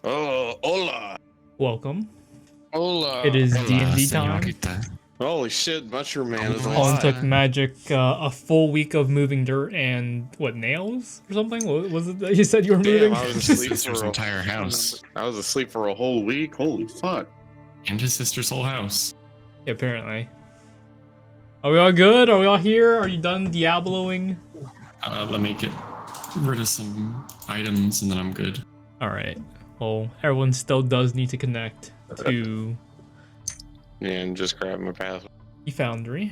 Oh, hola. Welcome. Hola. It is Hola, D&D time. señorita. Holy shit, Mushroom Man is Oh, Colin alive. took magic a full week of moving dirt and what, nails or something? What was it that you said you were Damn, moving? I was His asleep sister's for entire house. I was asleep for a whole week. Holy fuck. And his sister's whole house. Yeah, apparently. Are we all good? Are we all here? Are you done Diabloing? Let me get rid of some items and then I'm good. Alright. Well, everyone still does need to connect to And just grab my password. the Foundry.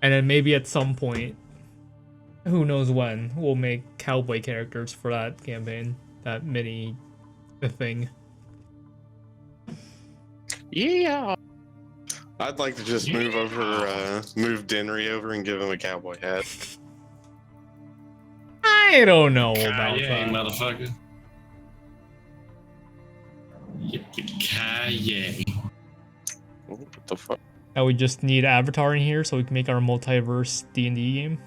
And then maybe at some point, who knows when, we'll make cowboy characters for that campaign. That mini thing. Yeah. I'd like to just move Denry over and give him a cowboy hat. I don't know about Kaye, that. motherfucker. Yippee-ki-yay. What the fuck? Now we just need Avatar in here so we can make our multiverse D&D game.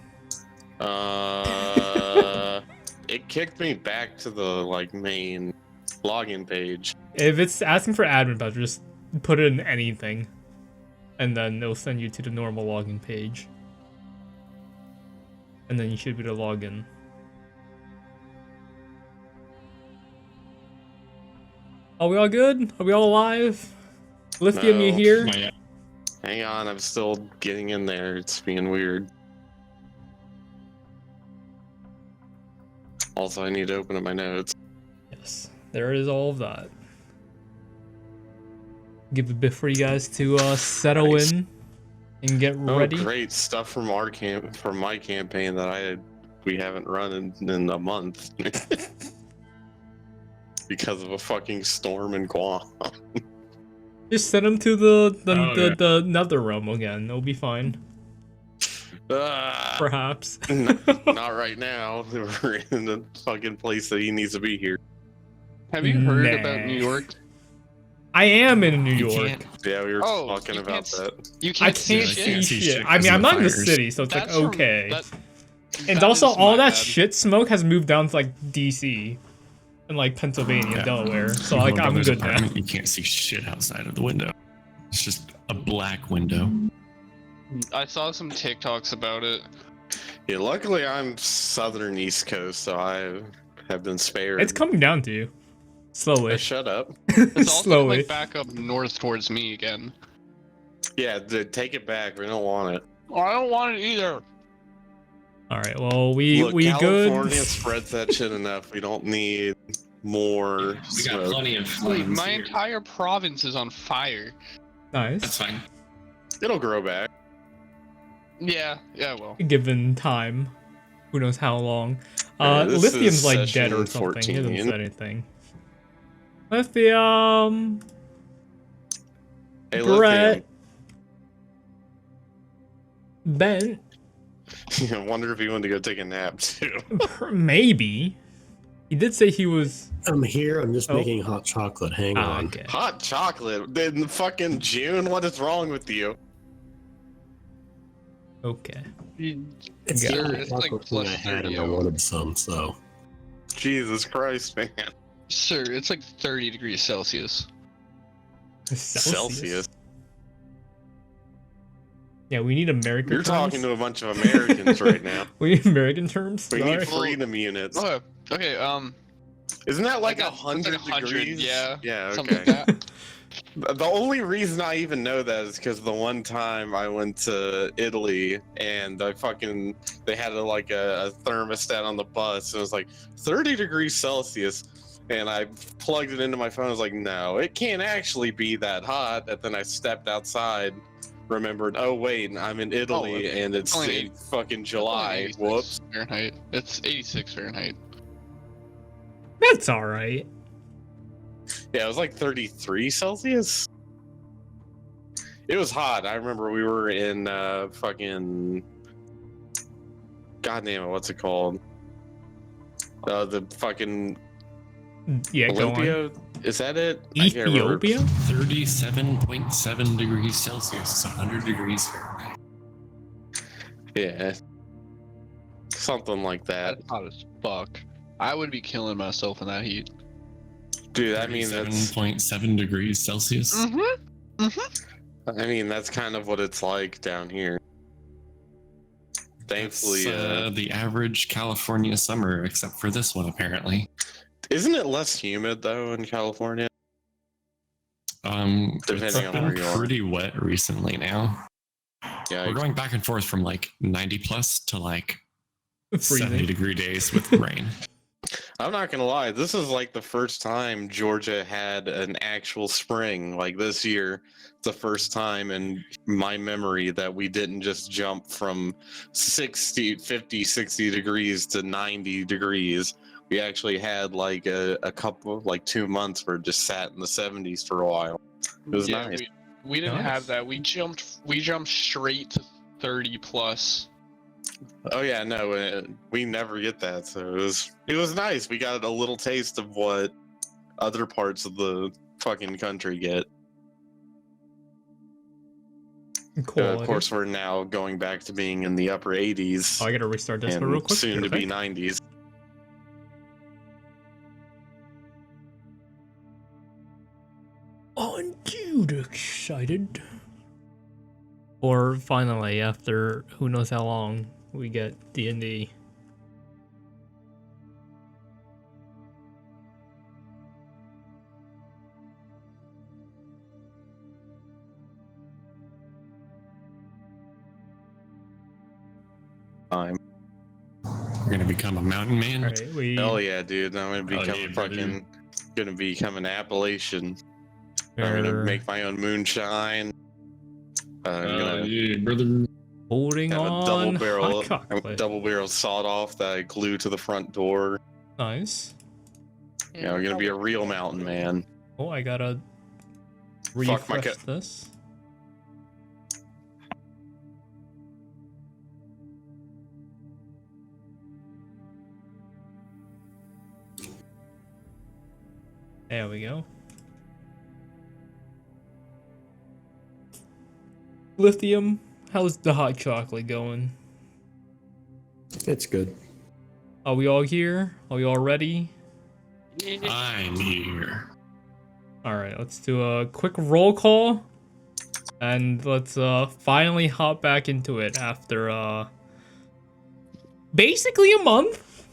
It kicked me back to the main login page. If it's asking for admin badge, just put it in anything. And then it'll send you to the normal login page. And then you should be able to log in. Are we all good? Are we all alive? Lithium, you No. here? Oh, yeah. Hang on, I'm still getting in there. It's being weird. Also, I need to open up my notes. Yes, there is all of that. Give a bit for you guys to settle Nice. in and get Oh, ready. great stuff from my campaign that we haven't run in a month because of a fucking storm in Guam. Just send them to the yeah. the nether realm again. It'll be fine. Ah, Perhaps. not right now. We're in the fucking place that he needs to be here. Have you heard Nah. about New York? I am in New You York. can't- Yeah, we were Oh, talking you about can't that. You I can't can't see see shit. shit. I mean, I'm not in the city, so it's like That's from- okay. And that also, is all my that bad. shit smoke has moved down to like DC and like Pennsylvania, Yeah. Delaware. So My like I'm brother's good now. apartment, You can't see shit outside of the window. It's just a black window. I saw some TikToks about it. Yeah, luckily I'm southern East Coast, so I have been spared. It's coming down to you slowly. Shut up. It's also Slowly. like back up north towards me again. Yeah, take it back. We don't want it. I don't want it either. All right. Well, we Look, California good. spreads that shit enough. We don't need more We got smoke. plenty of Dude, flames my here. entire province is on fire. That's Nice. fine. It'll grow back. Yeah, well. Given time, who knows how long. Alright, this Lithium's is like dead session or something. He hasn't 14. said anything. Lithium. Hey, Brett. Ben. Lithium. I wonder if he wanted to go take a nap too. Maybe. He did say he was. I'm here. I'm just Oh. making hot chocolate. Hang Ah, on. okay. Hot chocolate in fucking June. What is wrong with you? Okay. It's Yeah. the only It's like chocolate thing I plus had, and I 30. wanted some. So Jesus Christ, man. Sir, it's like 30 degrees Celsius. Celsius. Yeah, we need American You're terms. talking to a bunch of Americans right now. We need American terms. We Sorry. need freedom units. Okay, Isn't that like Like a that- 100 it's like 100, degrees? yeah, Yeah. something Okay. like that. The only reason I even know that is because the one time I went to Italy and they had a thermostat on the bus and it was like 30 degrees Celsius, and I plugged it into my phone. I was like, no, it can't actually be that hot. And then I stepped outside, remembered, oh wait, I'm in Italy and it's only fucking July. 86 Whoops. Fahrenheit. It's 86 Fahrenheit. That's all right. Yeah, it was like 33 Celsius. It was hot. I remember we were in fucking. God damn it, what's it called? The fucking Yeah, go on. Olympia? Is that it? I can't remember. Ethiopia? 37.7 degrees Celsius. It's 100 degrees Fahrenheit. Yeah. something like that. That's hot as fuck. I would be killing myself in that heat. Dude, I mean that's 7.7 degrees Celsius. that's kind of what it's like down here. Thankfully, That's, the average California summer, except for this one, apparently. isn't it less humid though in California? It's Depending on been where you are. pretty wet recently now. Yeah, We're going back and forth from like 90 plus to like 70 Freezing. degree days with rain. I'm not gonna lie. This is like the first time Georgia had an actual spring. Like this year, it's the first time in my memory that we didn't just jump from 50, 60 degrees to 90 degrees. We actually had like a couple, like 2 months where it just sat in the 70s for a while. It was nice. We didn't Nice. have that. We jumped straight to 30 plus. Oh yeah, no, we never get that. So it was nice. We got a little taste of what other parts of the fucking country get. Cool. Of course, we're now going back to being in the upper 80s Oh, I gotta restart this and real quick. soon to be Perfect. 90s. Aren't you excited? Or finally, after who knows how long, we get D&D. Time. We're gonna become a mountain man. All right, we Hell yeah, dude! I'm gonna become yeah, a brother. fucking, gonna become an Appalachian. I'm gonna are make my own moonshine. I'm gonna Yeah, brother. holding have a on hot a chocolate. double barrel sawed off that I glue to the front door. Nice. Yeah, I'm gonna be a real mountain man. Oh, I gotta Fuck my refresh this. There we go. Lithium, how's the hot chocolate going? It's good. Are we all here? Are we all ready? I'm here. Alright, let's do a quick roll call. And let's finally hop back into it after basically a month.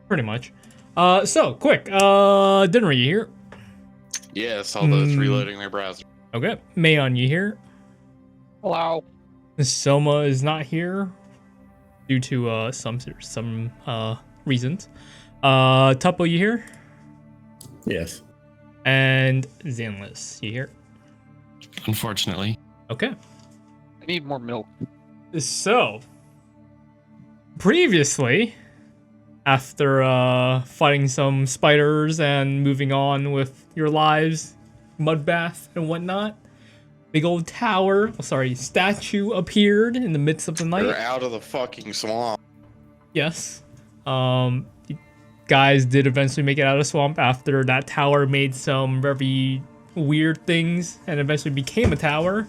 Pretty much. So quick, Dinner, you here? Yes, although it's Hmm. reloading my browser. Okay. Mayon, you here? Hello. Soma is not here due to some reasons. Tuppo, you here? Yes. And Zanlis, you here? Unfortunately. Okay. I need more milk. So, previously, after fighting some spiders and moving on with your lives, mud bath and whatnot, big old statue appeared in the midst of the They're night. out of the fucking swamp. Yes. You guys did eventually make it out of the swamp after that tower made some very weird things and eventually became a tower.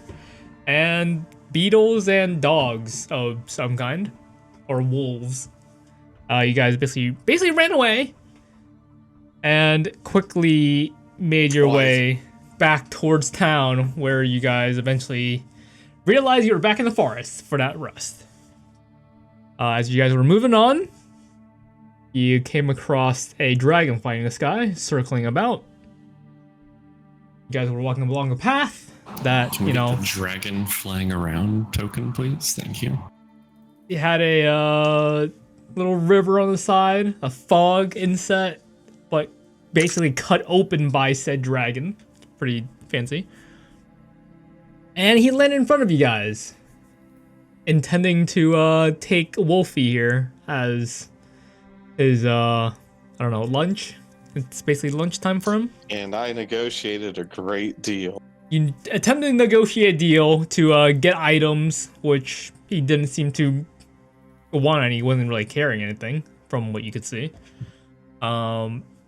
And beetles and dogs of some kind. Or wolves. You guys basically ran away. And quickly made your way back towards town, where you guys eventually realized you were back in the forest for that rest. As you guys were moving on, you came across a dragonfly in the sky, circling about. You guys were walking along a path that, Can we get the dragon flying around token, please? Thank you. it had a little river on the side, a fog inset, but basically cut open by said dragon. Pretty fancy. And he landed in front of you guys, intending to take Wolfie here as his lunch. It's basically lunchtime for him. And I negotiated a great deal. You attempted to negotiate a deal to get items, which he didn't seem to want any. He wasn't really carrying anything, from what you could see.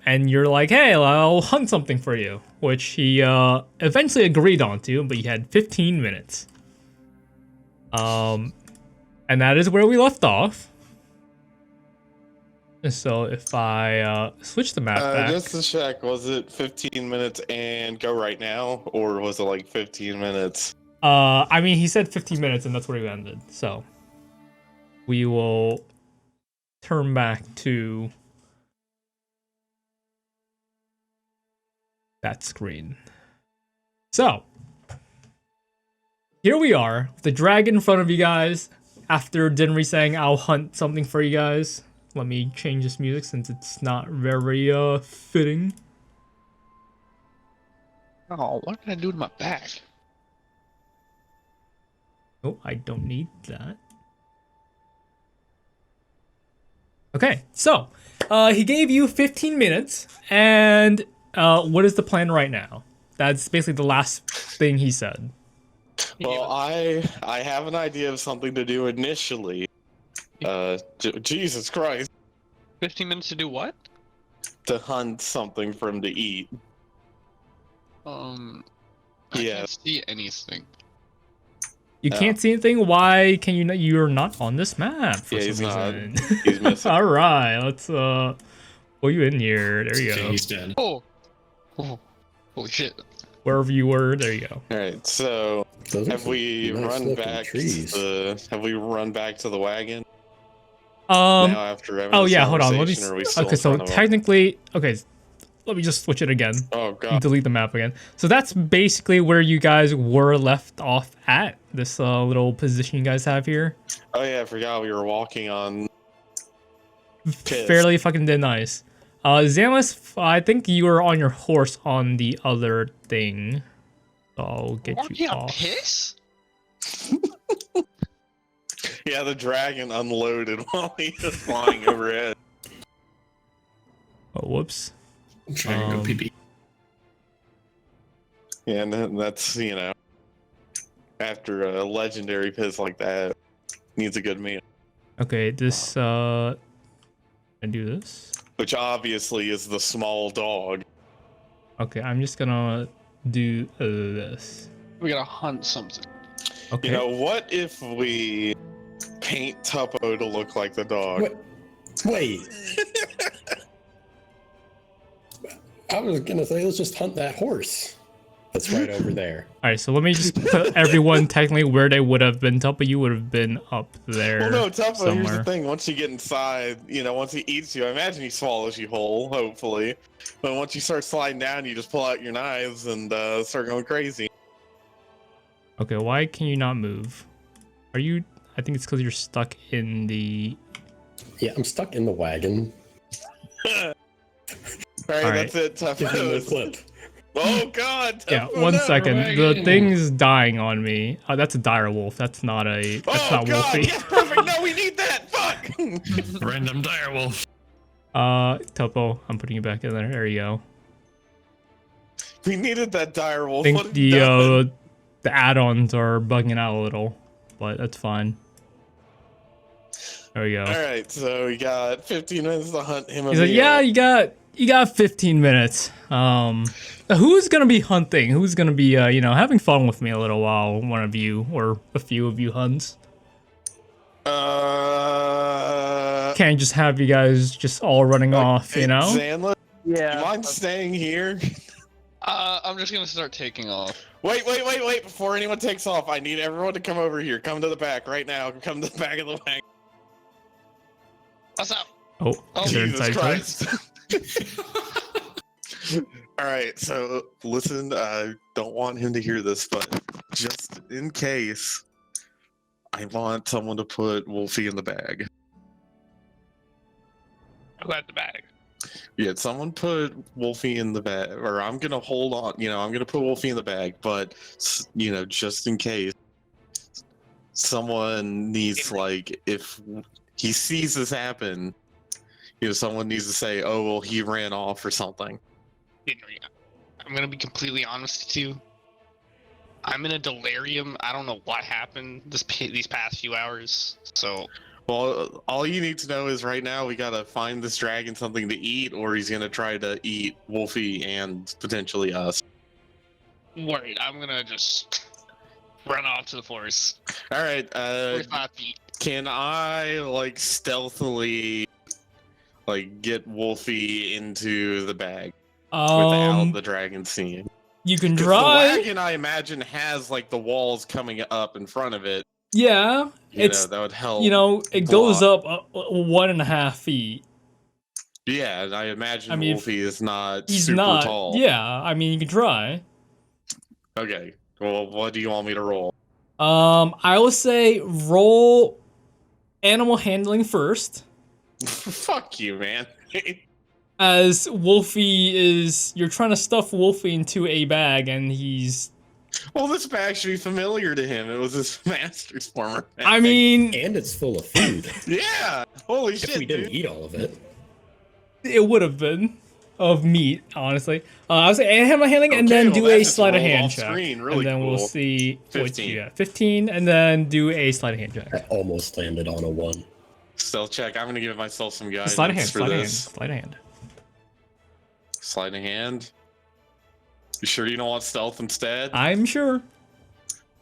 And you're like, hey, I'll hunt something for you, which he eventually agreed on to, but you had 15 minutes. And that is where we left off. So if I switch the map back, Just to check, was it 15 minutes and go right now, or was it like 15 minutes? I mean, he said 15 minutes, and that's where he ended. So we will turn back to that screen. So here we are, the dragon in front of you guys. After Dinry saying, "I'll hunt something for you guys." Let me change this music since it's not very fitting. Oh, what did I do to my back? Oh, I don't need that. Okay, so he gave you 15 minutes, and what is the plan right now? That's basically the last thing he said. Well, I have an idea of something to do initially. Jesus Christ, 15 minutes to do what? to hunt something for him to eat. I Yeah. can't see anything. You can't see anything. Why can you not? You're not on this map for Yeah, some he's not. reason. He's missing. All right, let's pull you in here. There you Okay, go. he's dead. Oh, holy shit! Wherever you were, there you go. All right, so Those are have some we nice run looking back trees. to the wagon now after having Oh this yeah, hold on. Let me. conversation, or are we still Okay, in so front of him? technically, okay. Let me just switch it again. Oh god. Delete the map again. So that's basically where you guys were left off at. This little position you guys have here. Oh yeah, I forgot we were walking on. Pissed. Fairly fucking dead nice. Xanless, I think you were on your horse on the other thing. So I'll get you Walking on off. piss? Yeah, the dragon unloaded while he was flying overhead. Oh, whoops. I'm trying to go pee pee. Yeah, and that's, after a legendary piss like that, needs a good meal. Okay, this, I do this. Which obviously is the small dog. Okay, I'm just gonna do this. We gotta hunt something. Okay. What if we paint Tuppo to look like the dog? Wait. I was gonna say, let's just hunt that horse. That's right over there. All right, so let me just put everyone technically where they would have been. Tuppo, you would have been up there. Well, no, Tuppo, here's somewhere. the thing. Once you get inside, once he eats you, I imagine he swallows you whole, hopefully. But once you start sliding down, you just pull out your knives and start going crazy. Okay, why can you not move? Are you? I think it's because you're stuck in the. Yeah, I'm stuck in the wagon. All right, that's it, Give him the Tuppo. clip. Oh, God. Yeah, Tuppo, 1 no. second. right. The thing's dying on me. Oh, that's a dire wolf. That's not a. That's Oh, not God. wolfy. Yeah, perfect. No, we need that. Fuck. Random direwolf. Tuppo, I'm putting you back in there. There you go. We needed that dire I wolf. think What have you done? the add-ons are bugging out a little, but that's fine. There we go. All right, so we got 15 minutes to hunt him. He's like, yeah, you got 15 minutes. Who's gonna be hunting? Who's gonna be having fun with me a little while? One of you or a few of you hunts. Can't just have you guys just all running off, Zanla, Yeah. you mind staying here? I'm just gonna start taking off. Wait. Before anyone takes off, I need everyone to come over here. Come to the back right now. Come to the back of the wagon. What's up? Oh, Oh, they're Jesus inside each other. Christ. All right, so listen, I don't want him to hear this, but just in case, I want someone to put Wolfie in the bag. Who had the bag? Yeah, someone put Wolfie in the bag, or I'm gonna hold on. I'm gonna put Wolfie in the bag, but just in case, someone needs if he sees this happen, someone needs to say, "Oh, well, he ran off" or something. I'm gonna be completely honest with you. I'm in a delirium. I don't know what happened these past few hours. So, Well, all you need to know is right now we gotta find this dragon something to eat, or he's gonna try to eat Wolfie and potentially us. worried. I'm gonna just run off to the forest. All right, 45 feet. can I stealthily like get Wolfie into the bag without the dragon seeing? You can 'Cause try. the wagon, I imagine, has like the walls coming up in front of it. Yeah, You it's know, that would help. you know it goes block. up 1.5 feet. Yeah, and I imagine I mean, Wolfie is not He's super not. tall. Yeah, I mean you can try. Okay. Well, what do you want me to roll? I would say roll animal handling first, Fuck you, man. as Wolfie is. You're trying to stuff Wolfie into a bag, and he's. Well, this bag should be familiar to him. It was his master's former bag. I mean, And it's full of food. yeah. Holy If shit, we didn't dude. eat all of it. it would have been of meat, honestly. I would say animal handling, and Okay, then well, do that a just sleight of rolled hand off check, screen. Really and then we'll cool. see what 15. you got. 15, and then do a sleight of hand check. I almost landed on a 1. Stealth check. I'm gonna give myself some guidance Sleight of hand. for Sleight of hand. this. Sleight of hand. Sleight of hand. You sure you don't want stealth instead? I'm sure.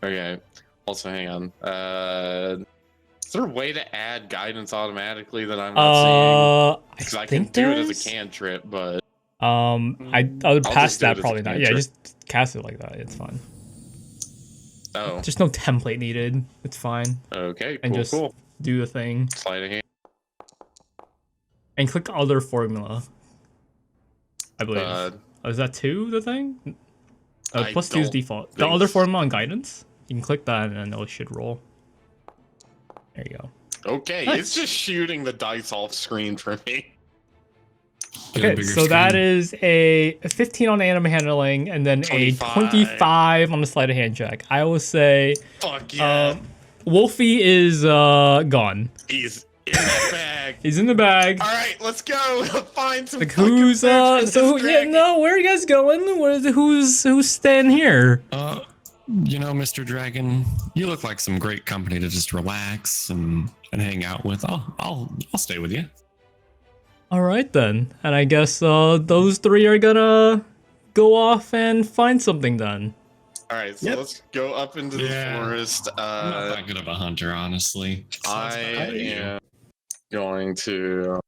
Okay. Also, hang on. Is there a way to add guidance automatically that I'm not seeing? Because I can think do it as there's- a cantrip, but I would I'll pass just do that it as a probably not. Yeah, cantrip. just cast it like that. It's fine. oh, There's no template needed. It's fine. okay, And cool, just cool. do the thing Sleight of hand. and click other formula. I believe. Uh, Is that 2 the thing? I Plus 2 is don't default. The think other so. formula on guidance. You can click that and then it should roll. There you go. okay, Nice. it's just shooting the dice off screen for me. Get a Okay, bigger so that screen. is a 15 on animal handling and then 25. a 25 on the sleight of hand check. I will say Fuck yeah. Wolfie is gone. He's in that bag. He's in the bag. All right, let's go. Find some. Like fucking who's food for so this yeah, dragon. no, where are you guys going? Who's staying here? You know, Mr. Dragon, you look like some great company to just relax and hang out with. I'll stay with you. All right then. And I guess those 3 are gonna go off and find something then. All right, so Yep. let's go up into the Yeah. forest. I'm not that good of a hunter, honestly. I am going to.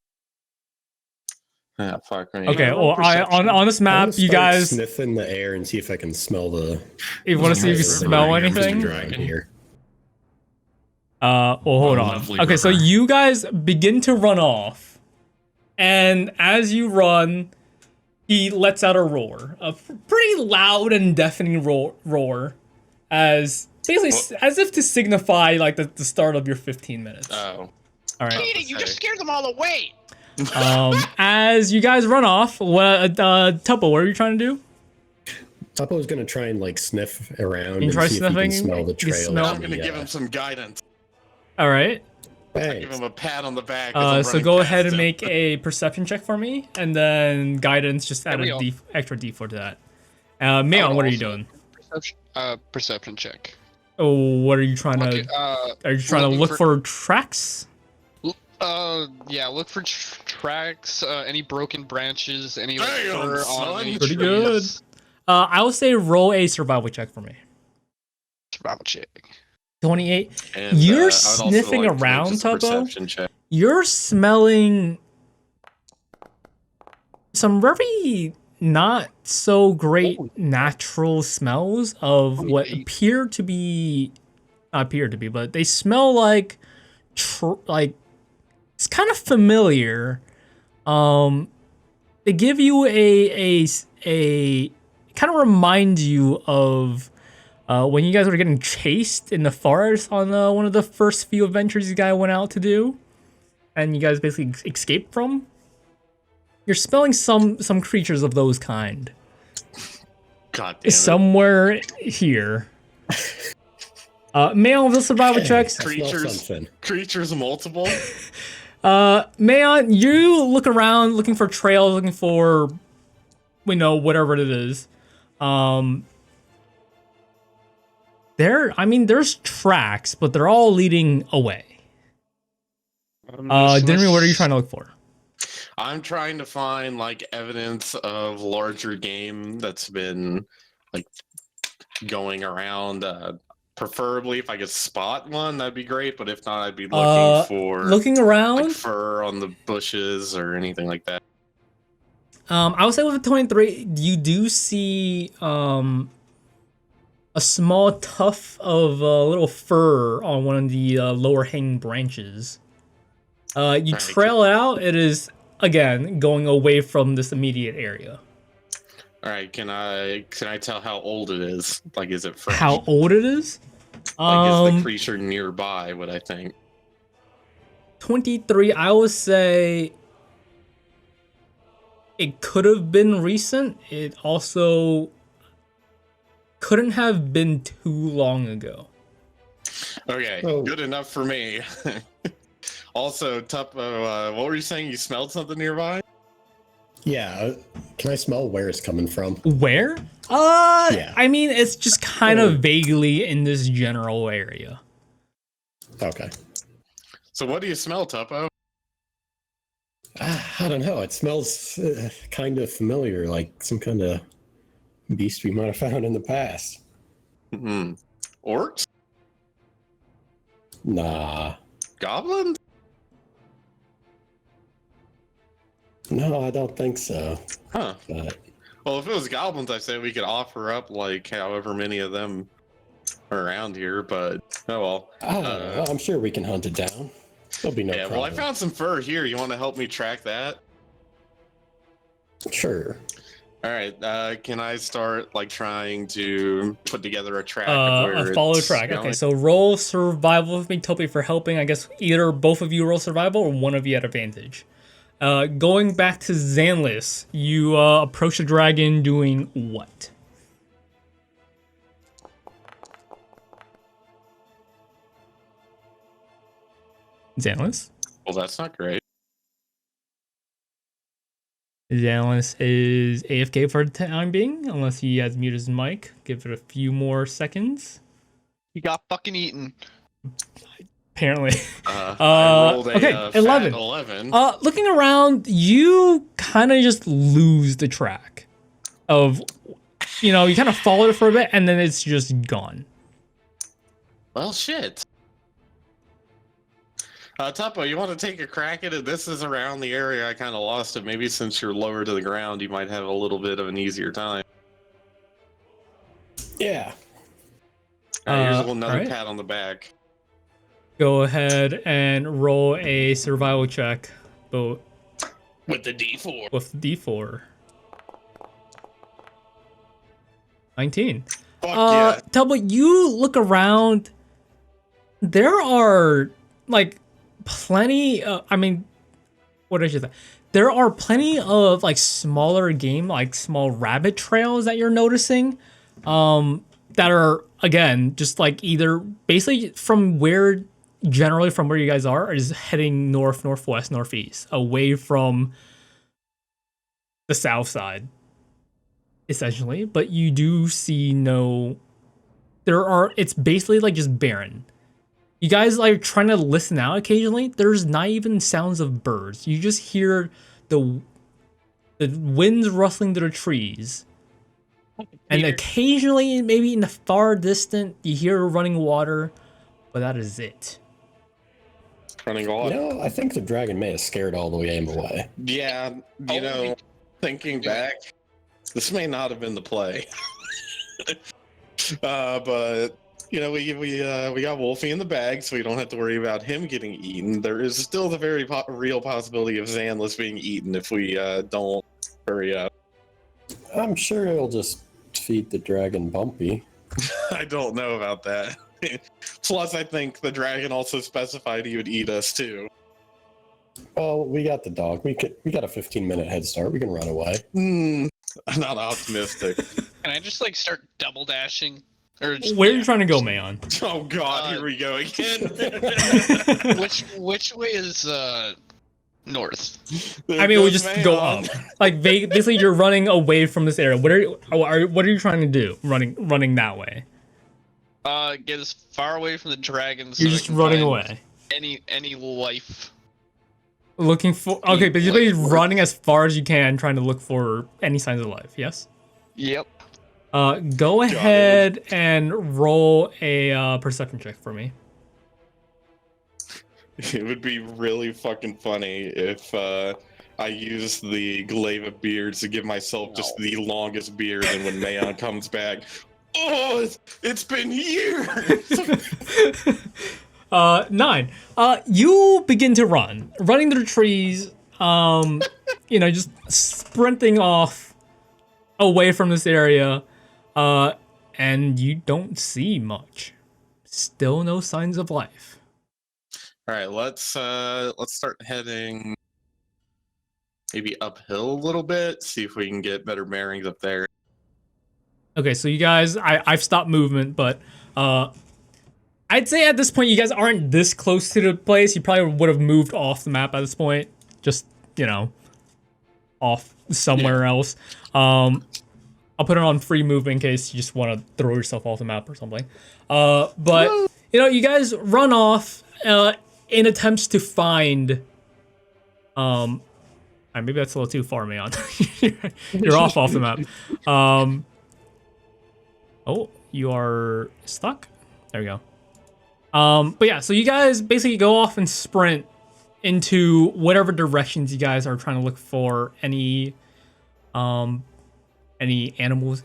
Ah, fuck me. Okay, roll well, perception. on this I'm map, gonna you start guys, if sniffing the air and see if I can smell the. you want to see if you Nice. smell Right here, Mr. anything. Dragon here. Well, hold A on. lovely Okay, so river. you guys begin to run off, and as you run, he lets out a roar, a pretty loud and deafening roar, as basically as if to signify like the start of your 15 minutes. Oh. All right. Cheating! You just scared them all away. As you guys run off, what Tuppo, what are you trying to do? Tuppo is gonna try and like sniff around You and try see sniffing? if he can smell the You can trail. smell- I'm gonna give him some guidance. All right. Give him a pat on the back. as I'm So running go past ahead and him. make a perception check for me, and then guidance. Just add we a all- extra D4 to that. Mayon, what are you also- doing? Perception check. Oh, what are you trying to? Okay, Are you trying to looking look for- for tracks? Yeah, look for tracks, any broken branches, any like, Damn, fur son. on any Pretty trees. I would say roll a survival check for me. Survival check. 28. And, You're I would also sniffing like to make around, just a Tuppo? perception check. You're smelling some very not so great natural smells of what appear to be, not appear to be, but they smell like it's kind of familiar. They give you a kind of remind you of when you guys were getting chased in the forest on one of the first few adventures you guys went out to do, and you guys basically escaped from. You're smelling some creatures of those kind God damn it. somewhere here. Mayon, will survival checks. I smell Creatures. something. Creatures multiple. Mayon, you look around looking for trails, looking for, whatever it is. There's tracks, but they're all leading away. Dinry, what are you trying to look for? I'm trying to find like evidence of larger game that's been like going around. Preferably, if I could spot one, that'd be great. But if not, I'd be looking for Looking like around. fur far on the bushes or anything like that? I would say with a 23, you do see a small tuft of little fur on one of the lower hanging branches. You Right. trail it out. It is again going away from this immediate area. All right, can I tell how old it is? Like, is it fresh? How old it is? Like, is the creature nearby? What I think. 23. I would say it could have been recent. It also couldn't have been too long ago. Okay, Oh. good enough for me. Also, Tuppo, what were you saying? You smelled something nearby? Yeah. Can I smell where it's coming from? Where? Yeah. I mean, it's just kind of vaguely in this general area. Okay. So what do you smell, Tuppo? I don't know. It smells kind of familiar, like some kind of beast we might have found in the past. Hmm. Orcs? Nah. Goblins? No, I don't think so. Huh. But Well, if it was goblins, I say we could offer up like however many of them are around here. But oh well. I don't know. I'm sure we can hunt it down. There'll be no Yeah. problem. Well, I found some fur here. You want to help me track that? Sure. All right. Can I start like trying to put together a track of where A follow it's track. going? Okay, so roll survival with me, Topi, for helping. I guess either both of you roll survival or one of you at advantage. Going back to Zanlis, you approach the dragon doing what? Zanlis? Well, that's not great. Zanlis is AFK for the time being, unless he has muted his mic. Give it a few more seconds. He got fucking eaten. Apparently. I rolled a okay, fat 11. 11. Looking around, you kind of just lose the track of, you kind of follow it for a bit and then it's just gone. Well, shit. Tuppo, you want to take a crack at it? This is around the area I kind of lost it. Maybe since you're lower to the ground, you might have a little bit of an easier time. Yeah. Here's another alright. pat on the back. Go ahead and roll a survival check, but With the D4. with D4. 19. Fuck yeah. Tubbo, you look around. There are like plenty. What did I say? There are plenty of like smaller game, like small rabbit trails that you're noticing. That are again just like either basically generally from where you guys are is heading north, northwest, northeast, away from the south side, essentially. But you do see it's basically like just barren. You guys like trying to listen out occasionally. There's not even sounds of birds. You just hear the winds rustling through the trees. And occasionally, maybe in the far distant, you hear running water, but that is it. Running water. I think the dragon may have scared all the game away. Yeah, thinking back, this may not have been the play. But we got Wolfie in the bag, so we don't have to worry about him getting eaten. There is still the very real possibility of Zanlis being eaten if we don't hurry up. I'm sure it'll just feed the dragon Bumpy. I don't know about that. Plus, I think the dragon also specified he would eat us too. Well, we got the dog. We got a 15-minute head start. We can run away. I'm not optimistic. Can I just like start double dashing? Or just, Where are you trying to go, Mayon? Oh God, here we go again. which way is north? I mean, we just go up. Like basically, you're running away from this area. What are you trying to do? Running that way. Get as far away from the dragons. You're just running away. Any life. Looking for basically running as far as you can, trying to look for any signs of life. Yes. Yep. Go ahead and roll a perception check for me. It would be really fucking funny if I use the glaive of beards to give myself just the longest beard, and when Mayon comes back, oh, it's been years. 9. You begin to running through the trees. Just sprinting off away from this area, and you don't see much. Still no signs of life. All right, let's start heading maybe uphill a little bit, see if we can get better bearings up there. Okay, so you guys, I've stopped movement, but I'd say at this point you guys aren't this close to the place. You probably would have moved off the map at this point, just off somewhere else. I'll put it on free move in case you just want to throw yourself off the map or something. But you guys run off in attempts to find. Maybe that's a little too far, Mayon. You're off the map. Oh, you are stuck. There we go. But yeah, so you guys basically go off and sprint into whatever directions you guys are trying to look for any animals,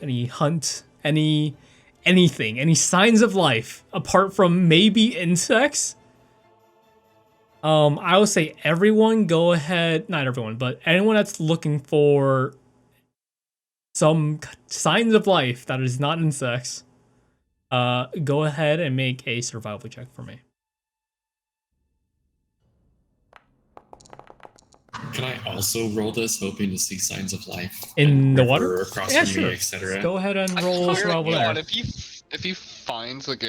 any hunts, anything, any signs of life apart from maybe insects. I would say everyone go ahead, not everyone, but anyone that's looking for some signs of life that is not insects, go ahead and make a survival check for me. Can I also roll this, hoping to see signs of life In the river water? across Yeah, from sure. me, etc.? Go ahead and I roll swear to survival God, there. if he finds like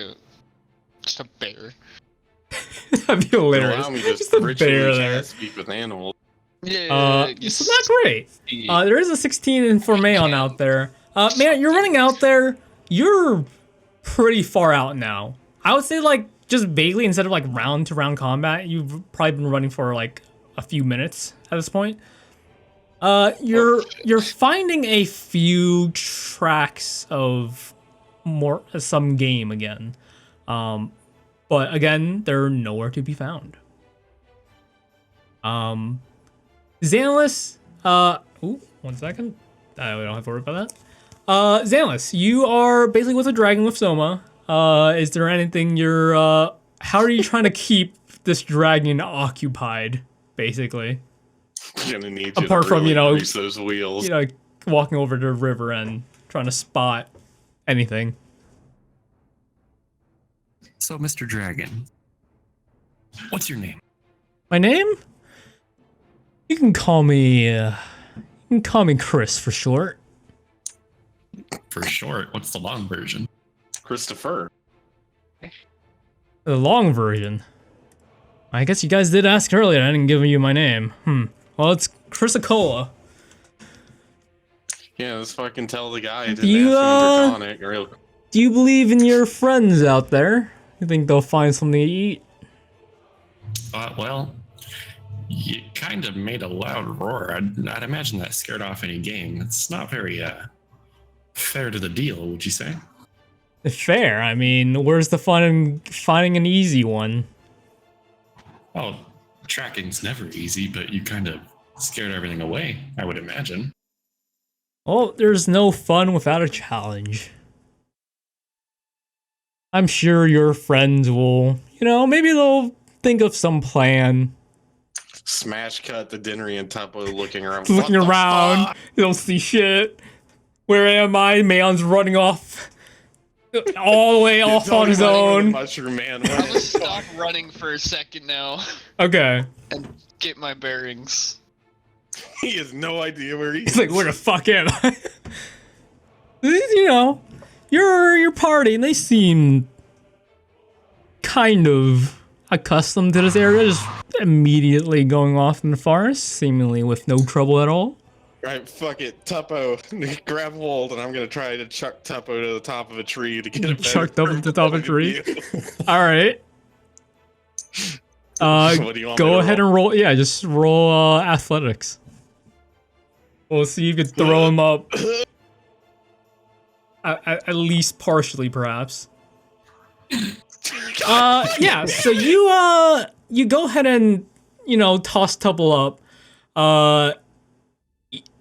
just a bear. That'd be hilarious. Allow me to Just a ritually bear there. cast speak with animals. Yeah, So not great. There is a 16 for Mayon out there. Man, you're running out there. You're pretty far out now. I would say like just vaguely instead of like round to round combat, you've probably been running for like a few minutes at this point. You're finding a few tracks of some game again. But again, they're nowhere to be found. Xanalis, one second. We don't have to worry about that. Xanalis, you are basically with a dragon with Soma. Is there anything how are you trying to keep this dragon occupied, basically? Gonna need you Apart to from, really grease those wheels. Walking over to the river and trying to spot anything. So, Mr. Dragon, what's your name? My name? You can call me Chris for short. For short, what's the long version? Christopher. The long version. I guess you guys did ask earlier. I didn't give you my name. Well, it's Chrysicola. Yeah, let's fucking tell the guy. Do you do you believe in your friends out there? You think they'll find something to eat? Well, you kind of made a loud roar. I'd imagine that scared off any game. It's not very fair to the deal, would you say? Fair. I mean, where's the fun in finding an easy one? Well, tracking's never easy, but you kind of scared everything away, I would imagine. Well, there's no fun without a challenge. I'm sure your friends will, maybe they'll think of some plan. Smash cut the Dinnery and Tempo looking around. Looking around, you don't see shit. Where am I? Mayon's running off. All the way off on his own. Mushroom Man. I'm gonna stop running for a second now Okay. and get my bearings. He has no idea where He's like, where the fuck am I? Your party, and they seem kind of accustomed to this area, just immediately going off in the forest, seemingly with no trouble at all. Right, fuck it. Tuppo, grab hold, and I'm gonna try to chuck Tuppo to the top of a tree to get a better Chucked up to the top of a tree? view. All right. What do you want me Go to ahead roll? and roll. Yeah, just roll athletics. We'll see if you can throw him up. At least partially, perhaps. Yeah. So you you go ahead and toss Tubble up.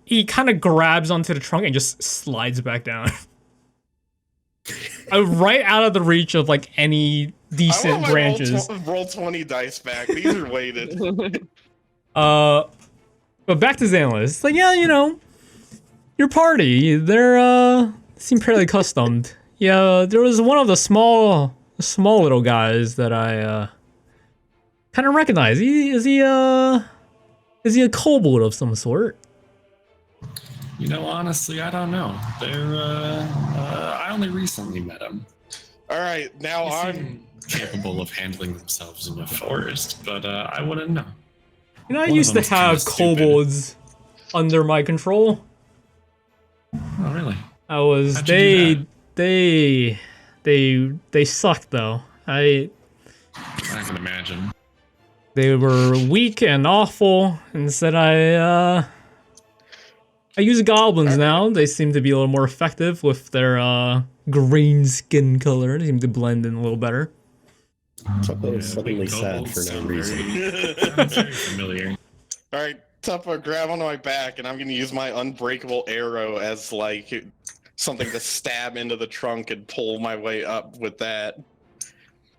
He kind of grabs onto the trunk and just slides back down. Right out of the reach of like any decent I want my branches. roll 20 dice back. These are weighted. But back to Xanless. It's like, yeah, your party, they're seem fairly customed. Yeah, there was one of the small little guys that I kind of recognize. Is he a kobold of some sort? Honestly, I don't know. I only recently met him. All right, now They I'm seem capable of handling themselves in the forest, but I wouldn't know. I One of used to them's kinda have stupid. kobolds under my control. Oh, really? How'd you do They sucked though. I can imagine. They were weak and awful. Instead, I use goblins now. They seem to be a little more effective with their green skin color. They seem to blend in a little better. Tuppo is suddenly Weak sad kobolds for no sound reason. sounds very familiar. all right. Tuppa, grab onto my back, and I'm gonna use my unbreakable arrow as like something to stab into the trunk and pull my way up with that.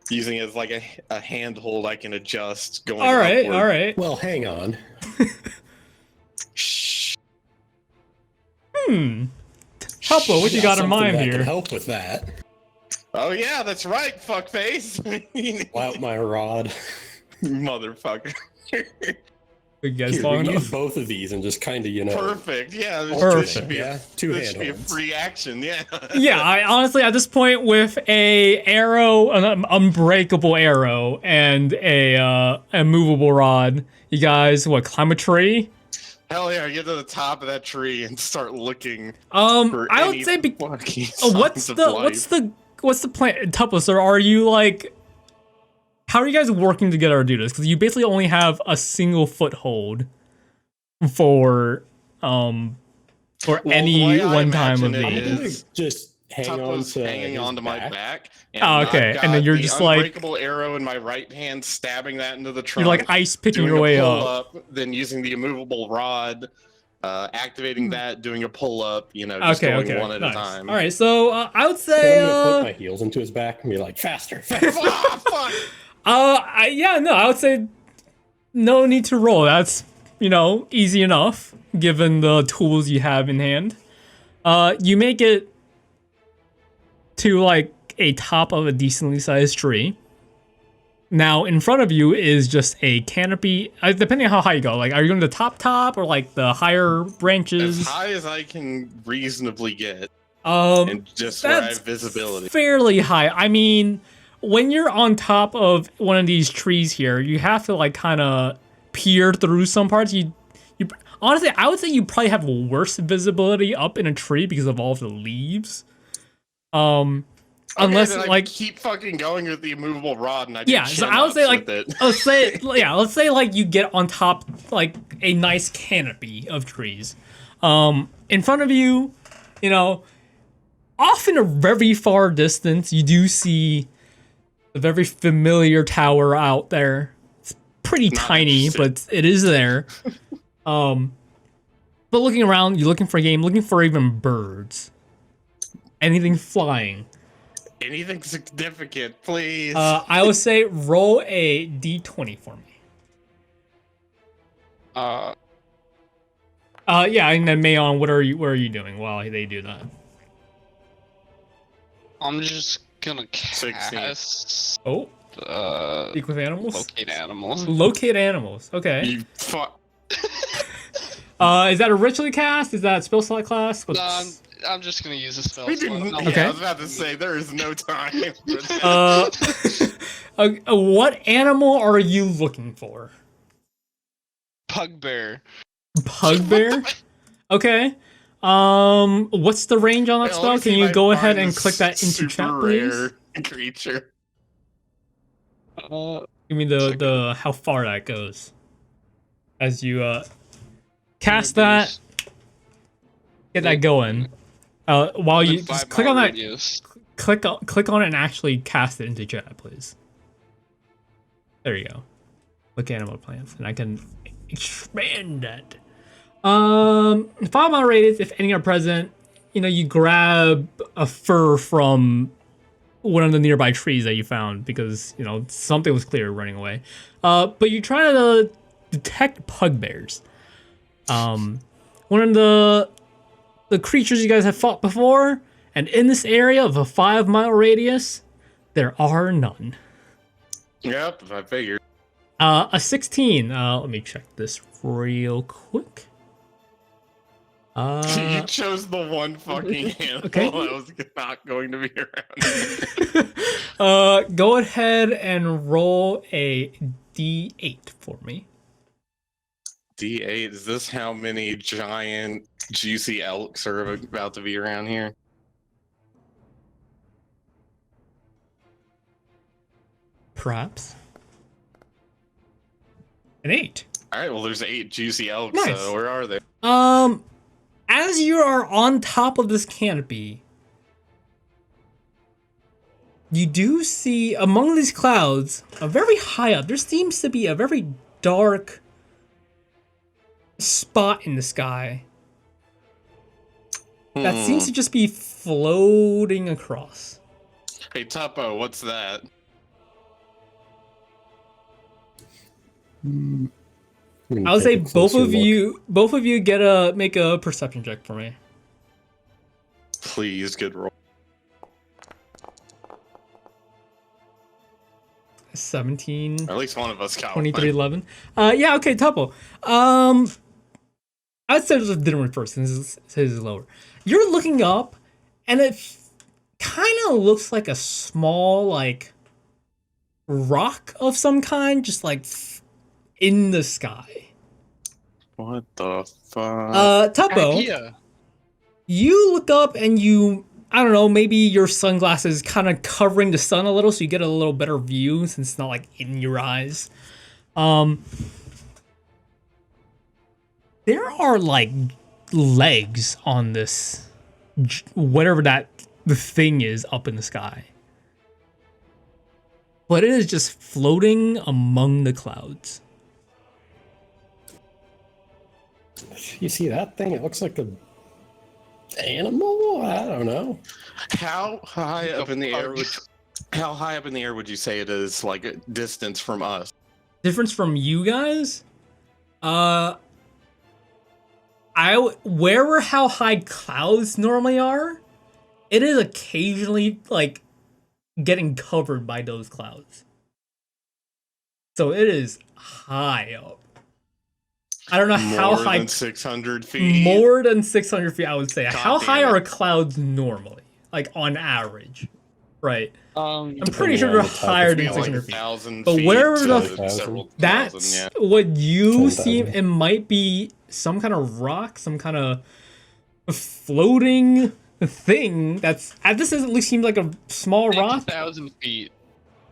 Using it as like a handhold I can adjust going. All right, upward. all right. Well, hang on. Shh. Tuppo, what you got in something mind that could here? help with that. Oh yeah, that's right, fuckface. Pull out my rod. Motherfucker. You guys Here, following we up? use both of these and just kind of, Perfect. Yeah. This, Perfect. This should be Yeah, two this should be a handholds. free action. Yeah. Yeah, I honestly at this point with a arrow, an unbreakable arrow, and a movable rod, you guys climb a tree? Hell yeah! Get to the top of that tree and start looking. For I would any say fucking what's signs of the life. what's the plan, Tuppo, sir? Are you like, how are you guys working together to do this? Because you basically only have a single foothold for Well, any the way I one time of imagine it these. is- Just hang on Tuppa's to hanging his onto my back. back. Oh, okay, I've and then got you're the just like- unbreakable arrow in my right hand, stabbing that into the trunk. You're like ice picking doing your a way pull up. then using the immovable rod, activating that, doing a pull up. Just Okay, going okay, one at nice. a time. All right, so I would So say I'm gonna put my heels into his back and be like, faster, faster. Ah, fuck! I would say no need to roll. That's easy enough given the tools you have in hand. You make it to like a top of a decently sized tree. Now in front of you is just a canopy. Depending on how high you go, like are you going to the top or like the higher branches? As high as I can reasonably get, Um, and just where I that's have visibility. fairly high. I mean, when you're on top of one of these trees here, you have to like kind of peer through some parts. You honestly, I would say you probably have worse visibility up in a tree because of all of the leaves. Unless then I like keep fucking going with the immovable rod, and I yeah, do so I would say chin-ups like with it. let's say like you get on top like a nice canopy of trees. In front of you, off in a very far distance, you do see a very familiar tower out there. It's pretty Not tiny, interested. but it is there. But looking around, you're looking for game, looking for even birds. Anything flying. Anything significant, please. I would say roll a d20 for me. Yeah, and then Mayon, what are you doing while they do that? I'm just gonna 16. cast Oh, speak with animals. locate animals. Locate animals. Okay. You fuck. Is that a ritually cast? Is that spell slot class? No, What's- I'm just gonna use a spell. We slot. didn't. No, Okay. Yeah, I was about to say there is no time. for that. What animal are you looking for? Pugbear. Bugbear. Okay. What's the range on that Hey, let spell? me Can see you if I go ahead find and this click that into super chat, please? rare creature. Give me the how far that goes. As you cast that, get that going. While you just click on that, click on it and actually cast it into chat, please. There you go. Look animal plants, and I can expand that. 5-mile radius. If any are present, you grab a fur from one of the nearby trees that you found because something was clear running away. But you try to detect pugbears. One of the creatures you guys have fought before, and in this area of a 5-mile radius, there are none. Yep, I figured. A 16. Let me check this real quick. You chose the one fucking animal okay. that was not going to be around. Go ahead and roll a D8 for me. D8, is this how many giant, juicy elks are about to be around here? Perhaps. An 8. Alright, well, there's 8 juicy elks, Nice. so where are they? As you are on top of this canopy, you do see among these clouds, a very high up, there seems to be a very dark spot in the sky that seems to just be floating across. Hey, Topo, what's that? I would say both of you make a perception check for me. Please, good roll. 17. Or at least one of us got 23, one. 11. Yeah, okay, Topo. I'd say just didn't read first since his is lower. You're looking up, and it kind of looks like a small, like, rock of some kind, just like in the sky. What the fuck? Topo, Idea. you look up and I don't know, maybe your sunglasses kind of covering the sun a little so you get a little better view since it's not like in your eyes. There are like legs on this, whatever the thing is up in the sky. But it is just floating among the clouds. You see that thing? It looks like a animal. I don't know. How high up in the air would you say it is, like, a distance from us? Difference from you guys? Wherever how high clouds normally are, it is occasionally like getting covered by those clouds. So it is high up. I don't know how high. More than 600 feet. More than 600 feet, I would say. God how high damn it. are clouds normally? Like on average, right? I'm pretty Depending sure on they're the type of higher than Be like 600 feet. 1,000 But feet wherever to the- several That's thousand, what you 10,000. see. It might be some kind of rock, some kind of floating thing that's this at least seems like a small rock. 6,000 feet.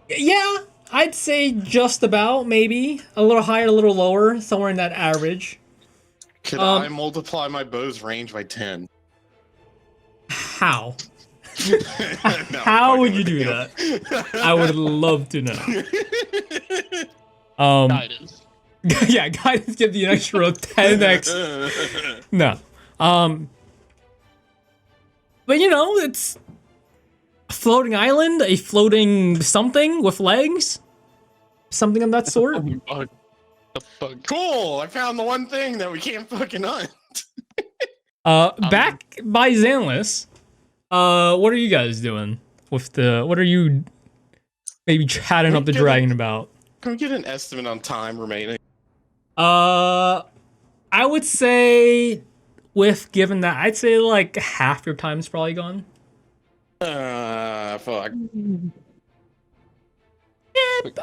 Yeah, I'd say just about, maybe a little higher, a little lower, somewhere in that average. Could I multiply my bow's range by 10? How? No, How would fucking you do with that? I would love to know. Guidance. Yeah, guidance give you an extra 10x. No. But it's a floating island, a floating something with legs, something of that sort. Bug. The bug. Cool! I found the one thing that we can't fucking hunt. Back by Zanlis, what are you guys doing with what are you maybe chatting up the dragon about? Can we get an estimate on time remaining? I would say, given that, I'd say like half your time's probably gone. Fuck.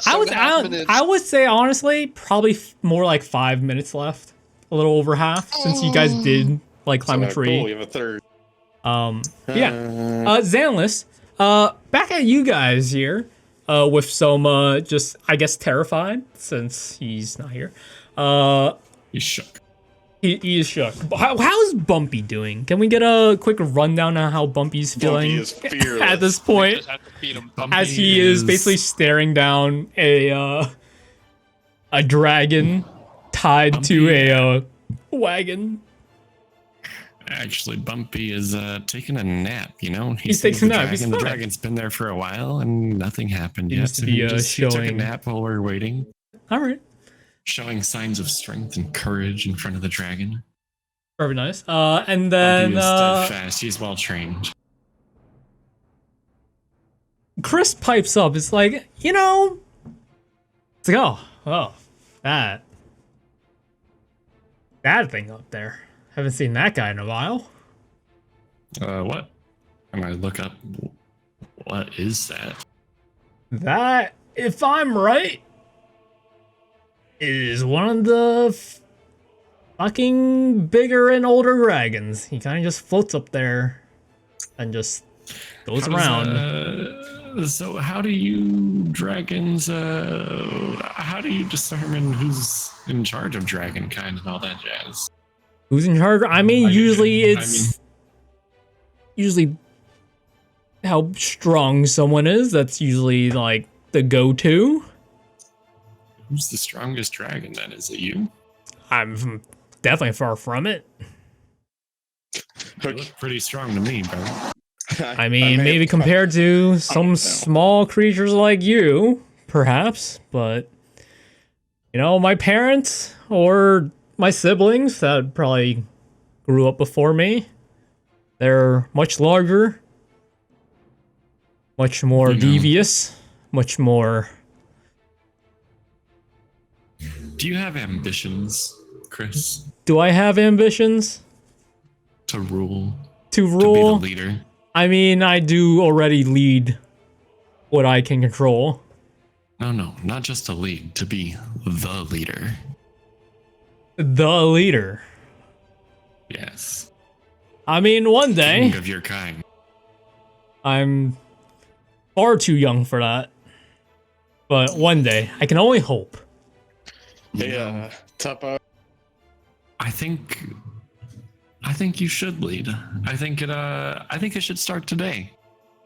I would say honestly, probably more like 5 minutes left, a little over half, since you guys did like climb a tree. Cool, we have a third. Zanlis, back at you guys here, with Soma just, I guess, terrified since he's not here. He's shook. He is shook. How's Bumpy doing? Can we get a quick rundown on how Bumpy's feeling Bumpy is fearless. at this We point, just have to feed him. as he is basically staring down a a dragon tied to a wagon. Actually, Bumpy is taking a nap, you know? He's sees taking the a nap, he's dragon. The fine. dragon's been there for a while and nothing happened Seems yet. to So be, he took a showing- nap while we're waiting, All right. showing signs of strength and courage in front of the dragon. Very nice. And then Bumpy is steadfast. He's well trained. Chris pipes up. It's like, you know, it's like, oh, that thing up there. Haven't seen that guy in a while. What? I might look up. What is that? That, if I'm right, is one of the fucking bigger and older dragons. He kind of just floats up there and just goes around. So how do you dragons, how do you determine who's in charge of dragonkind and all that jazz? Who's in charge? I mean, usually usually how strong someone is. That's usually like the go-to. Who's the strongest dragon then? Is it you? I'm definitely far from it. You look pretty strong to me, bro. I mean, maybe compared to some small creatures like you, perhaps, but you know, my parents or my siblings that probably grew up before me, they're much larger, much more devious, much more. Do you have ambitions, Chris? Do I have ambitions To rule? to To rule? be the leader? I mean, I do already lead what I can control. No, not just to lead, to be the leader. The leader. Yes. I mean, one day. King of your kind. I'm far too young for that. But one day, I can only hope. Hey, Tuppo. I think you should lead. I think it should start today.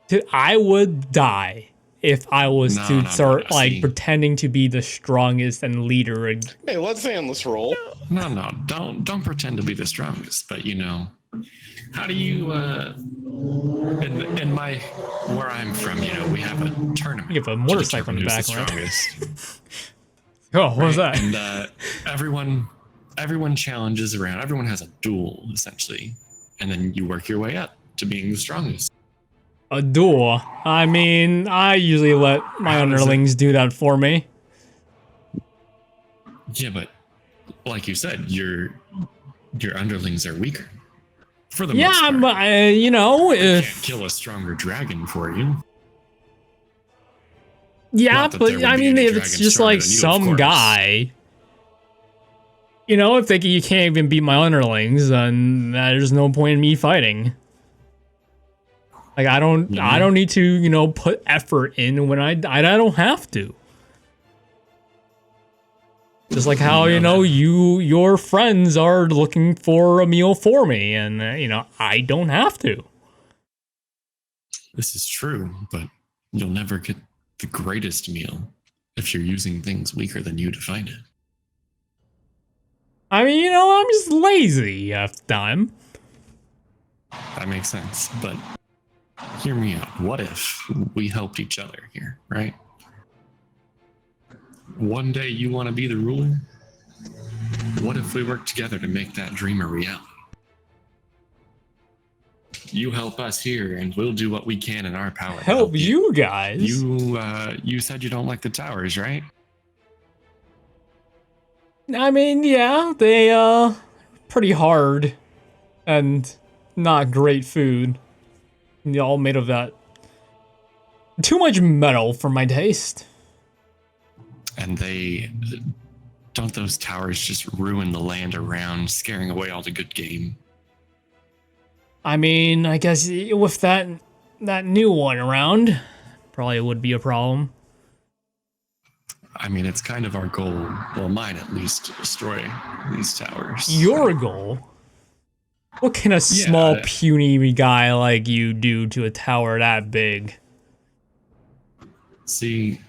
Dude, I would die if I was to start see. pretending to be the strongest and leader. Hey, let's end this roll. No, don't pretend to be the strongest, but you know, how do you in my where I'm from, you know, we have a tournament. You have a to motorcycle in the determine who's background. strongest. Oh, what was that? And everyone challenges around. Everyone has a duel essentially, and then you work your way up to being the strongest. A duel. I mean, I usually let my How does underlings do that for me. Yeah, but like you said, your underlings are weaker. For the most Yeah, part. but you know, They if can't kill a stronger dragon for you. yeah, Not that there but would I be mean, any if it's dragon just stronger like than you, of some course. guy, you know, if you can't even beat my underlings, then there's no point in me fighting. Like I don't need to, you know, put effort in when I don't have to. Just like how, you know, your friends are looking for a meal for me, and you know, I don't have to. This is true, but you'll never get the greatest meal if you're using things weaker than you to find it. I mean, you know, I'm just lazy half the time. That makes sense, but hear me out. What if we helped each other here, right? One day you want to be the ruler? What if we work together to make that dream a reality? You help us here, and we'll do what we can in our power. to Help you guys. You said you don't like the towers, right? I mean, yeah, they pretty hard and not great food. They're all made of that too much metal for my taste. And don't those towers just ruin the land around, scaring away all the good game? I mean, I guess with that new one around, probably would be a problem. I mean, it's kind of our goal, well, mine at least, to destroy these towers. Your goal? What can a small, Yeah. puny guy like you do to a tower that big? See,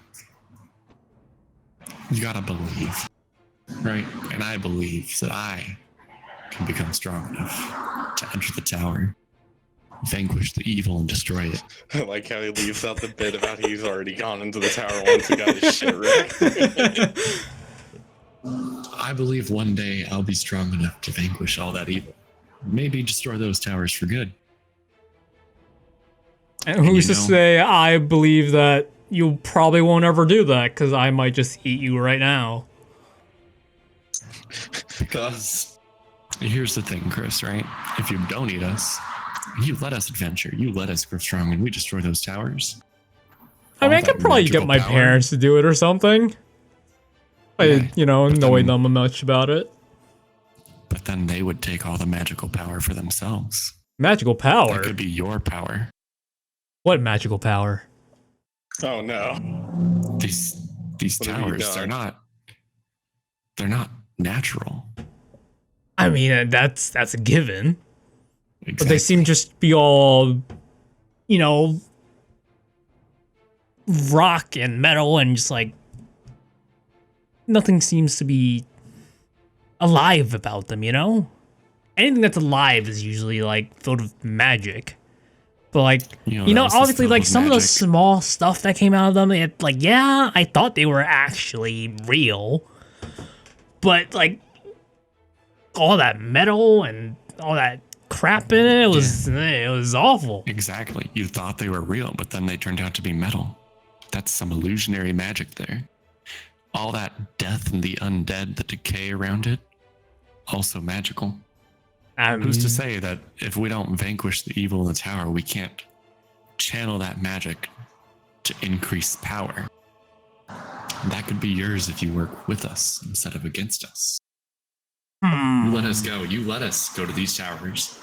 you gotta believe. right? And I believe that I can become strong enough to enter the tower, vanquish the evil, and destroy it. I like how he leaves out the bit about he's already gone into the tower once and got his shit wrecked. I believe one day I'll be strong enough to vanquish all that evil. Maybe destroy those towers for good. And who's you to know- say I believe that you probably won't ever do that, because I might just eat you right now. Because here's the thing, Chris, right? If you don't eat us, you let us adventure, you let us grow strong, and we destroy those towers. I mean, I All could that probably get magical my power- parents to do it or something. I, Yeah, annoy then- them much about it. But then they would take all the magical power for themselves. Magical power? That could be your power. What magical power? Oh no. These What have you towers, done? they're not natural. I mean, that's a given. Exactly. But they seem just to be all, rock and metal and just like nothing seems to be alive about them, Anything that's alive is usually like filled with magic. But like, what else is obviously filled like with some of the magic? small stuff that came out of them, I thought they were actually real. But like all that metal and all that crap in it, it was awful. Exactly. You thought they were real, but then they turned out to be metal. That's some illusionary magic there. All that death and the undead, the decay around it, also magical. Who's to say that if we don't vanquish the evil in the tower, we can't channel that magic to increase power? That could be yours if you work with us instead of against us. You let us go. You let us go to these towers.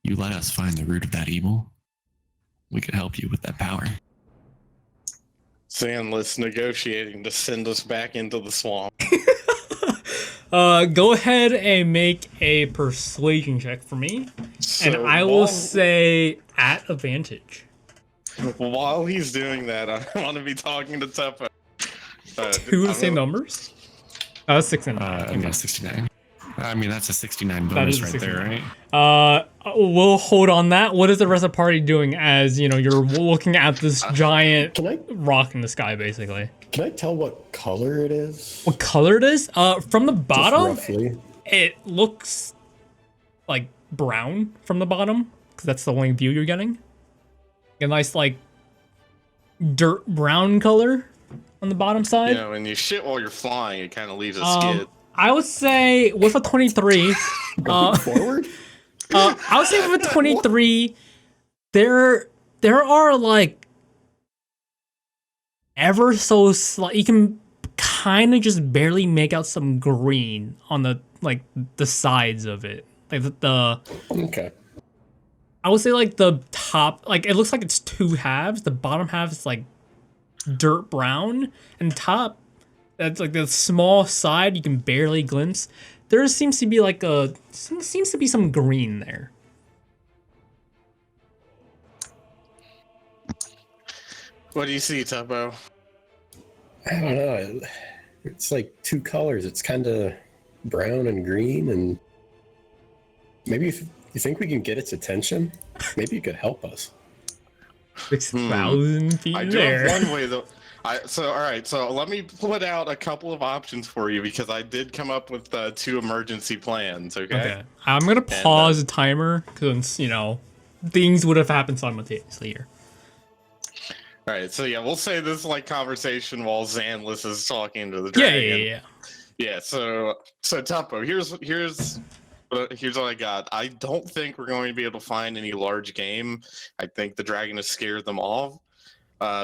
You let us find the root of that evil. We could help you with that power. Sandless negotiating to send us back into the swamp. Go ahead and make a persuasion check for me. And So I will say at advantage. while he's doing that, I want to be talking to Tuppo. Two of the same numbers? 6 and 9. I got 69. I mean, that's a 69 That bonus is a right 69. there, right? We'll hold on that. What is the rest of the party doing as, you're looking at this giant Can I rock in the sky, basically? can I tell what color it is? What color it is? From the Just bottom, roughly. it looks like brown from the bottom, because that's the only view you're getting. A nice, like, dirt brown color on the bottom side. when you shit while you're flying, it kind of leaves a Um, skid. I would say with a 23, Forward? I would say with a 23, there are like ever so slight. You can kind of just barely make out some green on the sides of it, like the Okay. I would say like the top, like it looks like it's two halves. The bottom half is like dirt brown, and top, that's like the small side you can barely glimpse. There seems to be some green there. What do you see, Tuppo? I don't know. It's like two colors. It's kind of brown and green, and maybe if you think we can get its attention, maybe you could help us. 6,000 feet I in do there. have one way though. All right. So let me put out a couple of options for you because I did come up with 2 emergency plans. Okay. Okay, I'm gonna pause the timer because things would have happened simultaneously here. All right. So yeah, we'll say this is like conversation while Zanless is talking to the Yeah, dragon. yeah. Yeah. So Tuppo, here's what I got. I don't think we're going to be able to find any large game. I think the dragon has scared them off.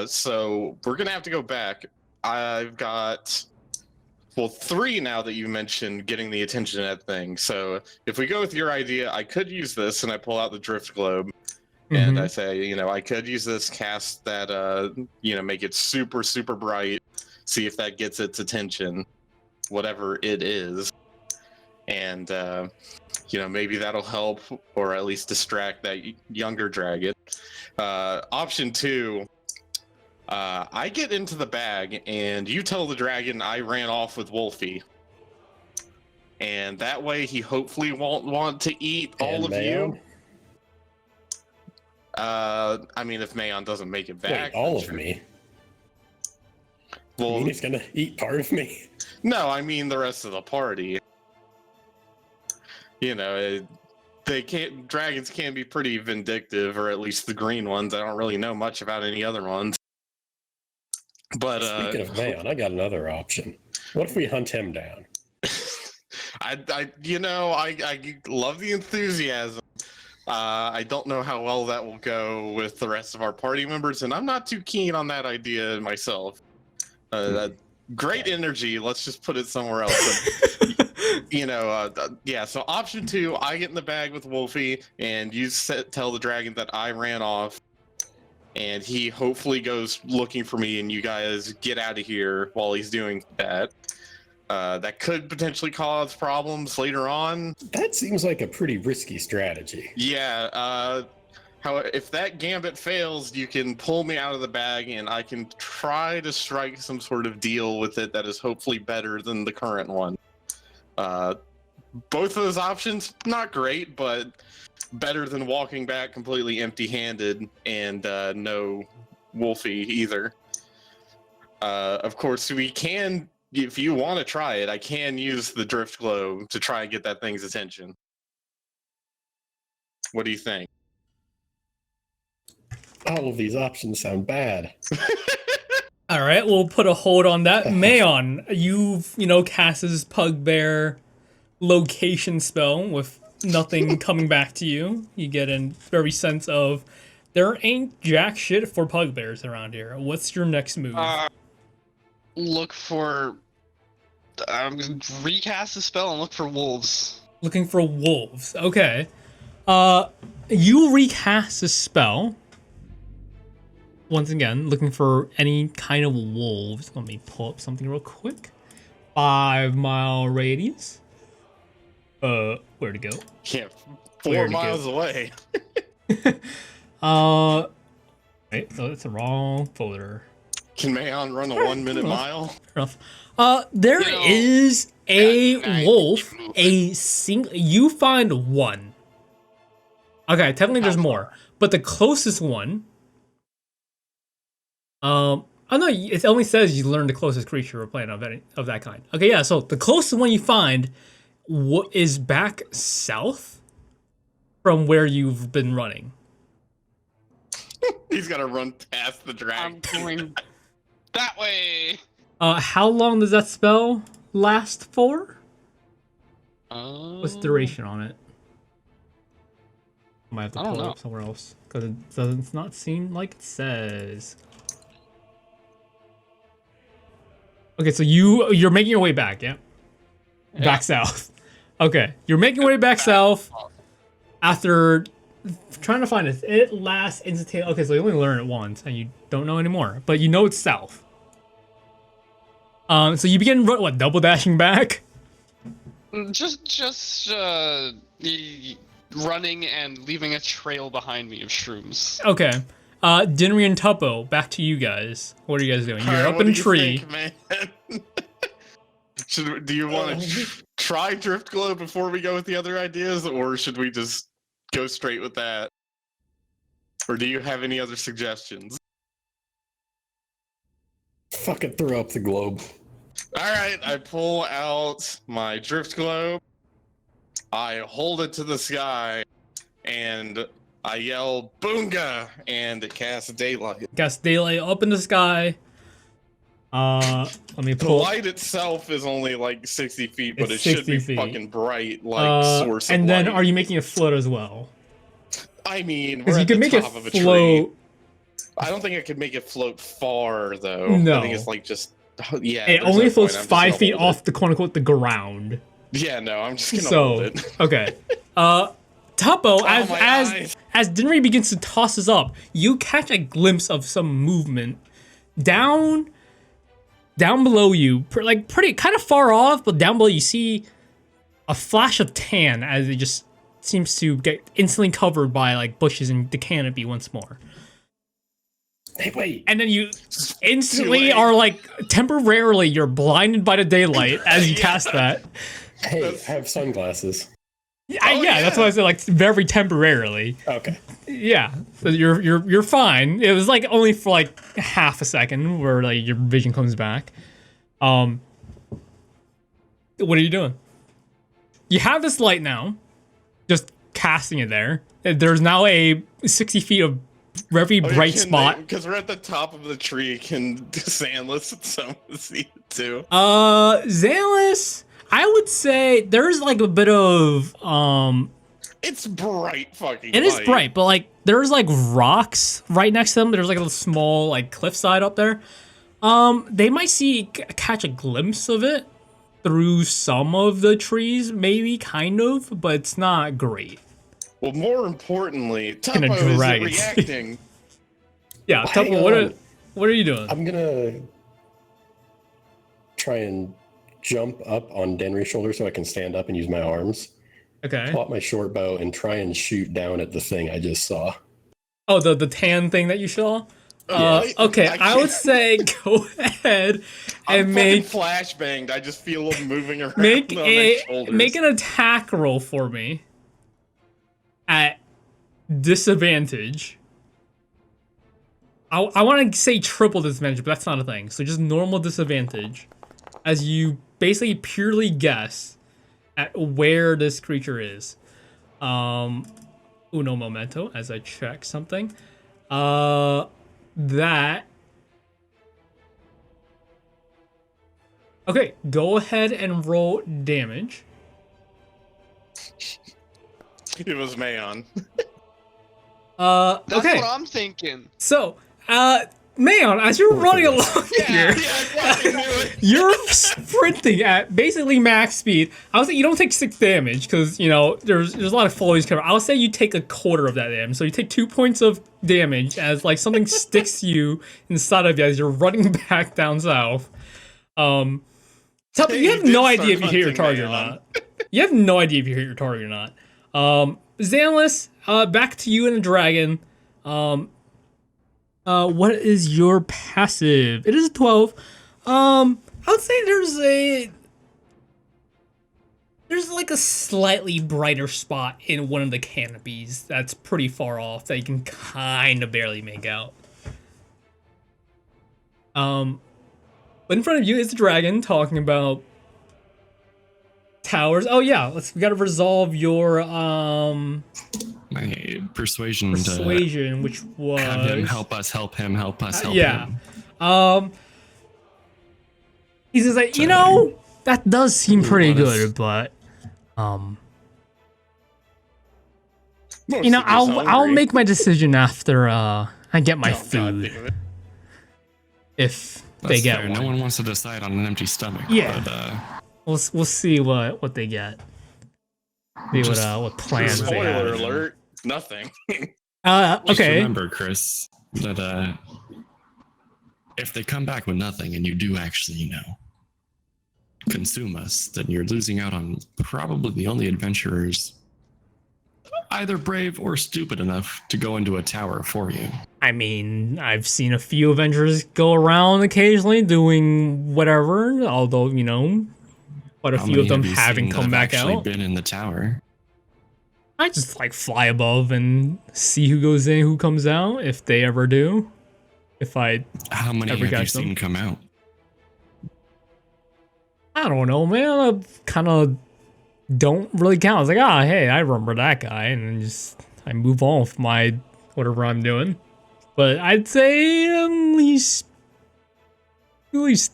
So we're gonna have to go back. I've got 3 now that you mentioned getting the attention at thing. So if we go with your idea, I could use this, and I pull out the drift globe, and Mhm. I say, I could use this, cast that, make it super super bright, see if that gets its attention, whatever it is, and maybe that'll help, or at least distract that younger dragon. Option 2. I get into the bag, and you tell the dragon I ran off with Wolfie. And that way he hopefully won't want to eat all of you. I mean, if Mayon doesn't make it back. Wait, all of me? Well, You mean he's gonna eat part of me? no, I mean the rest of the party. You know, dragons can be pretty vindictive, or at least the green ones. I don't really know much about any other ones. But Speaking of Mayon, I got another option. What if we hunt him down? I love the enthusiasm. I don't know how well that will go with the rest of our party members, and I'm not too keen on that idea myself. Great energy. Let's just put it somewhere else. Yeah. So option 2, I get in the bag with Wolfie, and you tell the dragon that I ran off, and he hopefully goes looking for me, and you guys get out of here while he's doing that. That could potentially cause problems later on. That seems like a pretty risky strategy. Yeah. If that gambit fails, you can pull me out of the bag, and I can try to strike some sort of deal with it that is hopefully better than the current one. Both of those options, not great, but better than walking back completely empty-handed and no Wolfie either. Of course, we can, if you want to try it, I can use the drift globe to try and get that thing's attention. What do you think? All of these options sound bad. All right, we'll put a hold on that. Mayon, you've, cast this Pugbear location spell with nothing coming back to you. You get a very sense of there ain't jack shit for Pugbears around here. What's your next move? Look for... recast the spell and look for wolves. Looking for wolves. Okay. You recast the spell. Once again, looking for any kind of wolves. Let me pull up something real quick. 5-mile radius. Where to go? Yeah, 4 miles away. Wait, no, that's the wrong folder. Can Mayon run a 1-minute mile? Enough. There is a wolf. You find one. Okay, technically there's more, but the closest one. Oh no, it only says you learn the closest creature or plant of that kind. Okay, yeah. So the closest one you find is back south from where you've been running. He's gotta run past the dragon. I'm going that way. How long does that spell last for? What's the duration on it? Might have to pull it up somewhere else because it does not seem like it says. Okay, so you're making your way back, yeah? Back south. Okay, you're making your way back south after trying to find it. It lasts instantaneously. Okay, so you only learn it once and you don't know anymore, but you know it's south. So you begin double dashing back? Just running and leaving a trail behind me of shrooms. Okay. Dinry and Tuppo, back to you guys. What are you guys doing? You're up in a tree. Think, man? Do you want to try Drift Glow before we go with the other ideas, or should we just go straight with that? Or do you have any other suggestions? Fucking throw up the globe. Alright, I pull out my Drift Globe. I hold it to the sky, and I yell, "Boonga!" and it casts daylight. Casts daylight up in the sky. Let me The pull. light itself is only like 60 feet, but it It's should 60 be feet. fucking bright, like source of And then light. are you making it float as well? I mean, we're Because you at can the make it top of a tree. float. I don't think I could make it float far, though. No. I think it's like just, yeah. It there's only no floats point. I'm just 5 gonna feet hold off the quote unquote the ground. it. Yeah, no, I'm just gonna So hold it. okay. Tuppo, my eyes. as Dinry begins to toss us up, you catch a glimpse of some movement down below you, pretty kind of far off, but down below you see a flash of tan as it just seems to get instantly covered by like bushes and the canopy once more. Hey, wait. and then you Too instantly late. are like temporarily you're blinded by the daylight as you cast that. Hey, That's- I have sunglasses. Yeah, that's what I said. Like very temporarily. Okay. Yeah, so you're fine. It was like only for like half a second where like your vision comes back. What are you doing? You have this light now, just casting it there. There's now a 60 feet of very bright spot. Because we're at the top of the tree. Can Sandless and someone see it too? Xanless, I would say there's like a bit of It's bright fucking it is light. bright, but like there's like rocks right next to them. There's like a little small like cliffside up there. They might catch a glimpse of it through some of the trees, maybe kind of, but it's not great. Well, more importantly, Gonna Tuppo isn't drag it. reacting. Yeah, Hang Tuppo, on. what are you doing? I'm gonna try and jump up on Denry's shoulder so I can stand up and use my arms. Okay. Pull out my short bow and try and shoot down at the thing I just saw. Oh, the tan thing that you saw? Yeah. Okay, I I would can't- say go ahead I'm and fucking make flashbanged. I just feel them moving around make on my a shoulders. make an attack roll for me at disadvantage. I want to say triple disadvantage, but that's not a thing. So just normal disadvantage, as you basically purely guess at where this creature is. Uno momento, as I check something. That. Okay, go ahead and roll damage. It was Mayon. That's Okay, what I'm thinking. so, Mayon, as you're running along here, I fucking knew it. you're sprinting at basically max speed. I would say you don't take 6 damage because, you know, there's a lot of foliage cover. I would say you take a quarter of that damage. So you take 2 points of damage as like something sticks you inside of you as you're running back down south. Tell me, Hey, you have you no did idea if you start hit your target or hunting not. You have no idea if you hit your target or not. Xanless, back to you and the dragon. What is your passive? It is a 12. I would say there's like a slightly brighter spot in one of the canopies that's pretty far off that you can kind of barely make out. But in front of you is the dragon talking about towers. Oh yeah, we gotta resolve your My persuasion, persuasion, which was to have him help us, help him, help us, help yeah. him. He's just like, you So, know, that does seem pretty what is- good, but Most you know, of us I'll hungry. make my decision after I get my Oh, God food damn it. if That's they get fair. one. No one wants to decide on an empty stomach. Yeah. But, We'll see what they get. See Just what plans they Spoiler have. alert, nothing. just Okay. remember, Chris, that if they come back with nothing and you do actually, you know, consume us, then you're losing out on probably the only adventurers either brave or stupid enough to go into a tower for you. I mean, I've seen a few Avengers go around occasionally doing whatever, although, you know, quite a How few many of them have you haven't seen that come have back actually out. been in the tower? I just like fly above and see who goes in, who comes out, if they ever do. If I How many Ever have you catch them? seen come out? don't know, man. I kind of don't really count. I was like, ah, hey, I remember that guy, and then just I move on with my whatever I'm doing. But I'd say at least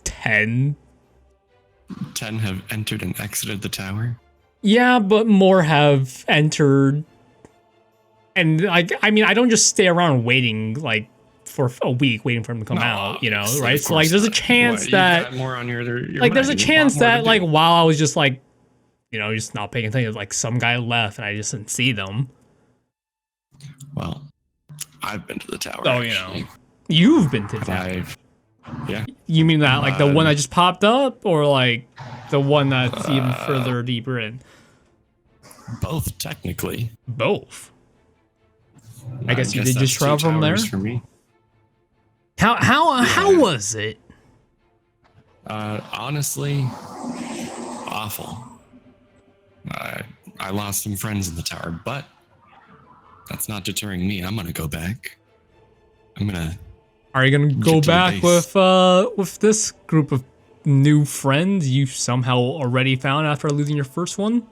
10. 10 have entered and exited the tower? Yeah, but more have entered. And like, I mean, I don't just stay around waiting like for a week waiting for him to come out, you know, obviously, right? of So like, course there's a not. chance What, that you've got more on your like there's a mind, chance lot more to that like do. while I was just like, you know, just not paying attention, like some guy left and I just didn't see them. Well, I've been to the tower. Oh, you actually. know, you've been to And that. yeah. You mean that like the one that just popped up, or like the one that's even Uh, further deeper in? Both technically. Both. I guess you did that's just travel two from there? towers For me. How was it? Honestly, awful. I lost some friends in the tower, but that's not deterring me. I'm gonna go back. I'm gonna. Are you gonna go Get to the back base. with this group of new friends you somehow already found after losing your first one?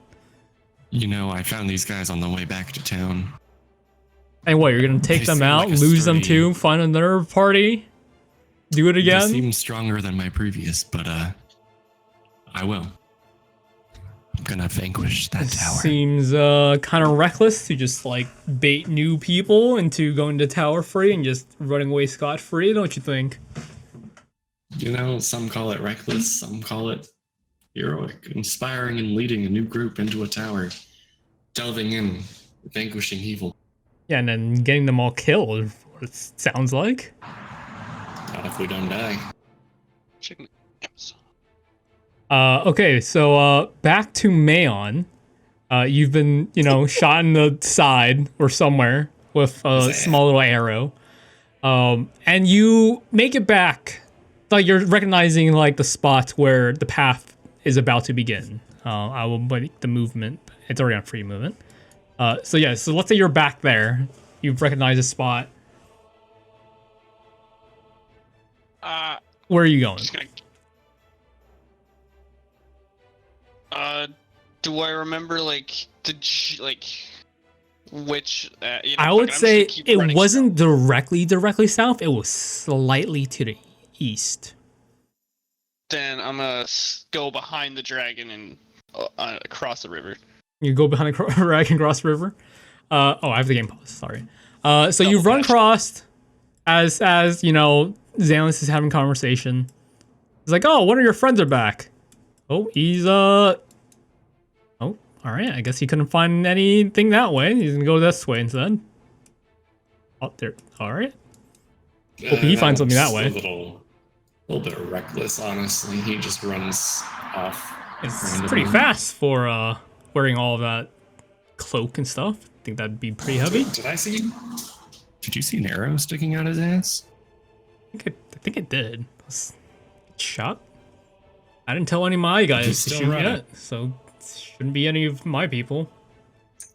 You know, I found these guys on the way back to town. And what, you're gonna take They them seem out, like a lose them sturdy- too, find another party, do it They again? seem stronger than my previous, but I will. I'm gonna vanquish that tower. Seems kind of reckless to just like bait new people into going to tower free and just running away scot free, don't you think? You know, some call it reckless, some call it heroic, inspiring and leading a new group into a tower, delving in, vanquishing evil. Yeah, and then getting them all killed. What it sounds like. Not if we don't die. Chicken. Okay, so back to Mayon. You've been, shot in the side or somewhere with a small little arrow. And you make it back. Like you're recognizing like the spot where the path is about to begin. I will make the movement. It's already on free movement. So let's say you're back there. You've recognized a spot. Where are you going? Just gonna. Do I remember like which? I would say it wasn't directly south. It was slightly to the east. Then I'm gonna go behind the dragon and across the river. You go behind the dragon, cross the river. I have the game paused. Sorry. So you run across as Xanus is having conversation. He's like, "Oh, one of your friends are back." Oh, he's Oh, all right. I guess he couldn't find anything that way. He's gonna go this way instead. Oh, there. All right. Hope he finds something that way. A little bit reckless, honestly. He just runs off. It's pretty fast for wearing all of that cloak and stuff. I think that'd be pretty heavy. Did I see? Did you see an arrow sticking out his ass? I think it did. It's shot. I didn't tell any of my guys He's to still shoot running. yet, so it shouldn't be any of my people.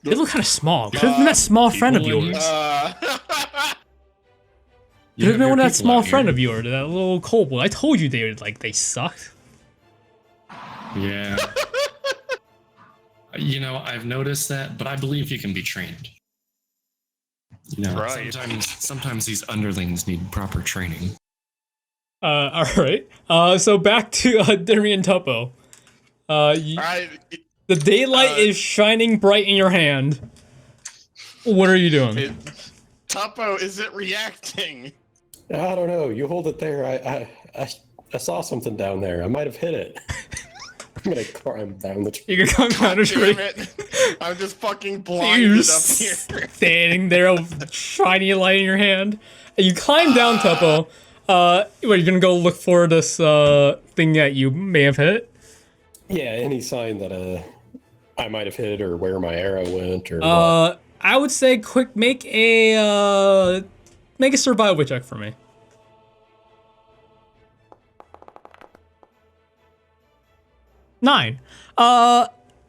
They look kind of small. Could have been that small friend of people yours. You Could have have been your one of that people small out friend here. of yours, that little kobold. I told you they sucked. Yeah. I've noticed that, but I believe he can be trained. Right. Sometimes these underlings need proper training. All right. So back to Demi and Topo. Alright, The daylight is shining bright in your hand. What are you doing? Topo, is it reacting? I don't know. You hold it there. I saw something down there. I might have hit it. I'm gonna climb down the tree. You can come down a tree. Damn it. I'm just fucking You're blinded up here. standing there with shiny light in your hand. And you climb down, Topo. You're gonna go look for this thing that you may have hit? Yeah, any sign that I might have hit or where my arrow went or what. I would say quick make a survival check for me. 9.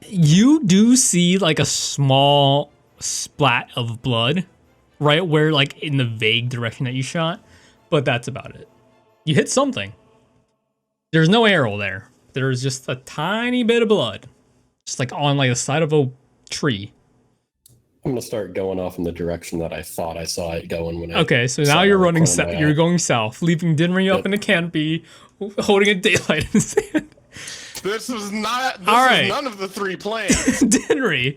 You do see like a small splat of blood right where like in the vague direction that you shot, but that's about it. You hit something. There's no arrow there. There's just a tiny bit of blood. Just like on like the side of a tree. I'm gonna start going off in the direction that I thought I saw it going when I. Okay, so saw now it you're on the running corner of south. my You're eye. going south, leaving Dinry up Yep. in a canopy, holding a daylight in his hand. This is not. This All is right. none of the 3 plans. Dinry,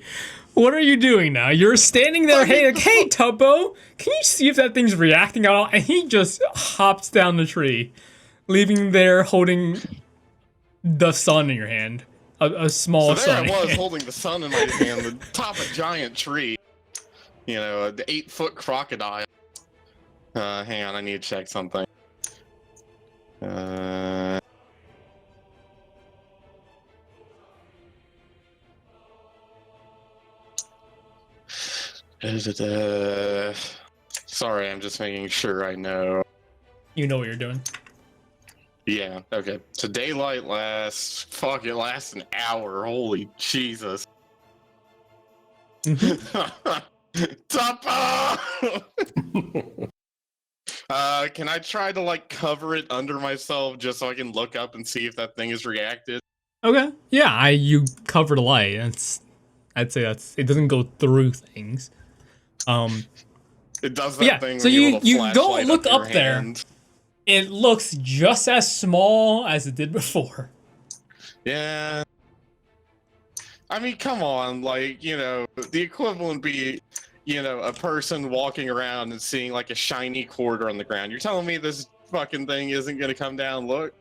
what are you doing now? You're standing there, hey Topo, can you see if that thing's reacting at all? And he just hops down the tree, leaving there holding the sun in your hand. A small So there sun. I was holding the sun in my hand, the top of a giant tree. The 8-foot crocodile. Hang on, I need to check something. Sorry, I'm just making sure I know. You know what you're doing. Yeah, okay. So daylight lasts, fuck, it lasts an hour. Holy Jesus. Tuppo! Can I try to like cover it under myself just so I can look up and see if that thing is reacted? Okay. Yeah, you cover the light. I'd say it doesn't go through things. It does that Yeah, thing so when you hold a you go flashlight look your up there. hand. It looks just as small as it did before. Yeah. I mean, come on, like, the equivalent be, a person walking around and seeing like a shiny quarter on the ground. You're telling me this fucking thing isn't gonna come down, look?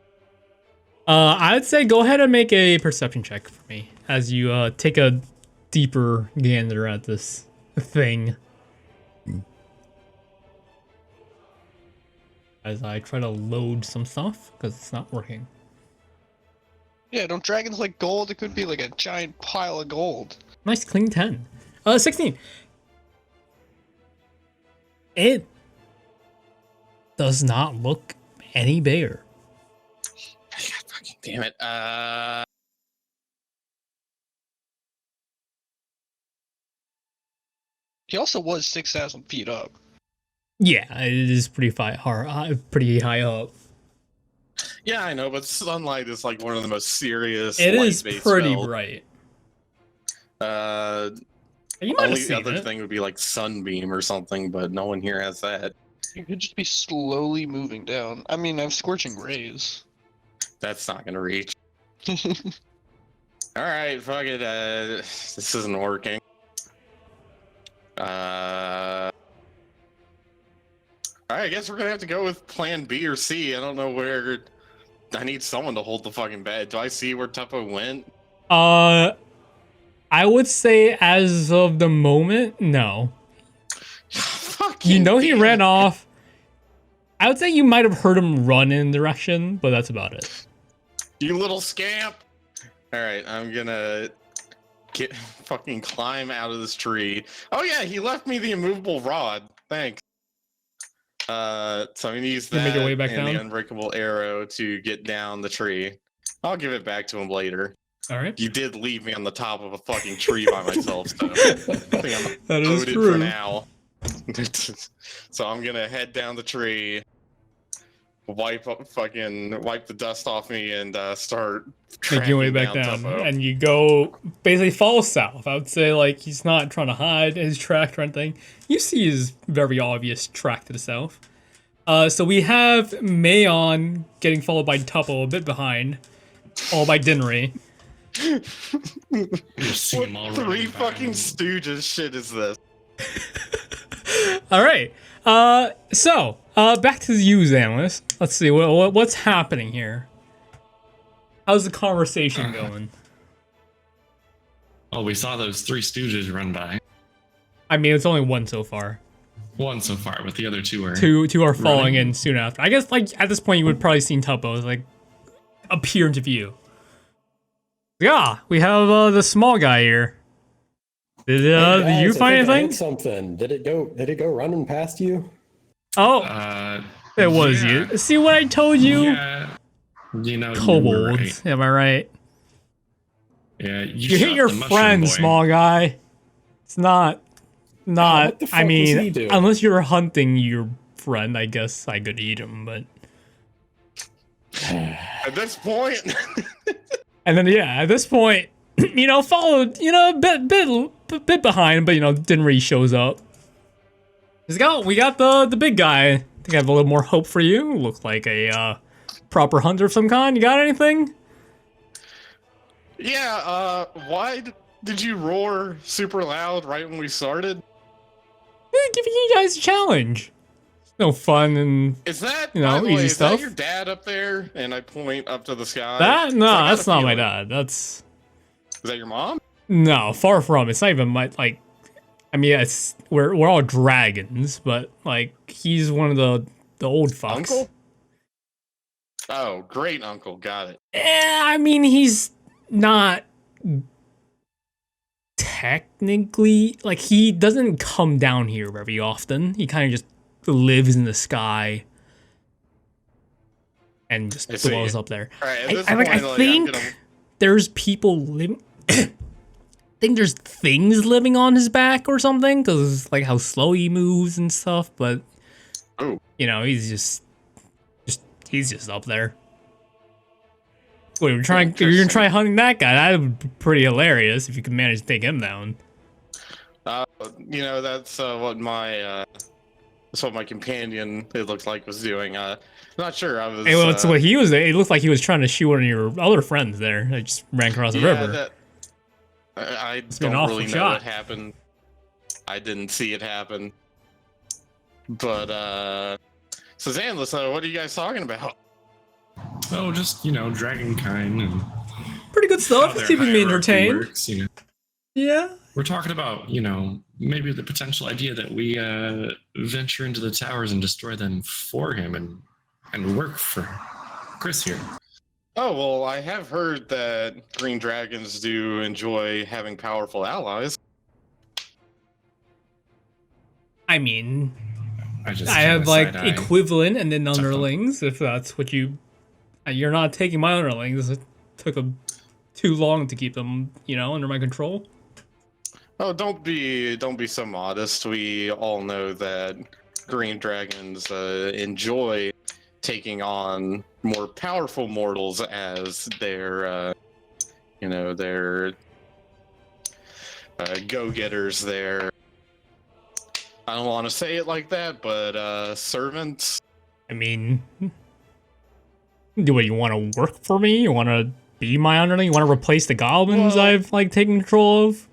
I'd say go ahead and make a perception check for me as you take a deeper gander at this thing. As I try to load some stuff because it's not working. Yeah, don't dragons like gold? It could be like a giant pile of gold. Nice clean 10. 16. It does not look any bigger. God fucking damn it. He also was 6,000 feet up. Yeah, it is pretty high up. Yeah, I know, but sunlight is like one of the most serious. It is light-based pretty spells. bright. Only You might have the seen other it. thing would be like sunbeam or something, but no one here has that. You could just be slowly moving down. I mean, I have scorching rays. That's not gonna reach. All right, fuck it. This isn't working. All right, I guess we're gonna have to go with Plan B or C. I don't know where. I need someone to hold the fucking bed. Do I see where Tuppo went? I would say as of the moment, no. Fucking You know he damn ran it. off. I would say you might have heard him run in direction, but that's about it. You little scamp! Alright, I'm gonna fucking climb out of this tree. Oh yeah, he left me the immovable rod. Thanks. So I'm gonna use You that make your way back and the down? unbreakable arrow to get down the tree. I'll give it back to him later. All right. You did leave me on the top of a fucking tree by myself, so I think I'm That is loaded true. for now. So I'm gonna head down the tree, wipe the dust off me, and start Make your way tracking back down, Tuppo. and you go basically follow south. I would say like he's not trying to hide his track or anything. You see his very obvious track to the south. So we have Mayon getting followed by Tuppo a bit behind, followed by Dinry. You see What him all three running fucking by. stooges shit is this? All right. So back to the use analyst. Let's see what's happening here. How's the conversation going? Oh, we saw those three stooges run by. I mean, it's only one so far. One so far, but the other two are. Two are falling Running. in soon after. I guess like at this point you would probably seen Tuppo like appear into view. Yeah, we have the small guy here. Did Hey, you guys, I find think I hit anything? something? Did it go running past you? Oh, it was yeah. you. See what I told you? Yeah. You know, you were Kobolds. right. Am I right? Yeah, You hit shot your the mushroom friend, boy. small guy. It's not. what the fuck I was he mean, doing? unless you're hunting your friend, I guess I could eat him. But At this point, and then yeah, at this point, followed, a bit behind, but didn't really shows up. We got the big guy. I think I have a little more hope for you. Looks like a proper hunter of some kind. You got anything? yeah. Why did you roar super loud right when we started? Giving you guys a challenge. It's no fun and Is that You know, by the way, easy is stuff. that your dad up there? And I point up to the sky. that. No, So I got that's a not my feeling. dad. That's Is that your mom? no, far from. It's not even my like. I mean, it's we're all dragons, but like he's one of the old fucks. Uncle? Oh, great uncle. Got it. I mean, he's not technically like he doesn't come down here very often. He kind of just lives in the sky. and just I see. dwells up there. All right, at I, this I, like, I point, think I'm gonna... there's people living. I think there's things living on his back or something, because like how slow he moves and stuff. But Oh. you know, he's just up there. Wait, you're gonna try hunting that guy? That would be pretty hilarious if you could manage to take him down. You know, that's what my companion, it looked like, was doing. Not sure. I was. Hey, well, it's what he was. It looked like he was trying to shoot one of your other friends there. They just ran across the river. I been an don't awful really know shot. what happened. I didn't see it happen. But so Xanless, what are you guys talking about? Oh, just, Dragonkind and Pretty good how stuff. their Keeping me hierarchy entertained. works, Yeah. We're talking about, maybe the potential idea that we venture into the towers and destroy them for him and work for Chris here. Oh, well, I have heard that green dragons do enjoy having powerful allies. I mean, I have like side-eye. equivalent and then underlings, if that's what you. You're not taking my underlings. It took too long to keep them, under my control. Oh, don't be so modest. We all know that green dragons enjoy taking on more powerful mortals as their go-getters. Their, I don't want to say it like that, but servants. I mean, do you want to work for me? You want to be my underling? You want to replace the goblins Well, I've taken control of?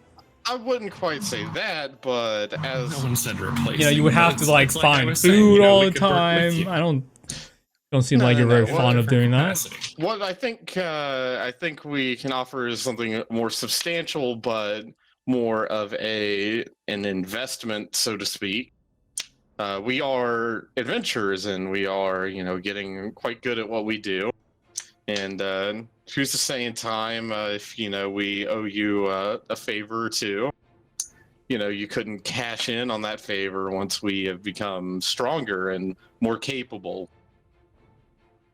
I wouldn't quite say that, but as No one said replace. You would have to find food all the time. I don't seem like you're very fond of doing that. what I think we can offer is something more substantial, but more of an investment, so to speak. We are adventurers, and we are, getting quite good at what we do. And who's to say in time, if we owe you a favor or two, you couldn't cash in on that favor once we have become stronger and more capable.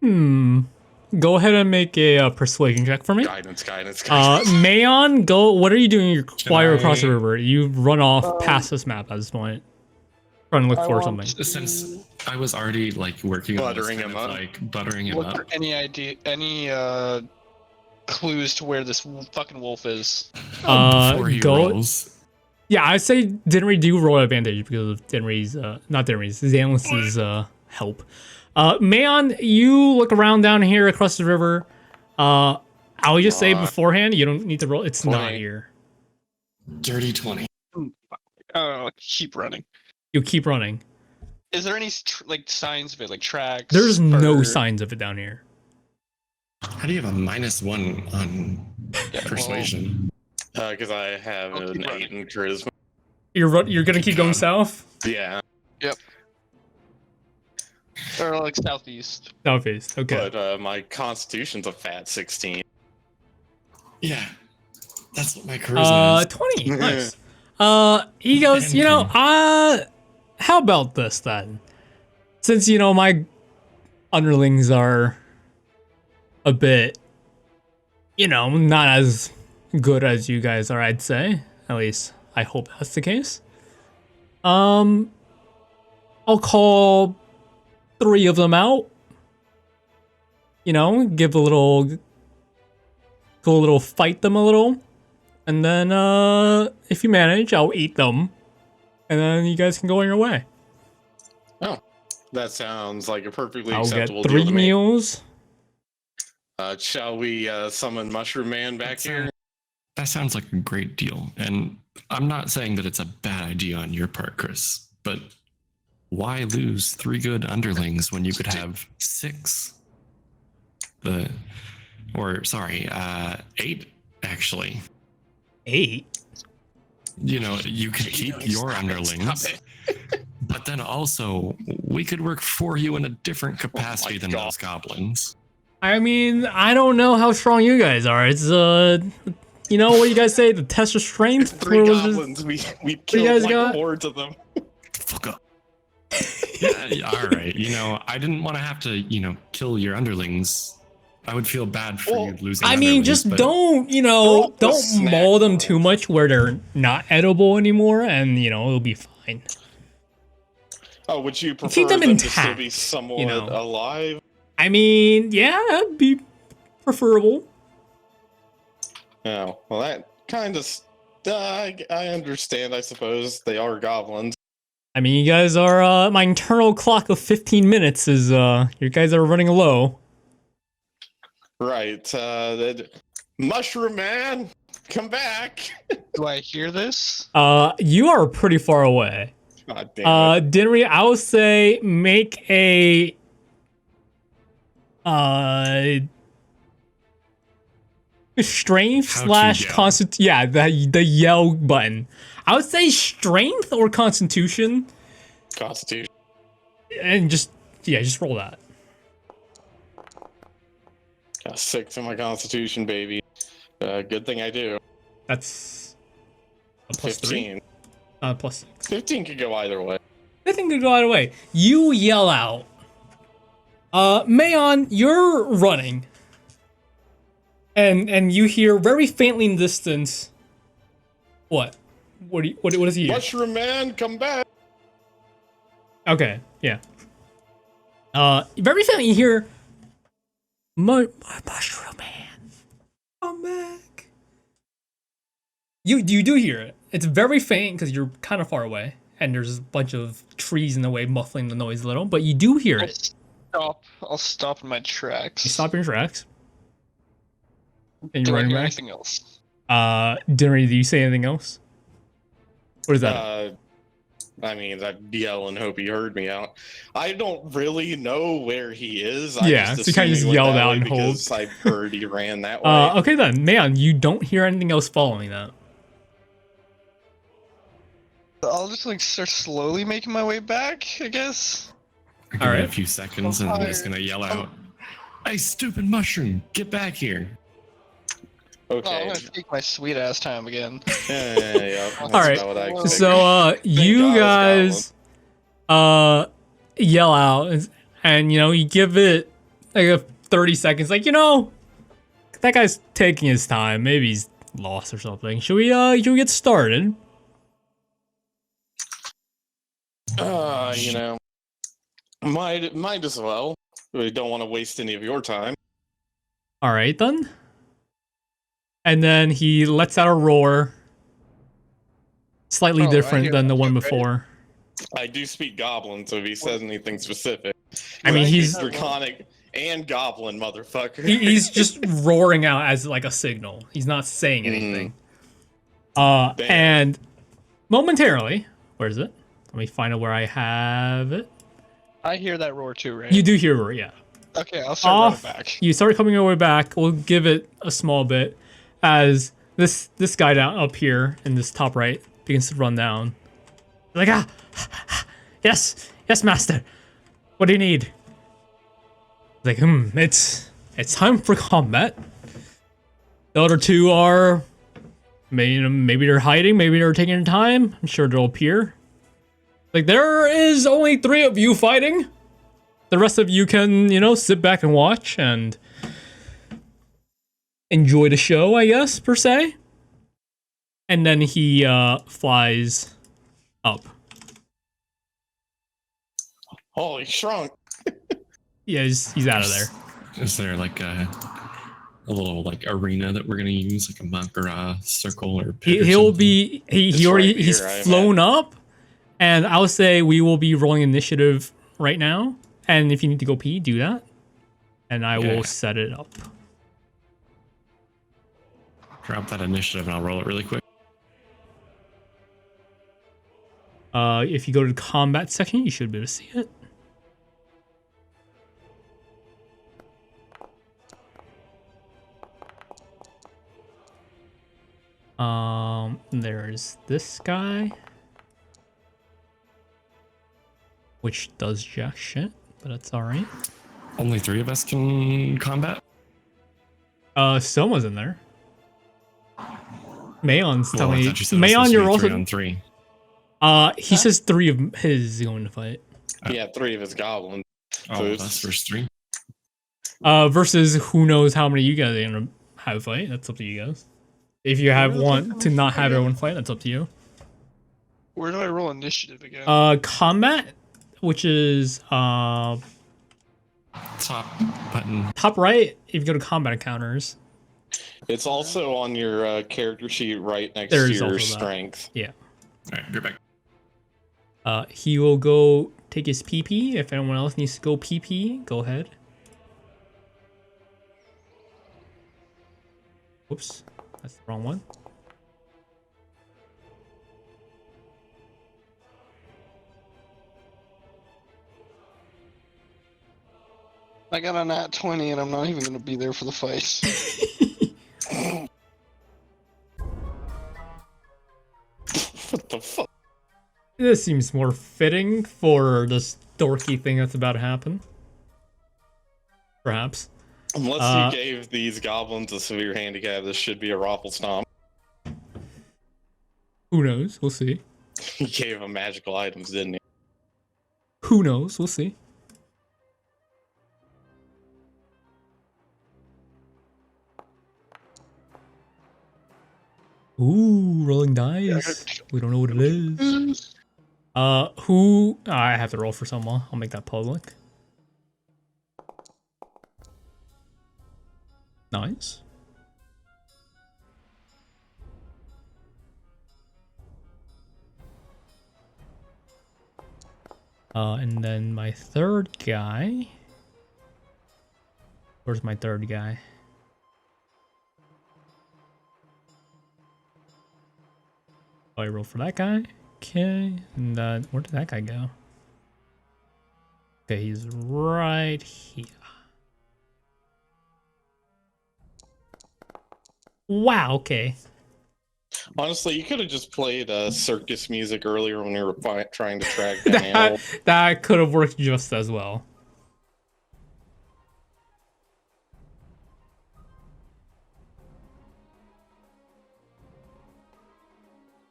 Go ahead and make a persuasion check for me. Guidance. Mayon, go. What are you doing? You're flying across the I- river. You run off past this map at this point. Trying to look for something. Since I was already working Buttering on this him kind up. of, buttering him Look up. for any clues to where this fucking wolf is. Before he go. rolls. Yeah, I say Denry do roll advantage because of Denry's, not Denry's, Xanless's help. Mayon, you look around down here across the river. I'll just say beforehand, you don't need to roll. It's not 20. here. Dirty 20. Keep running. You keep running. Is there any signs of it, like tracks? There's no or- signs of it down here. How do you have a -1 on persuasion? Because I have I'll keep an 8 running. in charisma. You're gonna keep going south? Yeah, Or southeast. Southeast. Okay. but my constitution's a fat 16. Yeah. That's what my charisma is. 20. Nice. He goes, how about this then? Since, my underlings are a bit, not as good as you guys are, I'd say. At least, I hope that's the case. I'll call 3 of them out. Give a little fight them a little. And then, if you manage, I'll eat them. And then you guys can go on your way. Oh, that sounds like a perfectly I'll get acceptable 3 deal to me. meals. Shall we summon Mushroom Man back here? That sounds like a great deal. And I'm not saying that it's a bad idea on your part, Chris, but why lose 3 good underlings when you could have 6? 8, actually. 8? You could keep your underlings, but then also we could work for you in a different capacity than God. those goblins. I mean, I don't know how strong you guys are. It's, what do you guys say? The test of strength? 3 Where was it? goblins. We you killed guys like got? hordes of them. Fuck up. Yeah, all right. You know, I didn't want to have to, kill your underlings. I would feel bad for Well, you losing. I mean, underlings, just but don't, Drop the don't snack maul them box. too much where they're not edible anymore, and it'll be fine. Oh, would you prefer Keep them them to still be intact, somewhat alive? I mean, yeah, that'd be preferable. Oh, well, that kind of. I understand. I suppose they are goblins. I mean, you guys are, my internal clock of 15 minutes is, you guys are running low. Right. Mushroom Man, come back. Do I hear this? You are pretty far away. God damn it. Dinnery, I would say make a, strength How to slash yell. constant. Yeah, the yell button. I would say strength or constitution, Constitution. and just roll that. Got 6 in my Constitution, baby. Good thing I do. That's a plus 3. 15. Plus 6. 15 could go either way. I think could go either way. You yell out. Mayon, you're running. And you hear very faintly in the distance. What? What is he hear? Mushroom Man, come back. Okay, yeah. Very faintly you hear Mushroom Man. Come back. You do hear it. It's very faint because you're kind of far away. And there's a bunch of trees in the way muffling the noise a little, but you do hear it. I'll stop in my tracks. You stop in your tracks. And Do you're I running hear back. anything else? Dinnery, do you say anything else? What is that? I mean, I yell and hope he heard me out. I don't really know where he is. Yeah, so you kinda assumed just he went yelled that out way and because hoped. I heard he ran that way. Okay then, man, you don't hear anything else following that. I'll just start slowly making my way back, I guess. give All it right. a few seconds, and I'm just gonna yell out, "Hey, stupid mushroom, get back here!" Oh, I'm Okay. gonna take my sweet ass time again. Yeah. That's All right. about what I expected. So you God it's guys yell out and you give it like a 30 seconds, like that guy's taking his time. Maybe he's lost or something. Should we get started? Might as well. We don't want to waste any of your time. All right then. And then he lets out a roar, slightly Oh, I different hear than the that one too, right? before. I do speak Goblin, so if he says anything specific, I mean, I speak he's Draconic and Goblin, motherfucker. he's just roaring out as like a signal. He's not saying anything. Damn. And momentarily, where is it? Let me find out where I have it. I hear that roar too, right? You do hear a roar, yeah. Okay, I'll start Off, running back. you start coming your way back. We'll give it a small bit as this guy down up here in this top right begins to run down. Like yes, master. What do you need? Like it's time for combat. The other two are maybe they're hiding, maybe they're taking their time. I'm sure they'll appear. Like there is only 3 of you fighting. The rest of you can, sit back and watch and enjoy the show, I guess, per se. And then he flies up. Holy shrunk. Yeah, he's out of there. Is there like a little like arena that we're gonna use, like a monk or a circle or pit or He'll something? be It's already right he's here, I flown up, and I'll say we will be rolling initiative right now. And if you need to go pee, do that, and I Yeah. will set it up. Drop that initiative and I'll roll it really quick. If you go to the combat section, you should be able to see it. There's this guy, which does jack shit, but that's all right. Only 3 of us can combat. Soma's in there. Mayon's telling I me. thought you said it was Mayon, supposed to you're be also. 3 on 3. He says 3 of his is going to fight. Yeah, 3 of his goblins. Oh, So that's first 3. Versus who knows how many you guys are gonna have fight. That's up to you guys. If you have Where the one fuck to am I not have again? everyone fight, that's up to you. Where do I roll initiative again? Combat, which is Top button. top right. If you go to combat encounters, It's also on your character sheet right next There to is your also that. strength. yeah. All right, you're back. He will go take his PP. If anyone else needs to go PP, go ahead. Oops, that's the wrong one. I got a nat 20 and I'm not even gonna be there for the fight. What the fuck? This seems more fitting for this dorky thing that's about to happen. Perhaps. Unless you gave these goblins a severe handicap, this should be a raffle stomp. Who knows? We'll see. He gave them magical items, didn't he? Who knows? We'll see. Ooh, rolling dice. We don't know what it is. Who? I have to roll for someone. I'll make that public. Nice. And then my third guy. Where's my third guy? Oh, I roll for that guy. Okay, and then where did that guy go? Okay, he's right here. Wow. Okay. Honestly, you could have just played circus music earlier when you were trying to track down that animals. that could have worked just as well.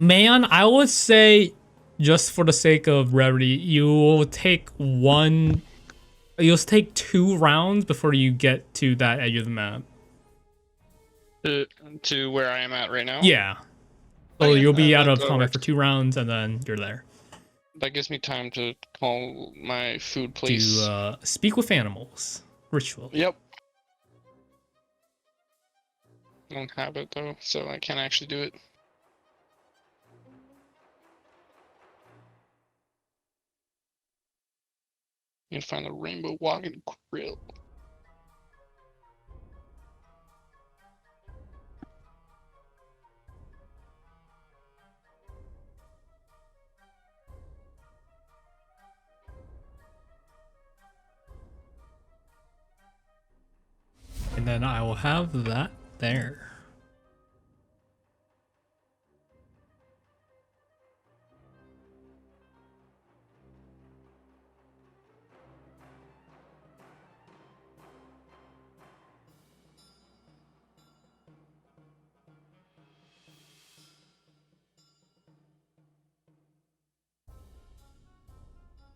Man, I would say, just for the sake of brevity, you'll take 2 rounds before you get to that edge of the map. To where I am at right now? Yeah. So Okay, you'll be out that of combat works. for 2 rounds, and then you're there. That gives me time to call my food place. To speak with animals. Ritual. Yep. I don't have it though, so I can't actually do it. You can find the rainbow walking grill. And then I will have that there.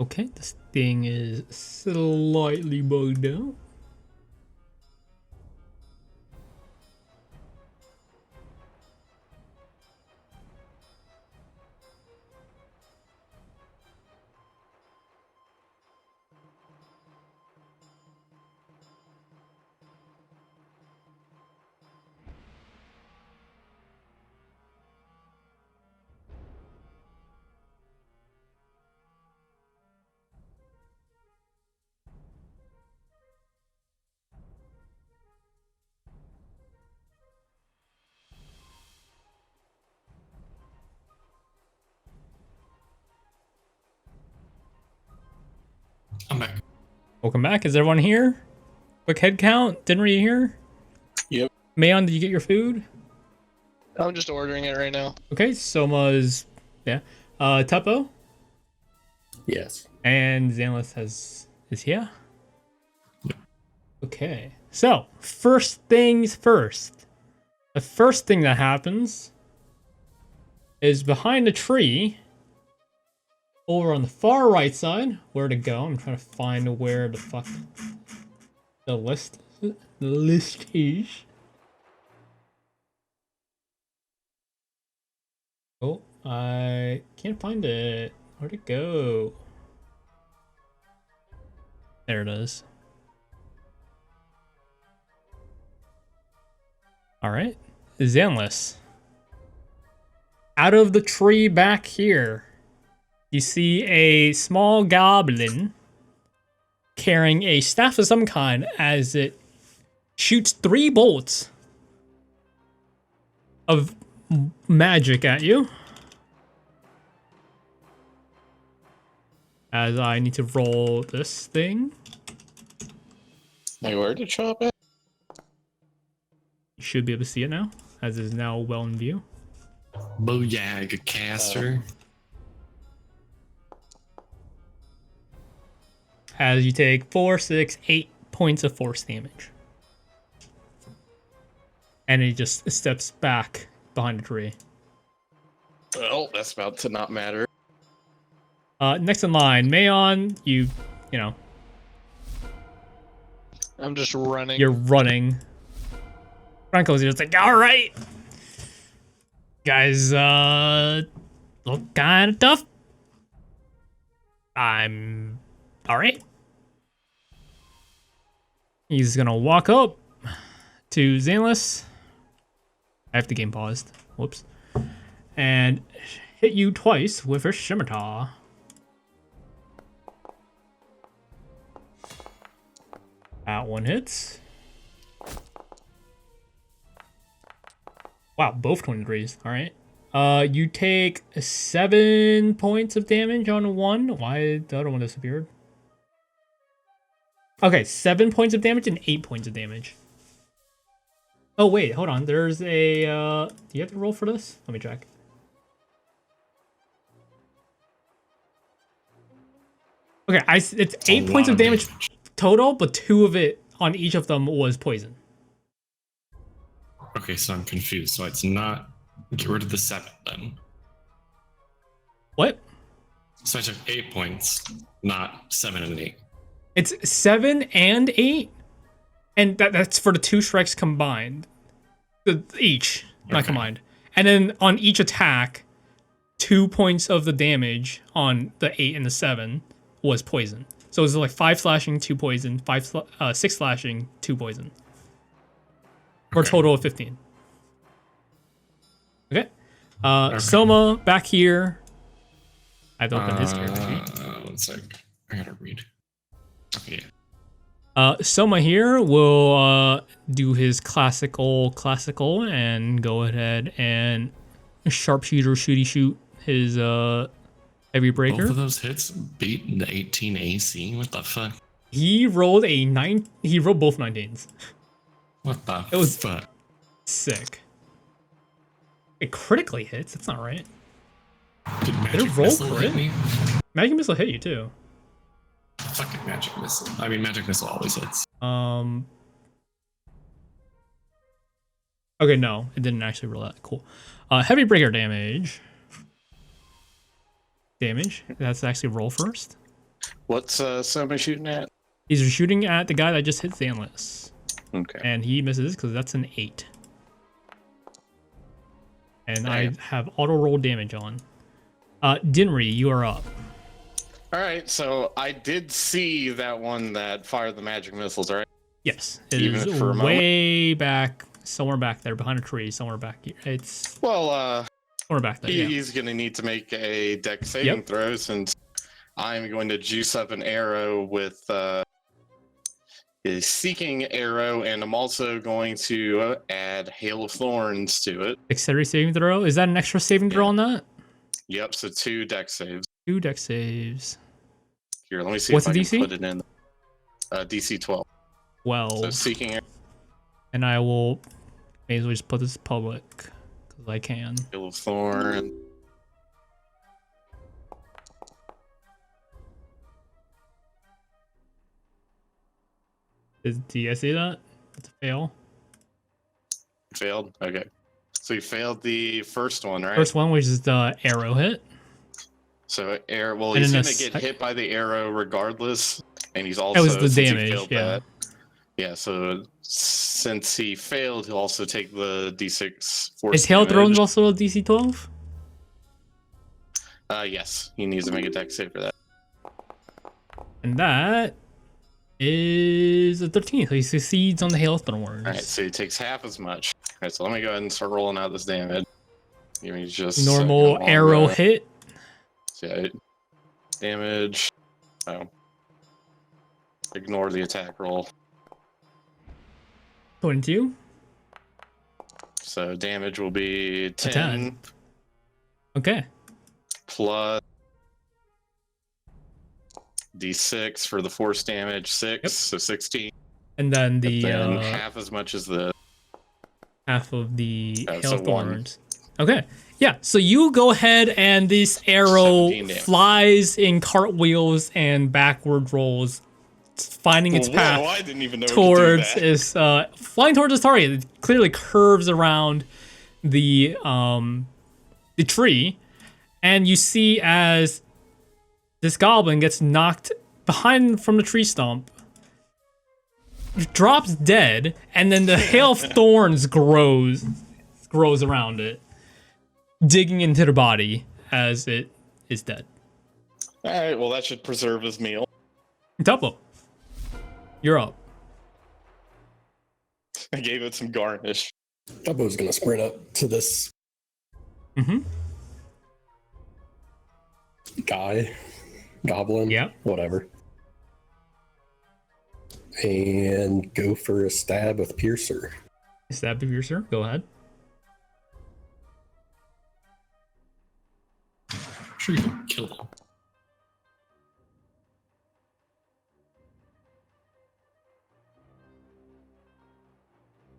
Okay, this thing is slightly bugged out. I'm back. Welcome back. Is everyone here? Quick head count. Dinner, you here? Yep. Mayon, did you get your food? I'm just ordering it right now. Okay, Soma's, yeah. Tuppo Yes. and Xanless is here. Okay, so first things first. The first thing that happens is behind the tree. Over on the far right side, where to go? I'm trying to find where the fuck the list is. Oh, I can't find it. Where'd it go? There it is. All right, Zenless. Out of the tree back here, you see a small goblin carrying a staff of some kind as it shoots 3 bolts of magic at you. As I need to roll this thing. Hey, where did it show up at? You should be able to see it now, as it is now well in view. Booyah, caster. As you take 4, 6, 8 points of force damage. And he just steps back behind the tree. Well, that's about to not matter. Next in line, Mayon, you know, I'm just running. you're running. Franco's just like, all right, guys, look kind of tough. I'm all right. He's gonna walk up to Zanless. I have the game paused. Whoops. And hit you twice with her scimitar. That one hits. Wow, both 23s. All right. You take 7 points of damage on one. Why the other one disappeared? Okay, 7 points of damage and 8 points of damage. Oh wait, hold on. There's a. Do you have to roll for this? Let me check. Okay, it's 8 points of damage total, but 2 of it on each of them was poison. Okay, so I'm confused. So it's not. Get rid of the 7 then. What? So I took 8 points, not 7 and 8. It's 7 and 8, and that's for the 2 strikes combined. Each, not combined. And then on each attack, 2 points of the damage on the 8 and the 7 was poison. So it was like 5 slashing, 2 poison, 6 slashing, 2 poison. For a total of 15. Okay. Soma back here. I have to open his character sheet. 1 sec. I gotta read. Okay, Soma here will do his classical and go ahead and sharpshooter shooty shoot his heavy breaker. Both of those hits beat the 18 AC? What the fuck? He rolled a 9. He rolled both 19s. What the It was fuck? sick. It critically hits. That's not right. Did Did Magic it roll Missile crit? hit me? Magic missile hit you too. Fucking Magic Missile. I mean, Magic Missile always hits. Okay, no, it didn't actually roll that. Cool. Heavy breaker damage. That's actually roll first. What's Soma shooting at? He's shooting at the guy that just hit Zanless. Okay. And he misses because that's an 8. And I have auto roll damage on. Dinri, you are up. All right, so I did see that one that fired the magic missiles, right? Yes, it Even is for a way back, somewhere back there, behind a tree, somewhere back here. It's Well, somewhere back there. Yeah. he's gonna need to make a deck saving throw since I'm going to juice up an arrow with his seeking arrow, and I'm also going to add Hail of Thorns to it. Dexterity saving throw. Is that an extra saving throw on that? Yep, so 2 deck saves. 2 deck saves. Here, let me see What's if I the can DC? put it in. DC 12. So 12. seeking arrow, And I will may as well just put this public because I can. Hail of Thorns. Do you guys see that? That's a fail. Failed. Okay. So you failed the first one, right? First one, which is the arrow hit. So air. Well, And he's then gonna get hit by the arrow regardless, and he's also That was the since he damage, failed yeah. that. Yeah. So since he failed, he'll also take the d6 force Is Hail damage. Thrones also a DC 12? Yes, he needs to make a dex save for that. And that is a 13. So he succeeds on the Hail Thorns. All right, so he takes half as much. All right, so let me go ahead and start rolling out this damage. Give me just a Normal second arrow longer. hit. Yeah, damage. Oh. Ignore the attack roll. 22. So damage will be 10, 10. Okay. plus d6 for the force damage, 6, Yep. so 16. And then the Then half as much as the. half of the Oh, Hail so 1. Thorns. Okay. Yeah, so you go ahead and this arrow 17 damage. flies in cartwheels and backward rolls, finding its path I didn't even know towards it its flying towards its target. It clearly curves around the tree, and you see as this goblin gets knocked behind from the tree stump, drops dead, and then the hail of thorns grows around it, digging into the body as it is dead. All right, well that should preserve his meal. Tuplo, you're up. I gave it some garnish. Jado's gonna sprint up to this Mm-hmm. guy, goblin, Yeah. whatever, and go for a stab with Piercer. Stab of Piercer. Go ahead. I'm sure you can kill him.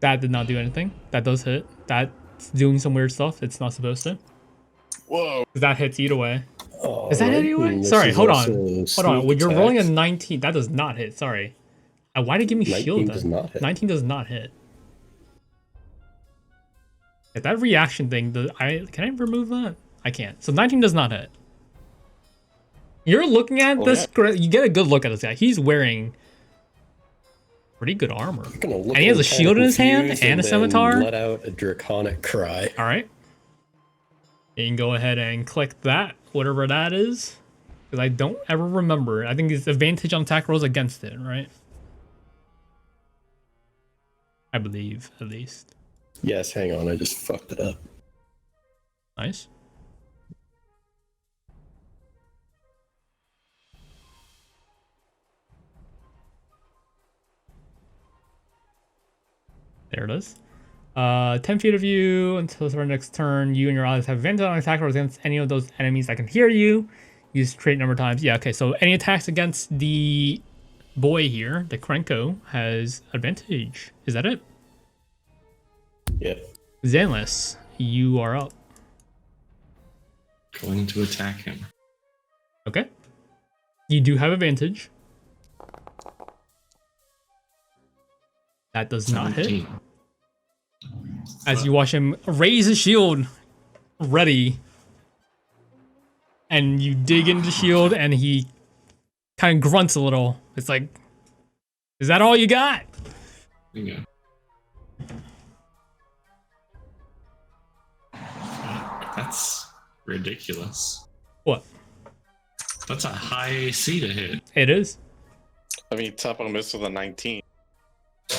That did not do anything. That does hit. That's doing some weird stuff. It's not supposed to. Whoa. That hits either way. Oh, Is that right, either way? and this Sorry, is hold on. also Hold on. sneak When you're rolling a attacks. 19, that does not hit. Sorry. Why did it give me 19 shield does then? not hit. 19 does not hit. Yeah, that reaction thing, can I remove that? I can't. So 19 does not hit. You're looking at this, you get a good look at this guy. He's wearing pretty good armor. I'm gonna look And he has at a him shield kinda in his hand confused and a then scimitar? Let out a draconic cry. All right. You can go ahead and click that, whatever that is. Because I don't ever remember. I think it's advantage on attack rolls against it, right? I believe, at least. Yes, hang on, I just fucked it up. Nice. There it is. 10 feet of you until our next turn. You and your allies have advantage on attack rolls against any of those enemies that can hear you. Use trait number of times. Yeah, okay. So any attacks against the boy here, the Krenko, has advantage. Is that it? Yep. Zanlis, you are up. Going to attack him. Okay. You do have advantage. That does not hit. 17. As you watch him raise his shield, ready, and you dig into the shield, and he kind of grunts a little. It's like, is that all you got? There you go. That's ridiculous. What? That's a high AC to hit. It is. I mean, Tuppo missed with a 19.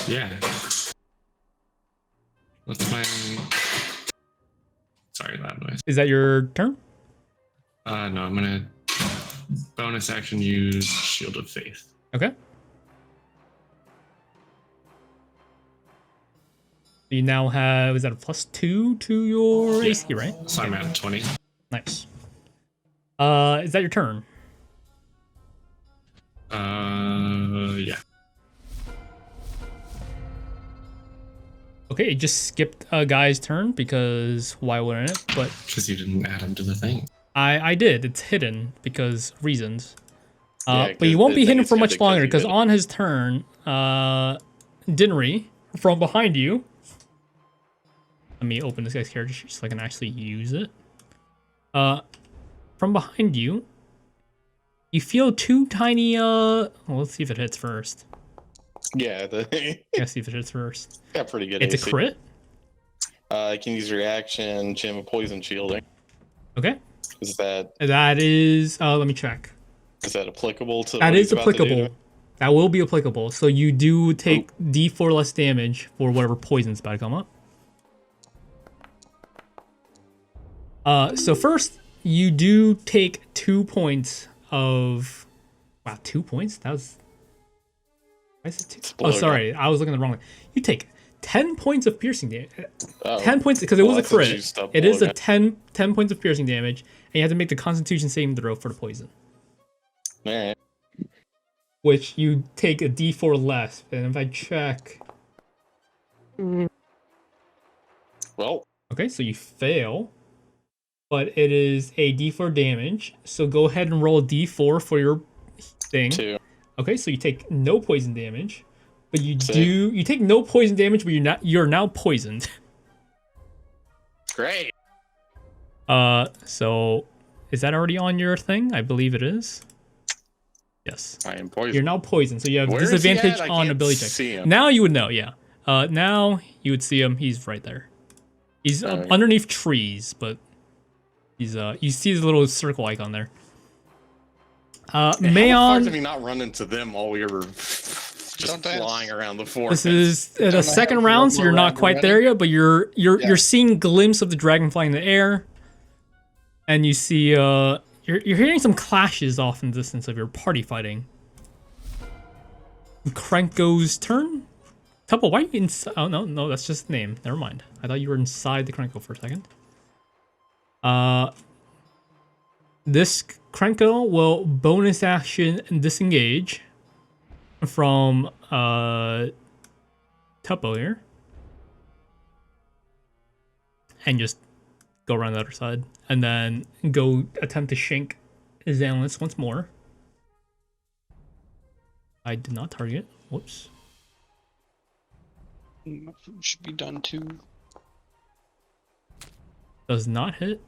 Yeah. What's my... Sorry, loud noise. Is that your turn? No, I'm gonna bonus action use Shield of Faith. Okay. You now have, is that a +2 to your AC, right? So I'm at 20. Nice. Is that your turn? Yeah. Okay, it just skipped a guy's turn because why wouldn't it? But Because you didn't add him to the thing. I did. It's hidden because reasons. Yeah, But you 'cause won't be the thing hidden is for hidden much 'cause longer you because did it. on his turn, Dinry from behind you. Let me open this guy's character sheet so I can actually use it. from behind you, you feel two tiny, well, let's see if it hits first. Yeah, Let's see if it hits first. got pretty good. It's AC. a crit. I can use reaction, gem of poison shielding. Okay. Is that That is, let me check. applicable to? That what is he's about to do to applicable. me? That will be applicable. So you do take D4 less damage for whatever poison's about to come up. So first, you do take 2 points of... Wow, 2 points? That was... Why is it 2? Oh, Explode. sorry. I was looking at the wrong one. You take 10 points of piercing damage. Oh. 10 points, because it was a that's crit. juiced up It is a blow, 10 points of piercing damage, and you have to make the Constitution saving throw for the poison, Alright. which you take a D4 less. And if I check... Well, Okay, so you fail, but it is a D4 damage. So go ahead and roll a D4 for your thing. 2. Okay, so you take no poison damage, but you Sick. you take no poison damage, but you're now poisoned. Great. So is that already on your thing? I believe it is. Yes. I am poisoned. You're now poisoned, so you have Where is he disadvantage at? I on can't ability check. see him. Now you would know, yeah. Now you would see him. He's right there. He's Alright. underneath trees, but he's you see the little circle icon there. How the fuck Mayon, did we not run into them while we were just Don't dance. flying around the forest? this is the I second have round, one so more you're not round quite already? there yet, but you're Yeah. seeing glimpse of the dragon flying in the air, and you see you're hearing some clashes off in the distance of your party fighting. Krenko's turn. Tupple, why are you inside? Oh no, that's just the name. Never mind. I thought you were inside the Krenko for a second. This Krenko will bonus action disengage from Tuppo here. And just go around the other side. And then go attempt to shank Xanalis once more. I did not target. Whoops. Should be done too. Does not hit.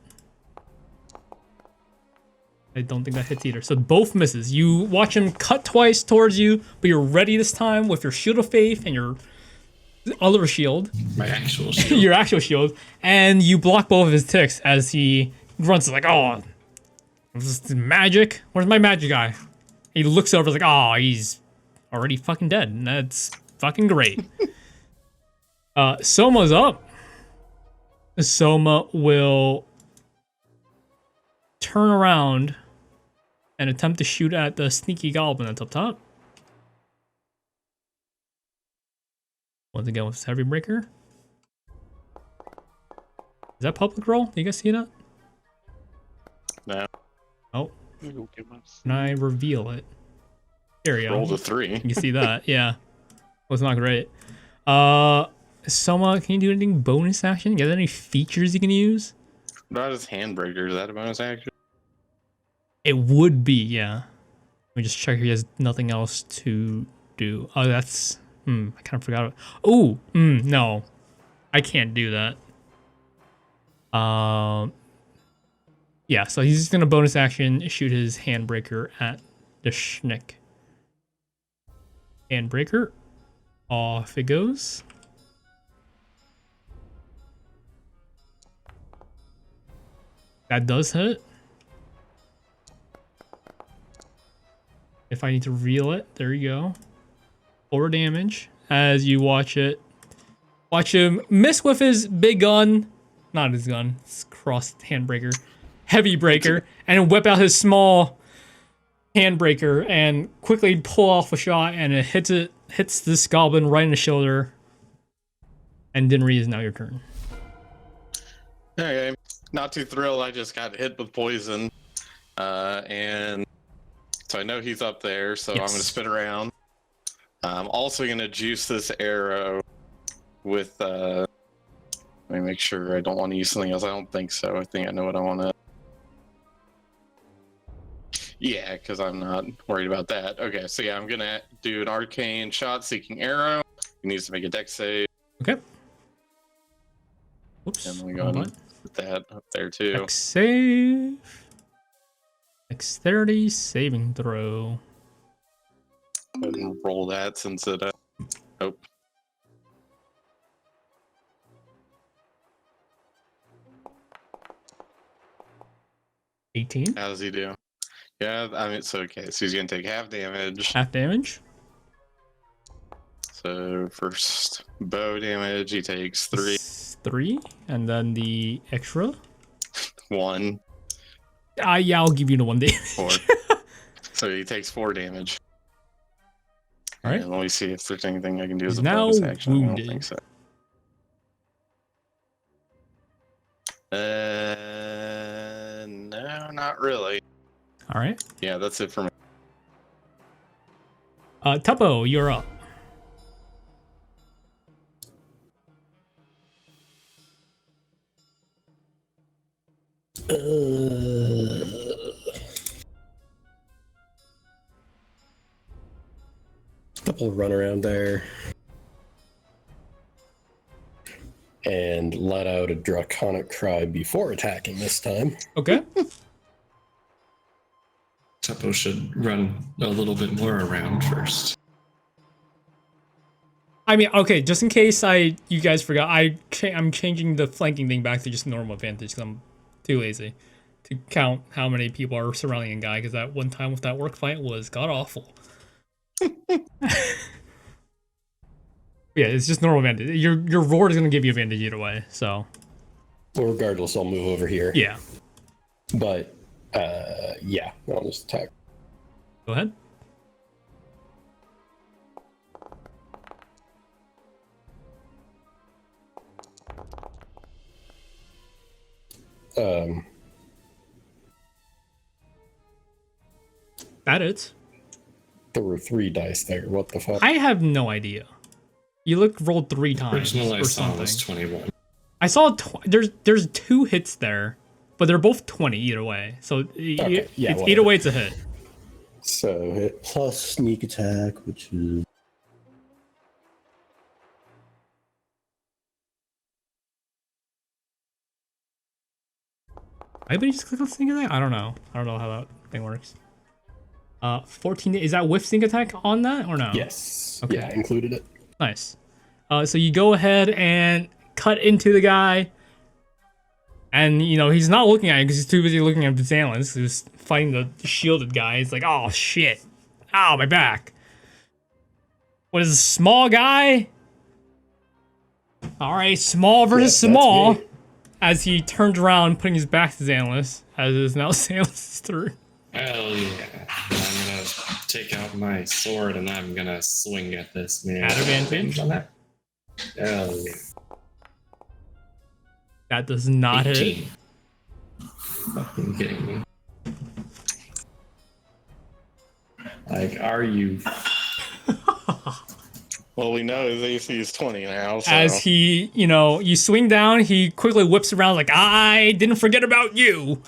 I don't think that hits either. So both misses. You watch him cut twice towards you, but you're ready this time with your Shield of Faith and your other shield, My actual shield. your actual shield, and you block both of his ticks as he grunts like, "Oh, this is magic. Where's my magic guy?" He looks over like, "Oh, he's already fucking dead." And that's fucking great. Soma's up. Soma will turn around and attempt to shoot at the sneaky goblin that's up top. Once again with his heavy breaker. Is that public roll? Do you guys see that? No. Oh, Let me go get my can I reveal it? There you go. Rolled a 3. You see that? Yeah. Was not great. Soma, can you do anything bonus action? You got any features you can use? Not his handbreaker. Is that a bonus action? It would be, yeah. Let me just check here. He has nothing else to do. Oh, that's... I kind of forgot. Oh, no. I can't do that. Yeah, so he's just going to bonus action shoot his handbreaker at the schnick. Handbreaker. Off it goes. That does hit. If I need to reel it, there you go. 4 damage as you watch it. Watch him miss with his big gun. Not his gun. It's crossed handbreaker. Heavy breaker. And whip out his small handbreaker and quickly pull off a shot, and it hits this goblin right in the shoulder. And Dinri is now your turn. Okay. Not too thrilled. I just got hit with poison. And so I know he's up there, so I'm Yes. going to spin around. I'm also going to juice this arrow with, let me make sure I don't want to use something else. I don't think so. I think I know what I want to. Yeah, because I'm not worried about that. Okay, so yeah, I'm going to do an arcane shot seeking arrow. He needs to make a dex save. Okay. Whoops. And we go hold and on. put that up there too. Dex save. Dexterity saving throw. Go ahead and roll that since it. Nope. $18. How does he do? Yeah, I mean, it's okay. So he's gonna take half damage. Half damage. So first bow damage, he takes 3. 3, and then the extra. 1, Yeah, I'll give you the 1 damage. 4. So he takes 4 damage. All right. And let me see if there's anything I can do as He's a now bonus action. I don't wounded. think so. No, not really. All right. Yeah, that's it for me. Tuppo, you're up. Couple run around there and let out a draconic cry before attacking this time. Okay. Tuppo should run a little bit more around first. I mean, okay, just in case you guys forgot, I'm changing the flanking thing back to just normal advantage because I'm too lazy to count how many people are surrounding a guy, because that one time with that work fight was god awful. Yeah, it's just normal advantage. Your roar is gonna give you advantage either way, so. Well, regardless, I'll move over here. Yeah. But, yeah, I'll just attack. Go ahead. That is. There were 3 dice there. What the fuck? I have no idea. You rolled 3 times Original I or saw something. was 21. I saw there's 2 hits there, but they're both 20 either way. So Okay, yeah, either whatever. way, it's a hit. So hit plus sneak attack, which is Anybody just click on sneak attack? I don't know. I don't know how that thing works. 14. Is that with sneak attack on that or no? yes. Okay. Yeah, included it. Nice. So you go ahead and cut into the guy, and he's not looking at you because he's too busy looking at Xalans, who's fighting the shielded guy. He's like, oh shit, ow, my back. What is a small guy? All right, small versus Yes, that's small. me. As he turns around, putting his back to Xalans, as is now Xalans' turn. Hell yeah. I'm gonna take out my sword and I'm gonna swing at this man. At advantage? On that? Hell yeah. That does not 18. hit. Fucking kidding me. Like, are you? Well, we know his AC is 20 now. So. As he, you swing down, he quickly whips around like, I didn't forget about you.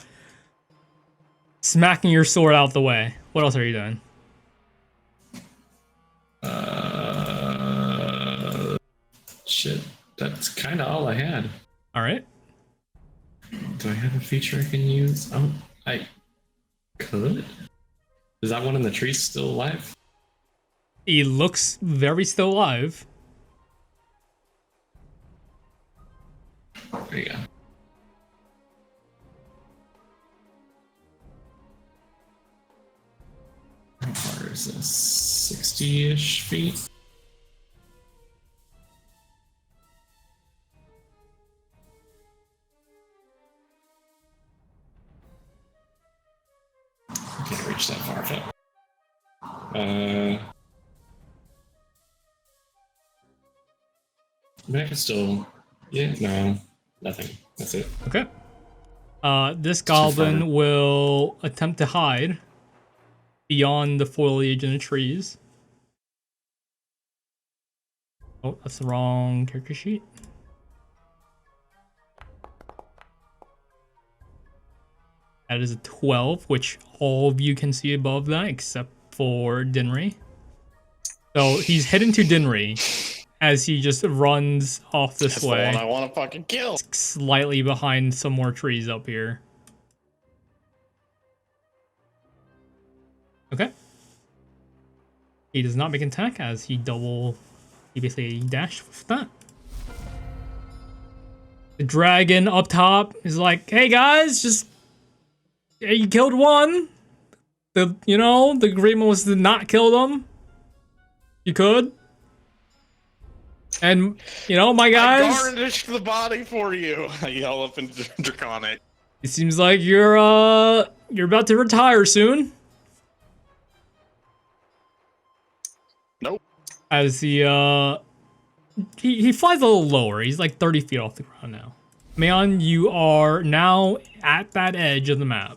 Smacking your sword out the way. What else are you doing? Shit. That's kind of all I had. All right. Do I have a feature I can use? Oh, I could. Is that one in the tree still alive? He looks very still alive. There you go. How far is this? 60-ish feet? I can't reach that far. I mean, I can still... Yeah, no. Nothing. That's it. Okay. This goblin far. will attempt to hide beyond the foliage and the trees. Oh, that's the wrong character sheet. That is a 12, which all of you can see above that except for Dinri. So he's heading to Dinri as he just runs off this That's way. the one I want to fucking kill. Slightly behind some more trees up here. He does not make an attack as he basically dashed with that. The dragon up top is like, hey guys, just, yeah, you killed one. The agreement was to not kill them. You could. And, my guys, I garnished the body for you. I yell up in Draconic. it seems like you're about to retire soon. Nope. As he flies a little lower. He's like 30 feet off the ground now. Mayon, you are now at that edge of the map.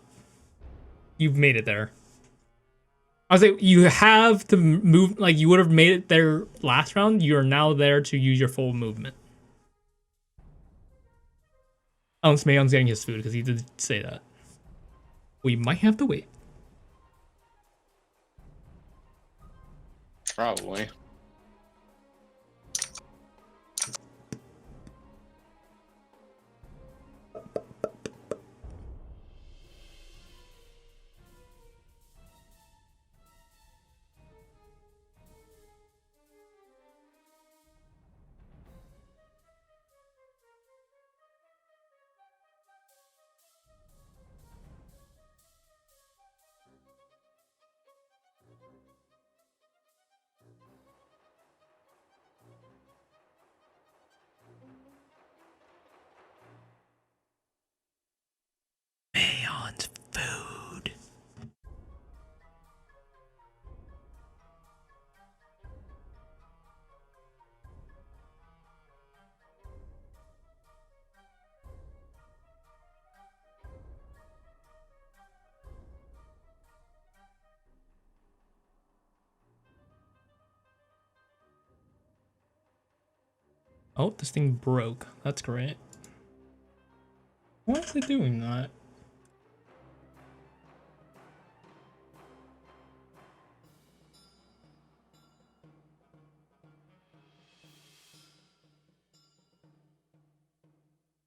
You've made it there. I was like, you have to move, like you would have made it there last round. You are now there to use your full movement. Unless Mayon's getting his food, because he did say that. We might have to wait. Probably. Mayon's food. Oh, this thing broke. That's great. Why is it doing that?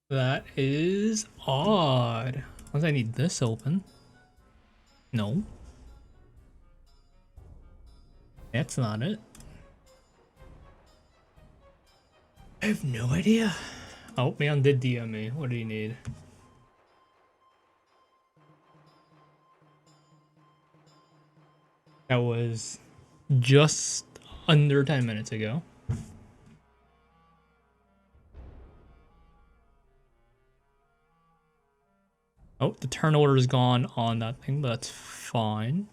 That is odd. Unless I need this open. No. That's not it. I have no idea. Oh, man did DM me. What do you need? That was just under 10 minutes ago. Oh, the turn order is gone on that thing, but that's fine.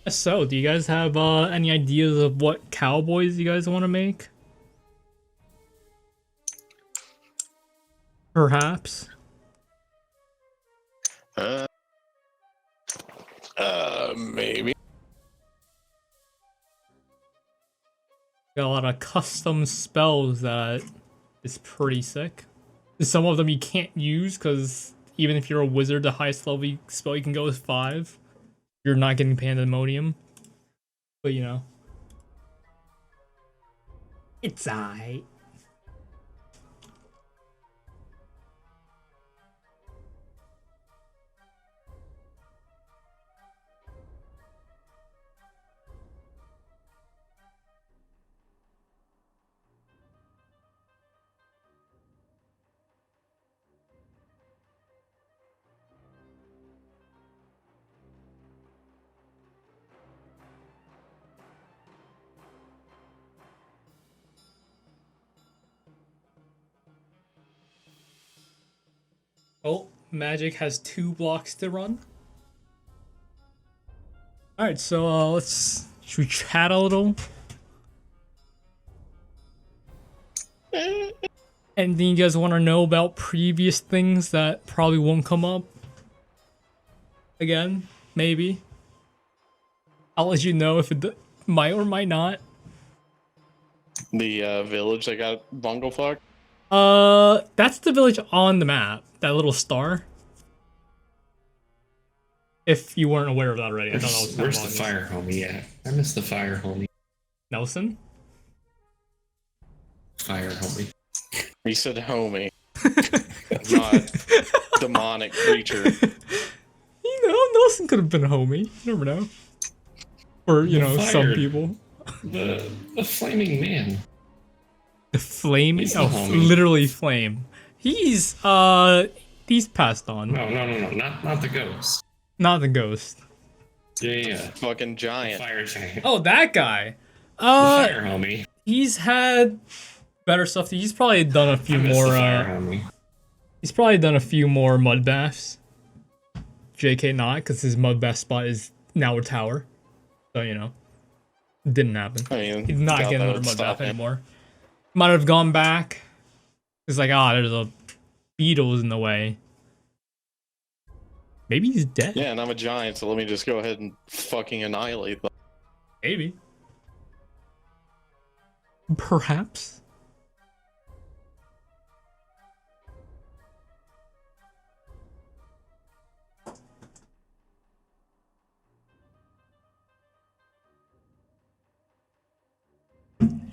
So, do you guys have any ideas of what cowboys you guys want to make? Perhaps. Maybe. Got a lot of custom spells that is pretty sick. Some of them you can't use because even if you're a wizard, the highest level spell you can go is 5. You're not getting pandemonium. But it's aight. Oh, Magic has 2 blocks to run. Alright, so should we chat a little? Anything you guys want to know about previous things that probably won't come up? Again, maybe. I'll let you know if it might or might not. The village that got bunglefucked? That's the village on the map. That little star. If you weren't aware of that already, I thought that was kind Where's of the obvious. fire homie at? I miss the fire homie. Nelson? Fire homie. He said homie, not demonic creature. You know, Nelson could have been a homie. You never know. Or, you The know, some fire- people. The flaming man. The flame? He's the Oh, homie. literally flame. He's passed on. No, not the ghost. Not the ghost. Yeah. Fucking giant. Fire giant. Oh, that guy. The fire homie. He's had better stuff. He's probably done a few I miss more. the fire homie. He's probably done a few more mud baths. JK not, because his mud bath spot is now a tower. So, you know, didn't happen. I mean, He's not doubt getting that another would mud stop bath him. anymore. Might have gone back. It's like, there's a beetles in the way. Maybe he's dead. Yeah, and I'm a giant, so let me just go ahead and fucking annihilate them. Maybe. Perhaps.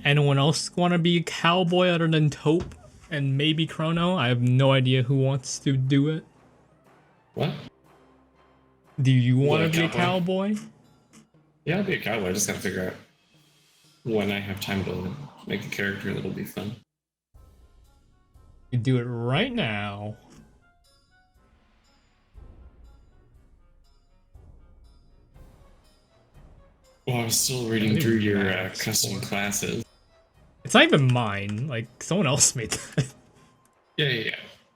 Anyone else want to be a cowboy other than Taupe and maybe Chrono? I have no idea who wants to do it. What? Do you want to What, be a cowboy? cowboy? Yeah, I'll be a cowboy. I just gotta figure out when I have time to make a character that'll be fun. You do it right now. Well, I was still reading through your custom classes. It's not even mine. Like, someone else made that. Yeah.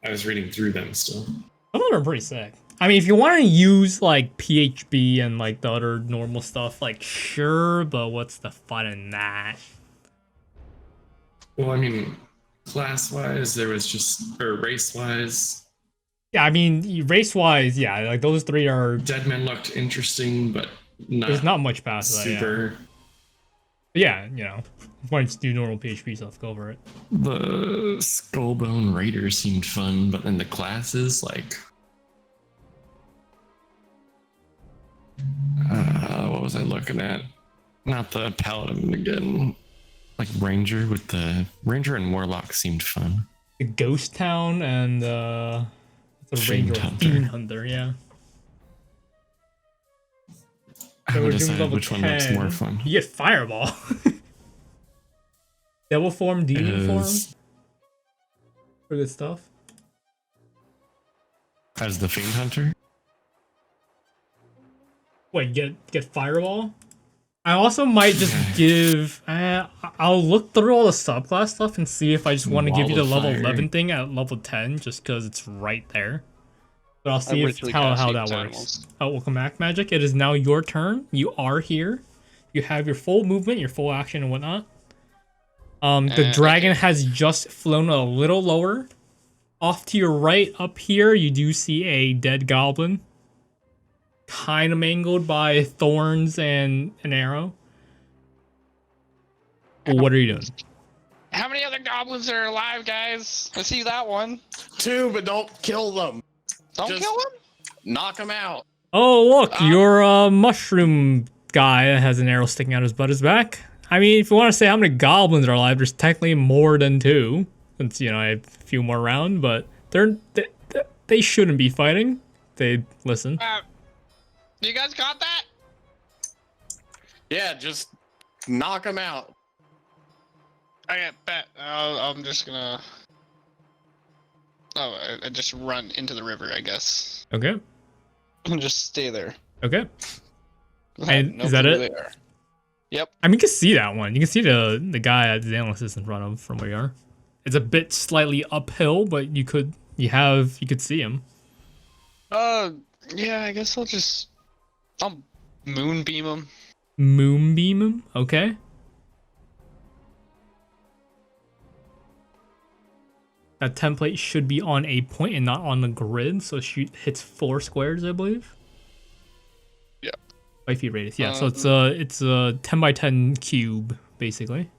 I was reading through them still. Some of them are pretty sick. I mean, if you want to use, like, PHB and, like, the other normal stuff, like, sure, but what's the fun in that? Well, I mean, class-wise, there was just, or race-wise, Yeah, I mean, race-wise, yeah, like, those three are... Deadman looked interesting, but There's not much past that, yeah. super. But yeah, you know, why don't you do normal PHP stuff, go over it. The Skullbone Raider seemed fun, but then the classes, like... what was I looking at? Not the Paladin again. Like Ranger with the... Ranger and Warlock seemed fun. The Ghost Town and, the Fiend Ranger Hunter. Fiend Hunter, yeah. I So haven't we're doing decided level which one looks 10. more fun. You get Fireball. Devil form, demon form for this stuff. As the Fiend Hunter? Wait, get Fireball? I also might just give... I'll look through all the subclass stuff and see if I just want to give you the Wall of level Fire. 11 thing at level 10, just because it's right there. But I'll see I if originally how cast that Satan's works. Animals. Oh, welcome back, Magic. It is now your turn. You are here. You have your full movement, your full action, and whatnot. The dragon has just flown a little lower. Off to your right, up here, you do see a dead goblin. Kind of mangled by thorns and an arrow. What are you doing? How many other goblins are alive, guys? I see that one. 2, but don't kill them. Don't Just- kill him. Knock them out. Oh, look, your mushroom guy that has an arrow sticking out his butt is back. I mean, if you want to say how many goblins are alive, there's technically more than 2. Since, you know, I have a few more around, but they shouldn't be fighting. They listen. You guys got that? Yeah, just knock them out. I bet. I'm just gonna. Oh, I just run into the river, I guess. Okay. And just stay there. Okay. I have And no is that clue it? where they are. Yep. I mean, you can see that one. You can see the guy at the analyst is in front of from where you are. It's a bit slightly uphill, but you could see him. Yeah, I guess I'll moonbeam him. Moonbeam him. Okay. That template should be on a point and not on the grid, so she hits 4 squares, I believe. Yeah. 5 feet radius. Yeah, so it's a 10 by 10 cube, basically.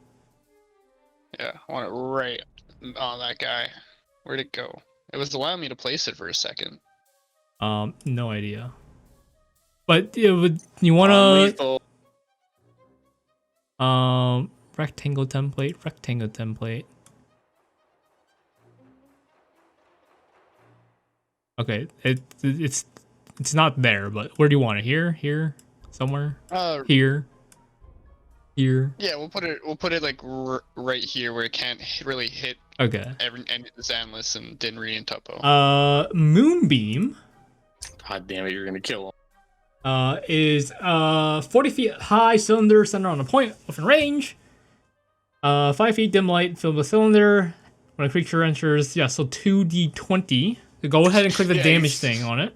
Yeah, I want it right on that guy. Where'd it go? It was allowing me to place it for a second. No idea. But it would you want Non-lethal. to rectangle template. Okay, it's not there, but where do you want it? Here, somewhere, here. Yeah, we'll put it like right here where it can't really hit Okay. any of the Zanless and Dinri and Topo. Moonbeam God damn it, you're gonna kill him. is 40 feet high cylinder center on a point within range. 5 feet dim light filled with cylinder. When a creature enters, yeah, so 2d20. Go ahead and click the Yeah, damage thing on it.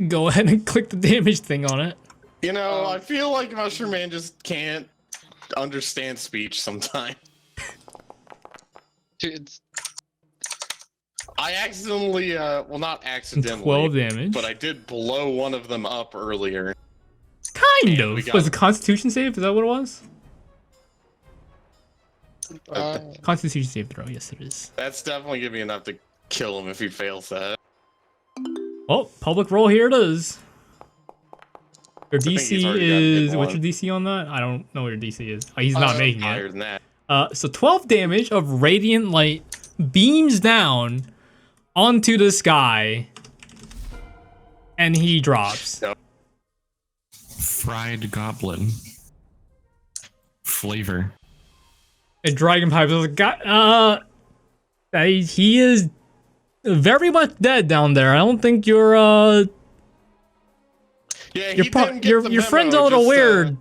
Go ahead and click the damage thing on it. You know, I feel like Mushroom Man just can't understand speech sometimes. It's I accidentally, well, not accidentally, 12 damage. but I did blow one of them up earlier. Kind And we of. got- Was it Constitution save? Is that what it was? Constitution save throw. Yes, it is. That's definitely gonna be enough to kill him if he fails that. Oh, public roll. Here it is. Your think he's DC already gotten hit is what's one. your DC on that? I don't know what your DC is. Oh, he's not making Higher it. than that. So 12 damage of radiant light beams down onto this guy, and he drops. Fried goblin. Flavor. And Dragon Pipe is like, he is very much dead down there. I don't think you're Yeah, he your didn't get your the your friend's a memo, little just, weird.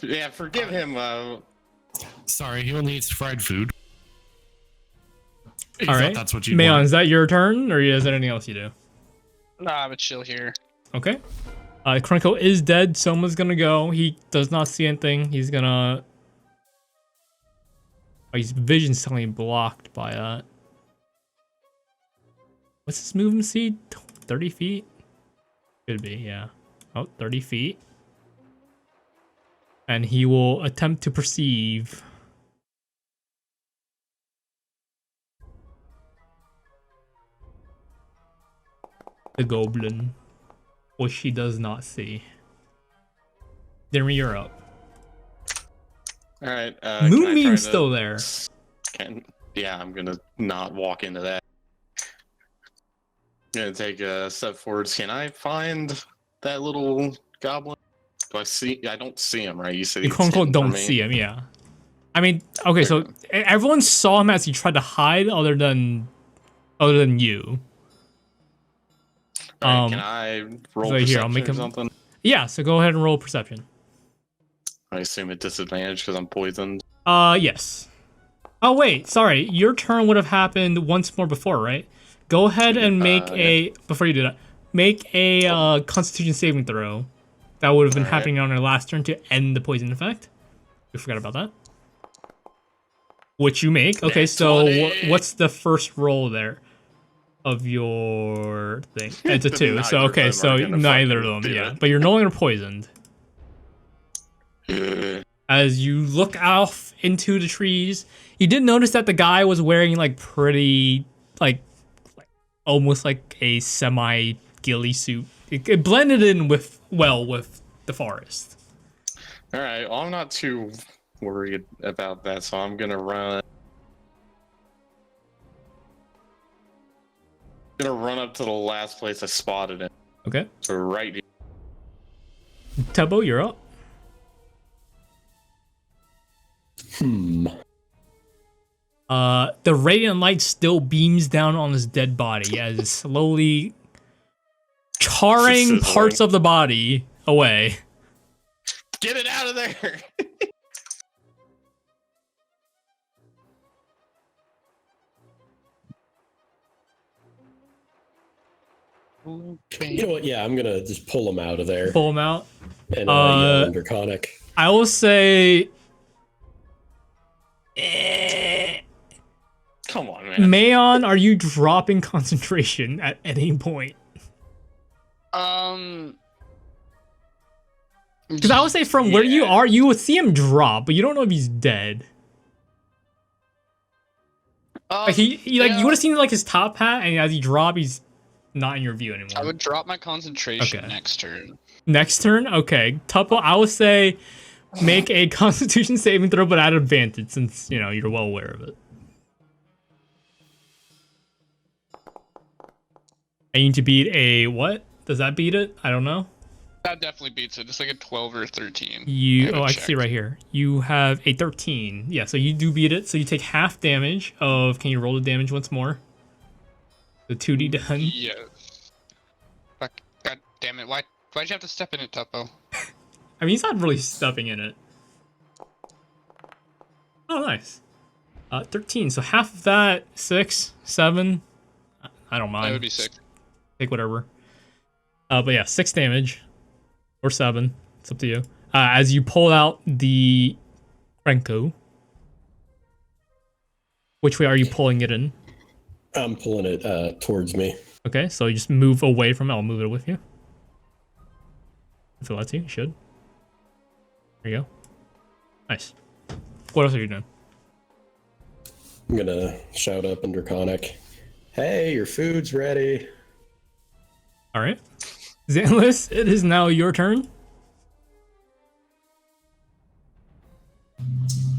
Yeah, forgive him. Sorry, he only eats fried food. He All thought right, that's what you Mayon, want. is that your turn, or is there anything else you do? nah, but chill here. Okay. Chronicle is dead. Soma's gonna go. He does not see anything. He's gonna. Oh, his vision's suddenly blocked by that. What's his movement speed? 30 feet? Could be, yeah. Oh, 30 feet. And he will attempt to perceive. The goblin. Which he does not see. Then you're up. All right. Moonbeam's still there. Yeah, I'm gonna not walk into that. Gonna take a step forwards. Can I find that little goblin? Do I see? I don't see him, right? You said You he's quote unquote hidden from don't me. see him, yeah. I mean, okay, so everyone saw him as he tried to hide, other than you. All right, can I roll so here, perception I'll make or him- something? Yeah, so go ahead and roll perception. I assume at disadvantage because I'm poisoned. Yes. Oh wait, sorry. Your turn would have happened once more before, right? Go ahead and make before you do that, make a Constitution saving throw. That would have been Alright. happening on your last turn to end the poison effect. We forgot about that. Which you make. Okay, Nat so 20. what's the first roll there of your thing? It's a 2. So Neither of okay, them so are gonna neither of fucking them, do yeah. it. But you're no longer poisoned. As you look off into the trees, you did notice that the guy was wearing like pretty, like almost like a semi ghillie suit. It blended in with the forest. All right. Well, I'm not too worried about that, so I'm gonna run. Gonna run up to the last place I spotted it. Okay, So right here. Tubbo, you're up. The radiant light still beams down on his dead body as it's slowly charring Sizzling. parts of the body away. Get it out of there! Okay. You know what? Yeah, I'm gonna just pull him out of there Pull him out. and Uh, yell Draconic. I will say, Come on, man. Mayon, are you dropping concentration at any point? Because I would say from where you Yeah. are, you would see him drop, but you don't know if he's dead. Like he like you would have seen like his top hat, and as he dropped, he's not in your view I anymore. would drop my concentration Okay. next turn. Next turn, okay. Tuppo, I would say make a Constitution saving throw, but at advantage since you're well aware of it. I need to beat a what? Does that beat it? I don't know. That definitely beats it. It's like a 12 or 13. I can see right here. You have a 13. Yeah, so you do beat it. So you take half damage of. Can you roll the damage once more? The 2D done. Yeah. Fuck. God damn it. Why'd you have to step in it, Tuppo? I mean, he's not really stepping in it. Oh, nice. 13. So half of that, 6, 7. I don't mind. That would be sick. Take whatever. But yeah, 6 damage. Or 7. It's up to you. As you pull out the Renko. Which way are you pulling it in? I'm pulling it towards me. Okay, so you just move away from it. I'll move it with you. If it lets you, you should. There you go. Nice. What else are you doing? I'm gonna shout up in Draconic. Hey, your food's ready. Alright. Xanless, it is now your turn.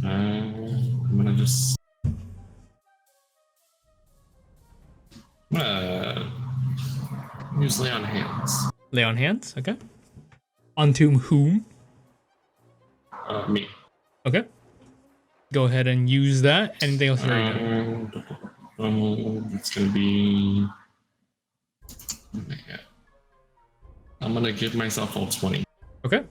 I'm gonna just. I'm gonna use Lay on Hands. Lay on hands, okay. Onto whom? Me. Okay. Go ahead and use that. Anything else you're doing? It's gonna be. I'm gonna give myself all 20. Okay.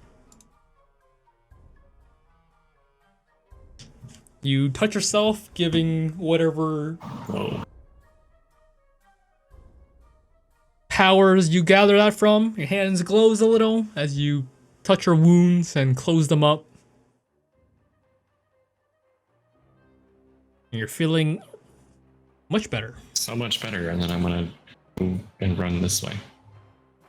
You touch yourself, giving whatever Oh. powers you gather that from. Your hands glows a little as you touch your wounds and close them up. And you're feeling much better. So much better, and then I'm gonna go and run this way.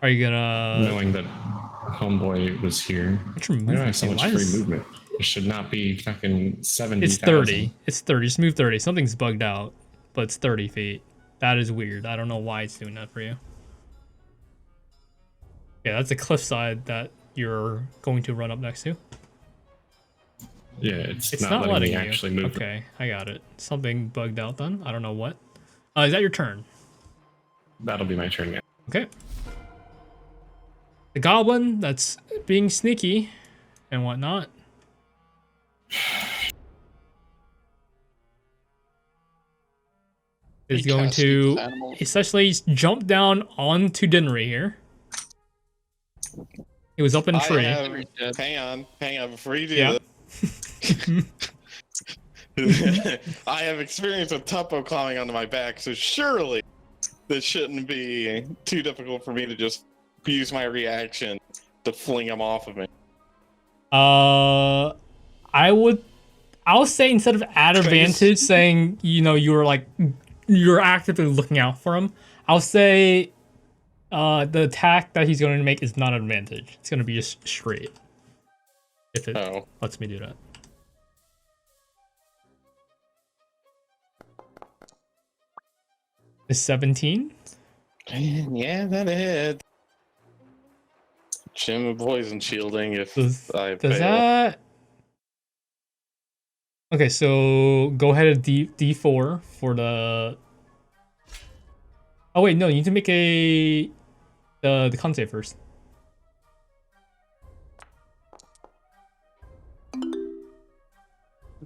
Are you gonna... Knowing that homeboy was here. What's your Why do I movement? have so much Why free is- movement? It should not be fucking 70. It's 30. It's 30. Just move 30. Something's bugged out, but it's 30 feet. That is weird. I don't know why it's doing that for you. Yeah, that's a cliffside that you're going to run up next to. Yeah, it's It's not, letting me you. actually move. Okay, I got it. Something bugged out then. I don't know what. Is that your turn? That'll be my turn now. Okay. The goblin that's being sneaky and whatnot. Is going to essentially jump down onto Dinry here. He was up in a tree. Hang on, before you do Yeah. that. I have experience with Tuppo climbing onto my back, so surely this shouldn't be too difficult for me to just use my reaction to fling him off of me. I'll say instead of at advantage, saying you're actively looking out for him. I'll say the attack that he's going to make is not an advantage. It's going to be just straight. If it lets me do that. Is 17? Yeah, that is. Jim poison shielding if I Does fail. that... Okay, so go ahead and D4 for the... Oh wait, no, you need to make the con save first.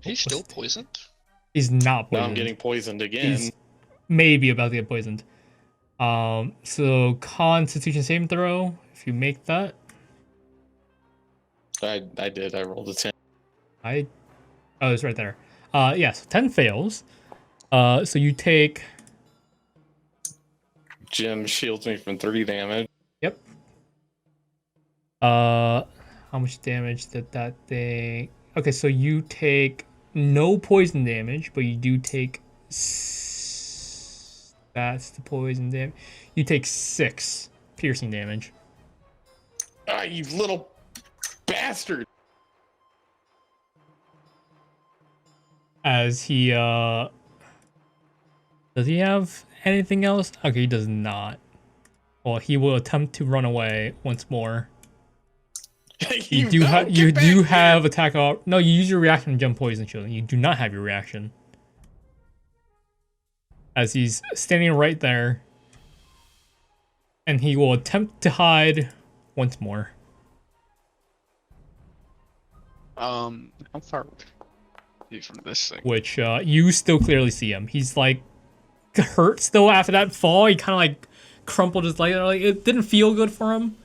He's still poisoned? He's not Now poisoned. I'm getting poisoned again. He's maybe about to get poisoned. So Constitution saving throw. If you make that, I did. I rolled a 10. Oh, it's right there. Yeah, so 10 fails. So you take... Jim shields me from 3 damage. Yep. How much damage did that thing... Okay, so you take no poison damage, but you do take... That's the poison damage. You take 6 piercing damage. Ah, you little bastard! As he, Does he have anything else? Okay, he does not. Well, he will attempt to run away once more. You do know, you get back do here. have attack op. No, you use your reaction to jump poison shield. You do not have your reaction. As he's standing right there. And he will attempt to hide once more. How far away from this thing? Which you still clearly see him. He's like hurt still after that fall. He kind of like crumpled his leg. Like it didn't feel good for him.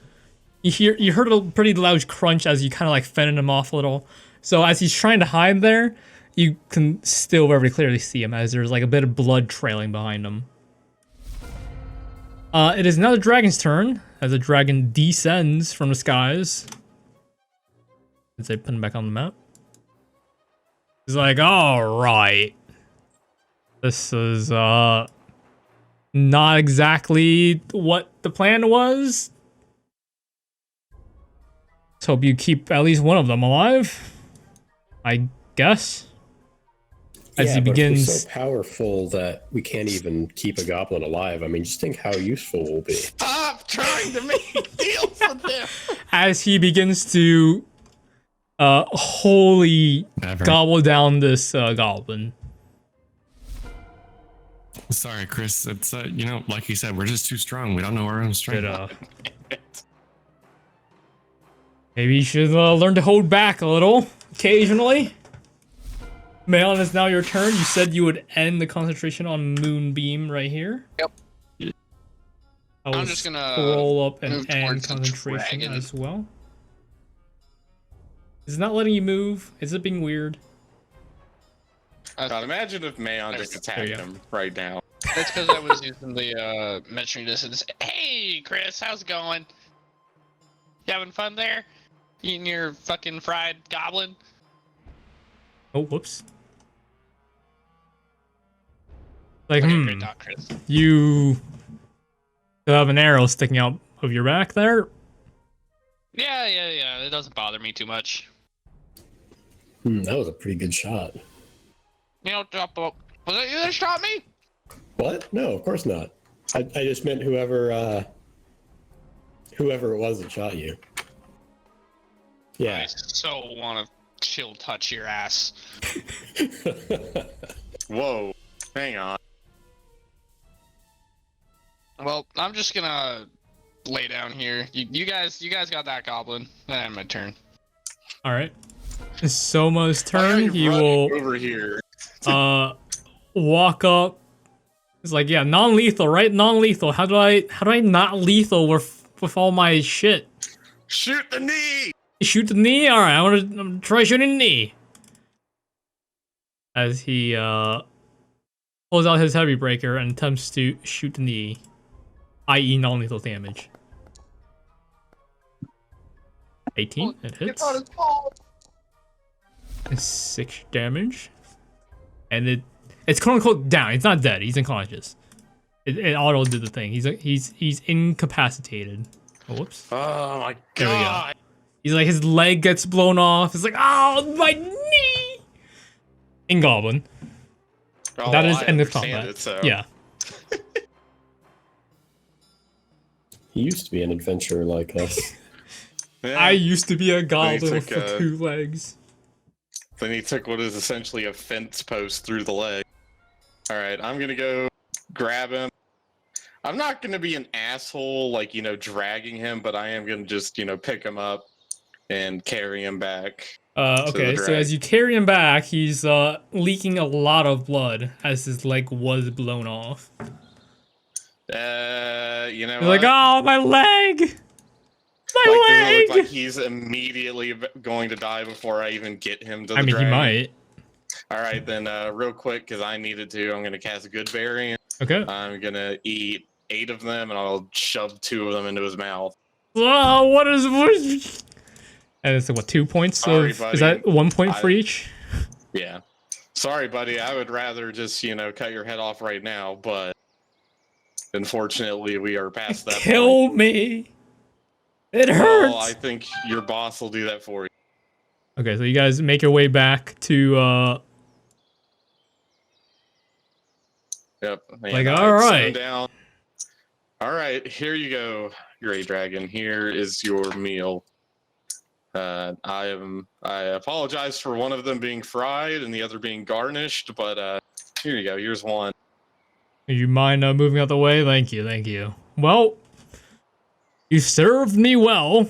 You heard a pretty loud crunch as you kind of like fended him off a little. So as he's trying to hide there, you can still very clearly see him as there's like a bit of blood trailing behind him. It is now the dragon's turn as the dragon descends from the skies. Let's say put him back on the map. He's like, all right, this is not exactly what the plan was. Let's hope you keep at least one of them alive, I guess. As yeah, he but if we're begins, so powerful that we can't even keep a goblin alive. I mean, just think how useful we'll be. Stop trying to make deals with them. as he begins to wholly Never. gobble down this goblin. Sorry, Chris. It's you know, like you said, we're just too strong. We don't know our own strength. Maybe you should learn to hold back a little occasionally. Malin, it's now your turn. You said you would end the concentration on Moonbeam right here. Yep. I'm just gonna scroll up and move end towards the concentration dragon. as well. Is it not letting you move? Is it being weird? God, imagine if Mayon just There you attacked go. him right now. That's because I was using the measuring distance. Hey, Chris, how's it going? You having fun there? Eating your fucking fried goblin? Oh, whoops. Like, Okay, great dog, Chris. you have an arrow sticking out of your back there. Yeah. It doesn't bother me too much. That was a pretty good shot. You know, was it you that shot me? What? No, of course not. I just meant whoever it was that shot you. Yeah. I so want to chill touch your ass. Whoa, hang on. Well, I'm just gonna lay down here. You guys got that goblin. And my turn. All right. Soma's Why are turn. you He running will over here. walk up. It's like, yeah, non-lethal, right? Non-lethal. How do I not lethal with all my shit? Shoot the knee. Shoot the knee. All right, I'm gonna try shooting the knee. As he pulls out his heavy breaker and attempts to shoot the knee, i.e., non-lethal damage. 18. It hits. 6 damage. And it's quote unquote down. It's not dead. He's unconscious. It auto did the thing. He's incapacitated. Oh, whoops. Oh my There we go. god. He's like, his leg gets blown off. It's like, oh, my knee. In Goblin. Oh, That is I end of understand combat. it, so. Yeah. He used to be an adventurer like us. Yeah. I used to be a goblin with took, 2 legs. Then he took what is essentially a fence post through the leg. Alright, I'm gonna go grab him. I'm not gonna be an asshole, like, you know, dragging him, but I am gonna just, you know, pick him up and carry him back. Okay, so as you carry him back, he's leaking a lot of blood as his leg was blown off. You know He's what? like, oh, my leg! Like, My does it leg! look like he's immediately going to die before I even get him to the I mean, dragon? he might. Alright, then real quick, because I needed to, I'm gonna cast a good berry. Okay. I'm gonna eat 8 of them, and I'll shove 2 of them into his mouth. Oh, what is... And it's what, 2 points? Sorry, Is buddy. that 1 point for each? Yeah. Sorry, buddy. I would rather just, you know, cut your head off right now, but unfortunately, we are past that point. Kill me! It hurts! Well, I think your boss will do that for you. Okay, so you guys make your way back to, Yep. Like, I all set him right. down. All right, here you go, Gray Dragon. Here is your meal. I apologize for one of them being fried and the other being garnished, but here you go. Here's one. Do you mind moving out the way? Thank you, thank you. Well, you served me well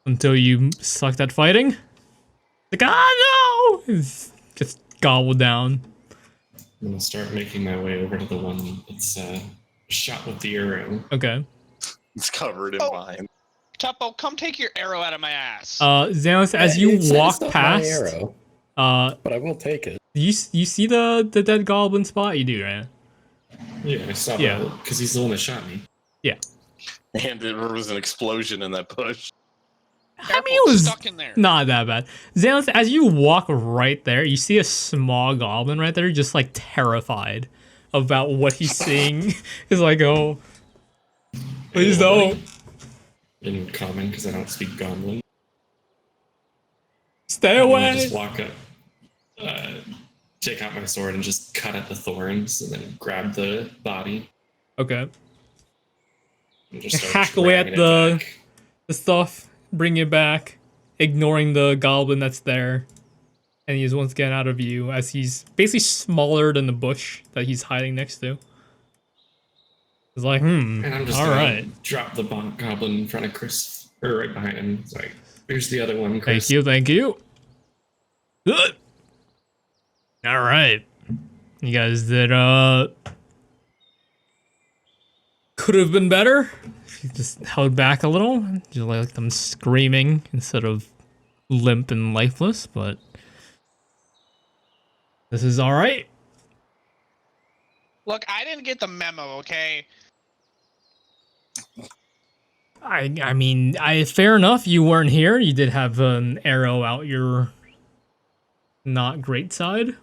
until you sucked at fighting. Like, ah, no! It's just gobbled down. I'm gonna start making my way over to the one that's shot with the arrow. Okay. It's covered in Oh. vine. Tuppo, come take your arrow out of my ass. Xanos, as Yeah, you it's walk not my past, arrow, but I will take it. you see the dead goblin spot? You do, right? Yeah, I saw Yeah. that because he's the one that shot me. And there was an explosion in that bush. I mean, it was stuck in there. not that bad. Xanos, as you walk right there, you see a small goblin right there, just like terrified about what he's seeing. He's like, oh, please don't. In common, because I don't speak Goblin. Stay I'm gonna away. just walk up, take out my sword, and just cut at the thorns, and then grab the body. Okay. And just start Hack away at dragging it the- back. The stuff, bring it back, ignoring the goblin that's there. And he's once again out of view as he's basically smaller than the bush that he's hiding next to. It's like, And I'm just all gonna right. drop the goblin in front of Chris, or right behind him. It's like, here's the other one, Chris. Thank you, thank you. Good. All right. You guys did, could have been better. If you just held back a little. Just like them screaming instead of limp and lifeless, but this is all right. Look, I didn't get the memo, okay? I mean, fair enough. You weren't here. You did have an arrow out your not great side.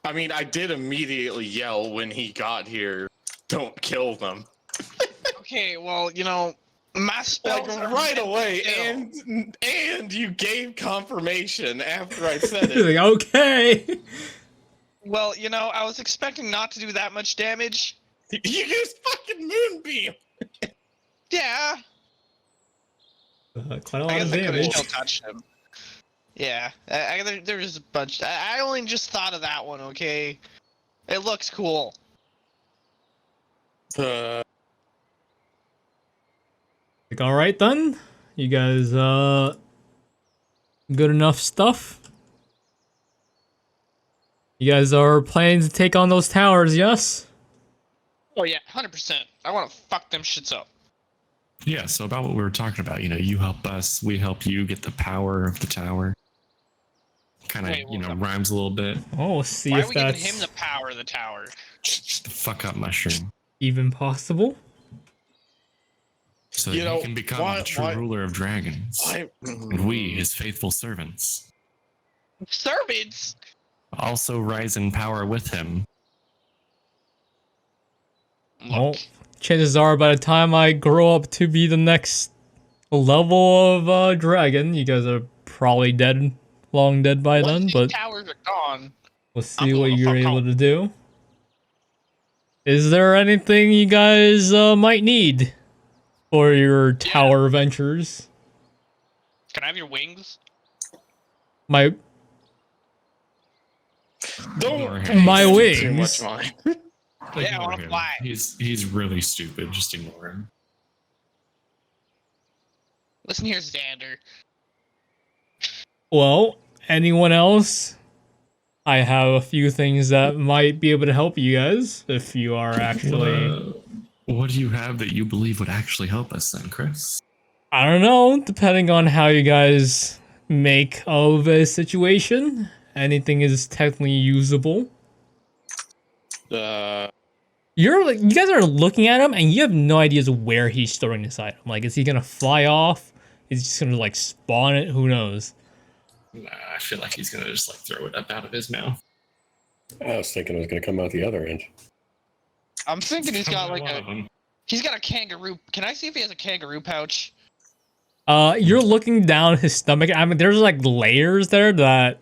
I mean, I did immediately yell when he got here, "Don't kill them!" Okay, well, you know, my spells Like are right meant to away, kill. and you gave confirmation after I said He's it. like, okay. Well, you know, I was expecting not to do that much damage. You used fucking moonbeam. Yeah, Quite a I lot guess of I could have damage. still touched him. Yeah, there's a bunch. I only just thought of that one, okay? It looks cool. Uh, Like, all right then. You guys, good enough stuff. You guys are planning to take on those towers, yes? Oh yeah, 100%. I want to fuck them shits up. Yeah, so about what we were talking about, you help us, we help you get the power of the tower. Kind of, Wait, what? rhymes a little bit. Oh, see Why are if we giving that's him the power of the tower? Just the fuck up mushroom. even possible. So You that know, he can become why- the true why- ruler of dragons. And we, his faithful servants, Servants? also rise in power with him. Well, chances are by the time I grow up to be the next level of dragon, you guys are probably dead, long dead by then, Once but these towers are gone, we'll see I'm what going the you're fuck able home. to do. Is there anything you guys might need for your tower ventures? can I have your wings? My Don't Ignore pay him. My too wings. much mind. Yeah, I Ignore wanna him. fly. He's really stupid. Just ignore him. Listen here, Xander. well, anyone else? I have a few things that might be able to help you guys if you are actually. What do you have that you believe would actually help us then, Chris? I don't know, depending on how you guys make of a situation. Anything is technically usable. You guys are looking at him and you have no ideas where he's storing this item. Like, is he gonna fly off? Is he just gonna like spawn it? Who knows? Nah, I feel like he's gonna just throw it up out of his mouth. I was thinking it was going to come out the other end. I'm thinking he's got like One of a them. he's got a kangaroo. Can I see if he has a kangaroo pouch? You're looking down his stomach. I mean, there's like layers there that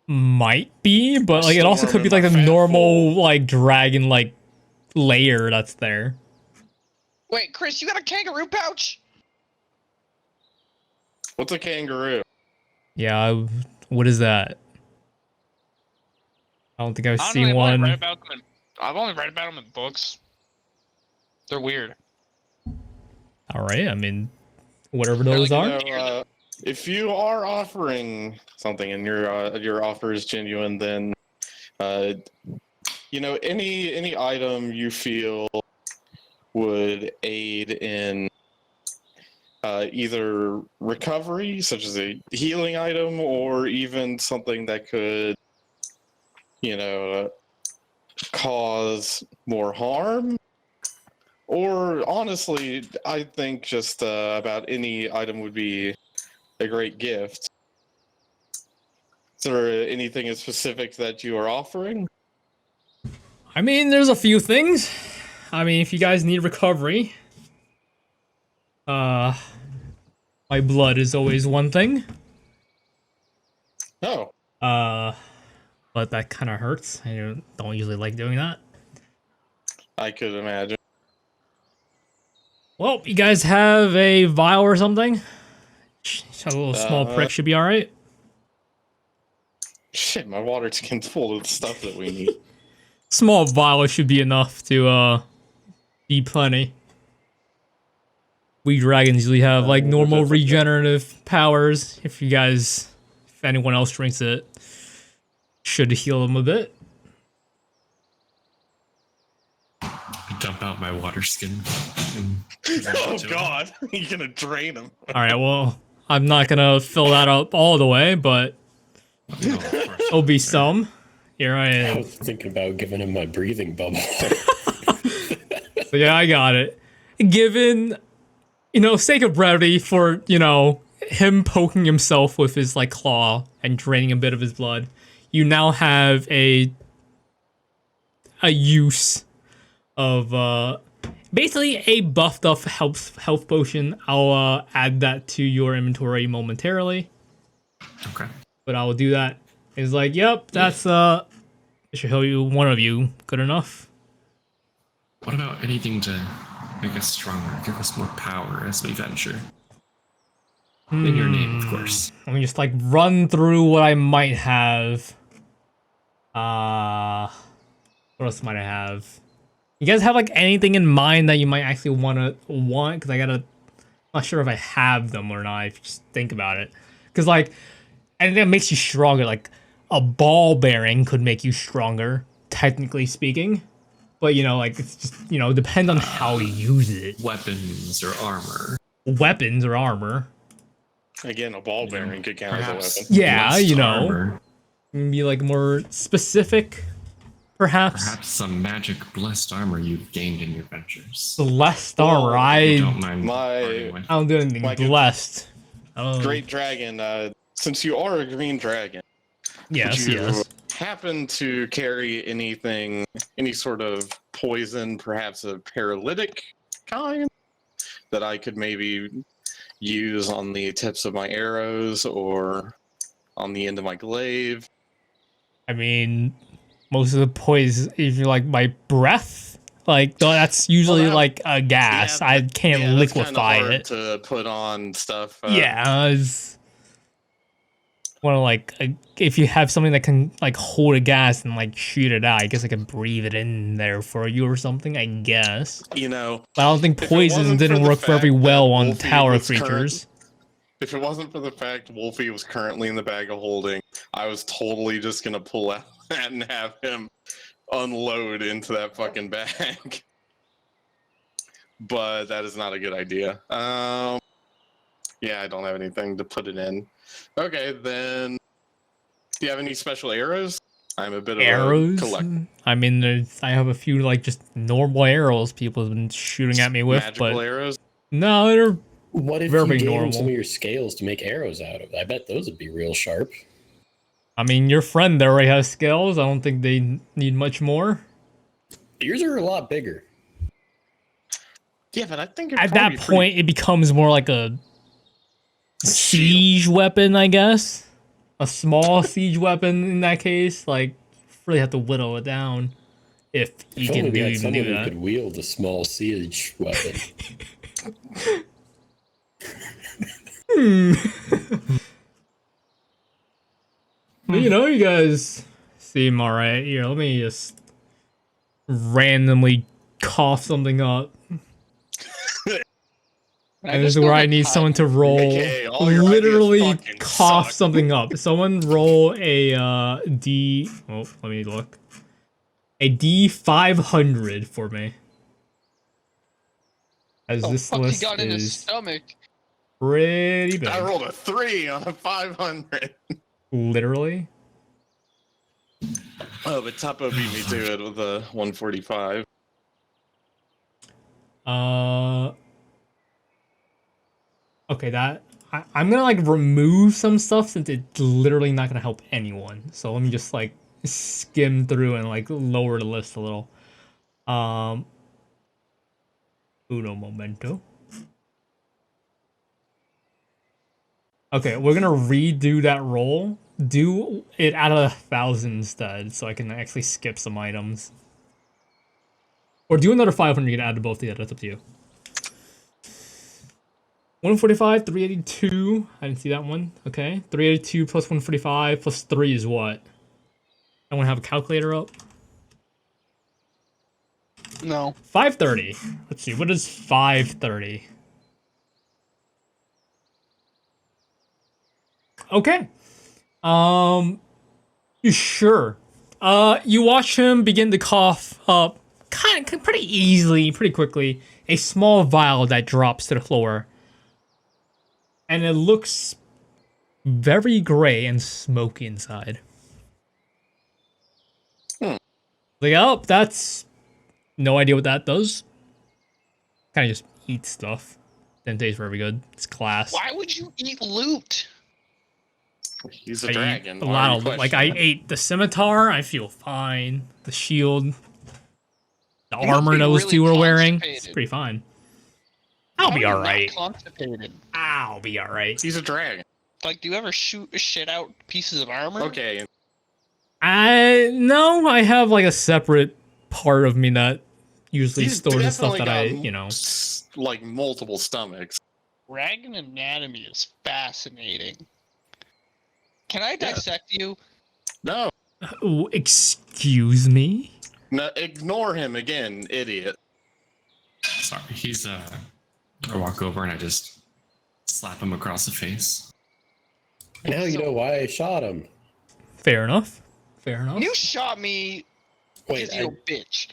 might be, but like it Still also could be warm like in a my fat normal like dragon like layer that's there. Wait, Chris, you got a kangaroo pouch? What's a kangaroo? Yeah, what is that? I don't think I've I don't seen know, one. I've only read about them in books. They're weird. All right, I mean, whatever They're those like, are. If you are offering something and your offer is genuine, then any item you feel would aid in either recovery, such as a healing item, or even something that could, cause more harm. Or honestly, I think just about any item would be a great gift. Is there anything specific that you are offering? I mean, there's a few things. I mean, if you guys need recovery, my blood is always one thing. Oh, But that kind of hurts. I don't usually like doing that. I could imagine. Well, you guys have a vial or something? A little small prick should be all right. Shit, my water skin's full of the stuff that we need. Small vial should be enough to be plenty. We dragons usually have like normal regenerative powers. If anyone else drinks it, should heal them a bit. I dump out my water skin. Oh god, you're gonna drain them. All right, well, I'm not gonna fill that up all the way, but No, of course. there'll be some. Here I I am. was thinking about giving him my breathing bubble. So yeah, I got it. Given, sake of brevity for, him poking himself with his like claw and draining a bit of his blood, you now have a use of basically a buffed up health potion. I'll add that to your inventory momentarily, Okay. but I will do that. It's like, yep, that's it should heal you, one of you. Good enough. What about anything to make us stronger, give us more power as we venture? In your name, of course. Let me just like run through what I might have. What else might I have? You guys have like anything in mind that you might actually want? Because I'm not sure if I have them or not. If you just think about it, because like anything that makes you stronger, like a ball bearing could make you stronger, technically speaking. But like it's just depends on how you use it. Weapons or armor. Weapons or armor. Again, a ball bearing could count as a Perhaps weapon. Yeah, blessed armor. Be like more specific, perhaps. Perhaps some magic blessed armor you've gained in your ventures. Blessed Well, armor. You I don't mind my- parting with. don't do anything My good- blessed. Oh, Great dragon, since you are a green dragon, yes, would you yes. happen to carry any sort of poison, perhaps a paralytic kind, that I could maybe use on the tips of my arrows or on the end of my glaive? I mean, most of the poison, if you like my breath, like that's usually that- like a gas. Yeah, I can't yeah, that's kinda liquefy hard it. to put on stuff. Yeah, it's want to like if you have something that can like hold a gas and like shoot it out, I guess I can breathe it in there for you or something. I guess. But I don't think If it poison wasn't for didn't the work very fact well that on Wolfie tower was creatures. if it wasn't for the fact Wolfie was currently in the bag of holding, I was totally just gonna pull out that and have him unload into that fucking bag. But that is not a good idea. Yeah, I don't have anything to put it in. Okay, then. Do you have any special arrows? I'm a bit of Arrows? a collector. I mean, I have a few like just normal arrows people have been shooting at me with, Magical but arrows? no, they're What if Very you gave him normal. some of your scales to make arrows out of? I bet those would be real sharp. I mean, your friend there already has scales. I don't think they need much more. Yours are a lot bigger. Yeah, but I think it'd At probably that be pretty- point, it becomes more like a siege weapon, I guess. A small siege weapon in that case. Like, really have to whittle it down. If you If only can we had do someone who that. could wield a small siege weapon. Hmm. But, you know, you guys seem alright. Here, let me just randomly cough something up. I And this just is where know I the need someone to time. roll. AKA, all your ideas Literally fucking cough suck. something up. Someone roll a D. Oh, let me look. A D500 for me. As The this fuck he list got in his is stomach? pretty I big. rolled a 3 on a 500. Literally. Oh, but Topo beat me to it with a 145. Okay, that I'm gonna like remove some stuff since it's literally not gonna help anyone. So let me just like skim through and like lower the list a little. Uno momento. Okay, we're gonna redo that roll. Do it out of 1,000 instead, so I can actually skip some items. Or do another 500 and add to both together. That's up to you. 145, 382. I didn't see that one. Okay. 382 plus 145 plus 3 is what? I want to have a calculator up. No. 530. Let's see. What is 530? Okay. Sure. You watch him begin to cough up kind of pretty easily, pretty quickly. A small vial that drops to the floor. And it looks very gray and smoky inside. Like, oh, that's no idea what that does. Kind of just eat stuff. Didn't taste very good. It's class. Why would you eat loot? He's a I eat dragon. a Why lot are you of like I questioning? ate the scimitar. I feel fine. The shield, the You must armor be those really two were wearing. It's constipated. pretty fine. I'll How be are you alright. not constipated? I'll be alright. He's a dragon. Like, do you ever shoot shit out pieces of armor? Okay. I have like a separate part of me that usually He's stores the stuff definitely that got like multiple stomachs. Dragon anatomy is fascinating. Can I dissect you? No, Oh, excuse me? no, ignore him again, idiot. Sorry, he's I walk over and I just slap him across the face. Now you know why I shot him. Fair enough. Fair enough. You shot me Wait, because you're a bitch.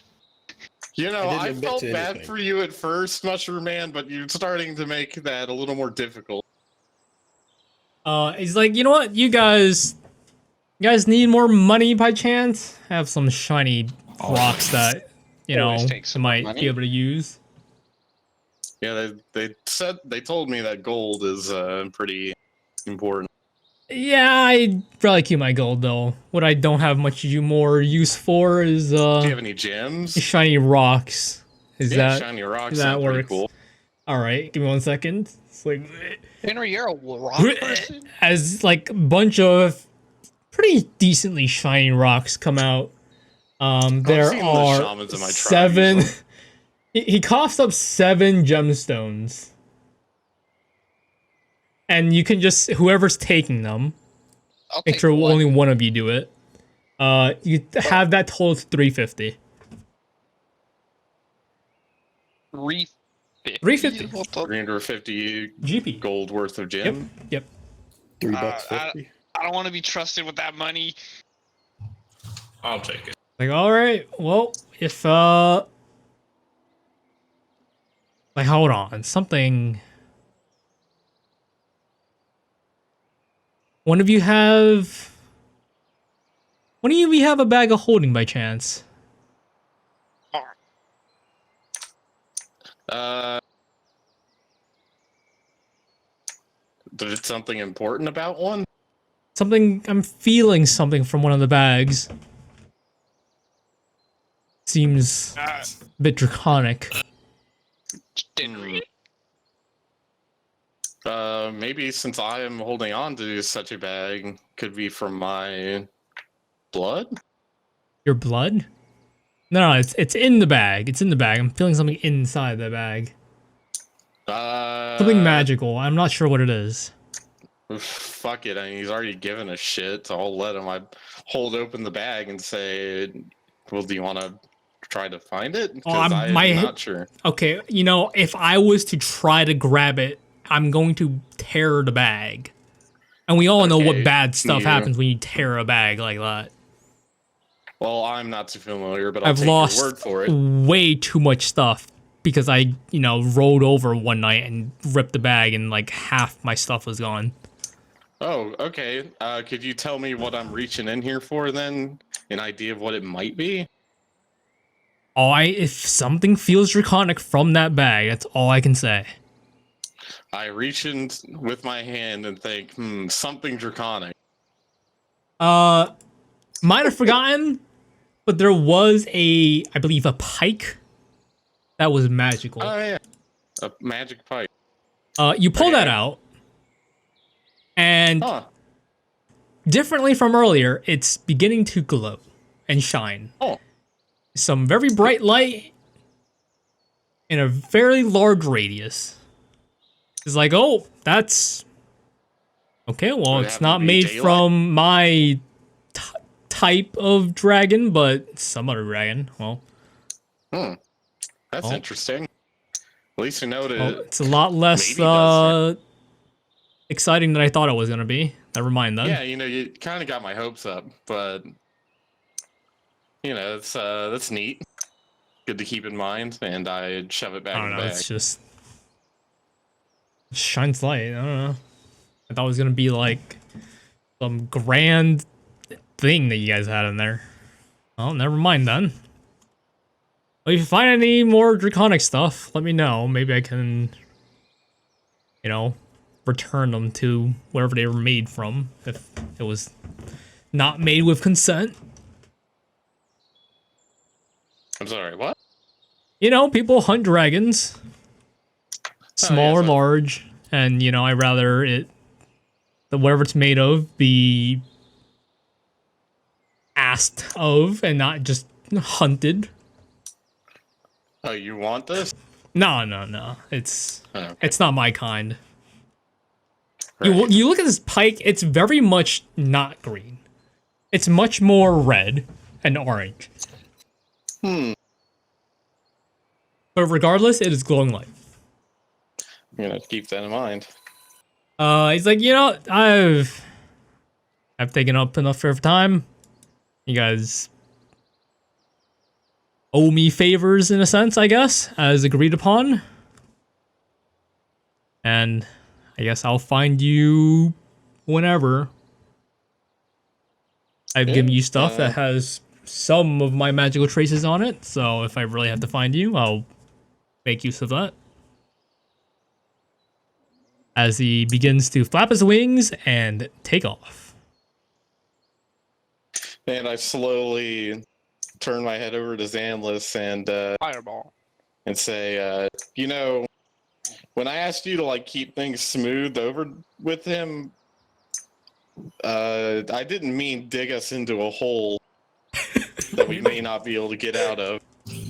You know, I didn't I admit felt to bad anything. for you at first, Mushroom Man, but you're starting to make that a little more difficult. He's like, you know what, you guys need more money by chance? I have some shiny rocks that, you know, Always take I some might money. be able to use. Yeah, they told me that gold is pretty important. Yeah, I'd probably keep my gold though. What I don't have much more use for is Do you have any gems? shiny rocks. Is Yeah, that shiny rocks that sound pretty works? cool. All right, give me 1 second. It's like Henry, you're a rock person? as like a bunch of pretty decently shiny rocks come out. There seen the are shamans in my tribe 7. usually. He coughs up 7 gemstones. And you can just whoever's taking them, I'll make take sure one. only one of you do it. You have that total to 350. 350. 350. What the- 350 GP. gold worth of Yep. gem. Yep. $3.50. I don't want to be trusted with that money. I'll take it. Like, all right. Well, if like, hold on. Something. One of you have a bag of holding by chance? There's something important about one? Something. I'm feeling something from one of the bags. Seems a bit draconic. Didn't read. Maybe since I am holding on to such a bag, could be from my blood? Your blood? No, it's in the bag. It's in the bag. I'm feeling something inside the bag. Something magical. I'm not sure what it is. Fuck it. I mean, he's already given a shit, so I'll let him. I hold open the bag and say, "Well, do you want to try to find it?" Because I'm not sure. Okay, you know, if I was to try to grab it, I'm going to tear the bag. And we all know what bad stuff happens when you tear a bag like that. Well, I'm not too familiar, but I'll I've take lost your word for it. way too much stuff because I, you know, rolled over one night and ripped the bag and like half my stuff was gone. Oh, okay. Could you tell me what I'm reaching in here for then? An idea of what it might be? If something feels draconic from that bag, that's all I can say. I reach in with my hand and think, something draconic. Might have forgotten, but there was I believe a pike that was magical. Oh yeah, a magic pipe. You pull that out, and differently from earlier, it's beginning to glow and shine. Oh. Some very bright light in a very large radius. It's like, oh, that's okay. Well, it's not made from my type of dragon, but some other dragon. Well, that's interesting. At least you know that it's a lot less exciting than I thought it was gonna be. Never mind then. Yeah, you know, you kind of got my hopes up, but you know, that's neat. Good to keep in mind, and I shove it back in the bag. It's just shines light. I don't know. I thought it was gonna be like some grand thing that you guys had in there. Well, never mind then. Well, if you find any more draconic stuff, let me know. Maybe I can, you know, return them to wherever they were made from if it was not made with consent. I'm sorry, what? You know, people hunt dragons, small or large, and you know, I rather whatever it's made of be asked of and not just hunted. Oh, you want this? No. It's not my kind. Right. You look at this pike, it's very much not green. It's much more red and orange. But regardless, it is glowing light. I'm gonna keep that in mind. He's like, you know, I've taken up enough of time. You guys owe me favors in a sense, I guess, as agreed upon. And I guess I'll find you whenever. I've given you stuff that has some of my magical traces on it, so if I really have to find you, I'll make use of that. As he begins to flap his wings and take off. And I slowly turn my head over to Zanlis and Fireball. And say, you know, when I asked you to like keep things smooth over with him, I didn't mean dig us into a hole that we may not be able to get out of.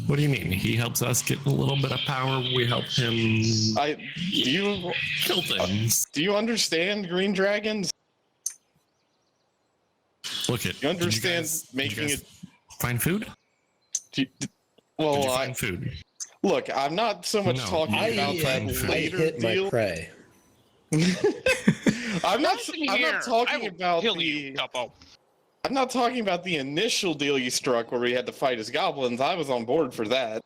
What do you mean? He helps us get a little bit of power. We help him kill things. Do you understand green dragons? Look at you understand making it find food? Find food. Look, I'm not so much talking about that later deal. My prey. I'm not talking about I'm not talking about the initial deal you struck where we had to fight as goblins. I was on board for that.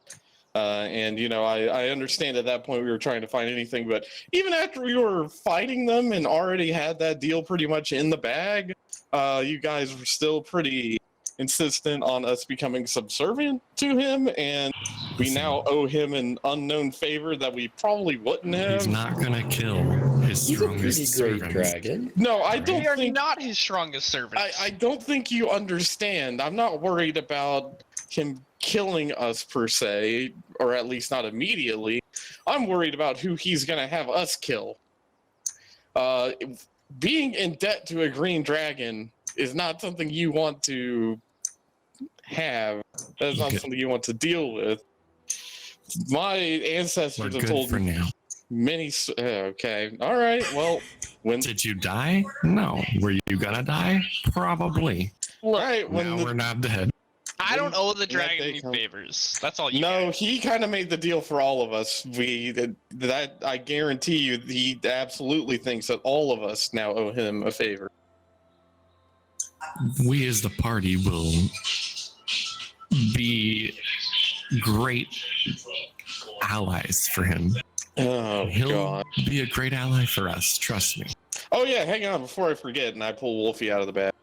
And, you know, I understand at that point we were trying to find anything, but even after we were fighting them and already had that deal pretty much in the bag, you guys were still pretty insistent on us becoming subservient to him, and we now owe him an unknown favor that we probably wouldn't have. He's not gonna kill his strongest servant. Dragon. No, I don't They are think not his strongest servants. I don't think you understand. I'm not worried about him killing us per se, or at least not immediately. I'm worried about who he's gonna have us kill. Being in debt to a green dragon is not something you want to have. That's not Okay. something you want to deal with. My We're ancestors have good told for now. many. Okay, all right. Well, when Did you die? No. Were you gonna die? Probably. all right when Now we're not dead. I don't owe the when that dragon day any comes- favors. That's all you No, get. he kind of made the deal for all of us. That I guarantee you, he absolutely thinks that all of us now owe him a favor. We as the party will be great allies for him. Oh He'll God. be a great ally for us. Trust me. Oh yeah, hang on before I forget, and I pull Wolfie out of the bag.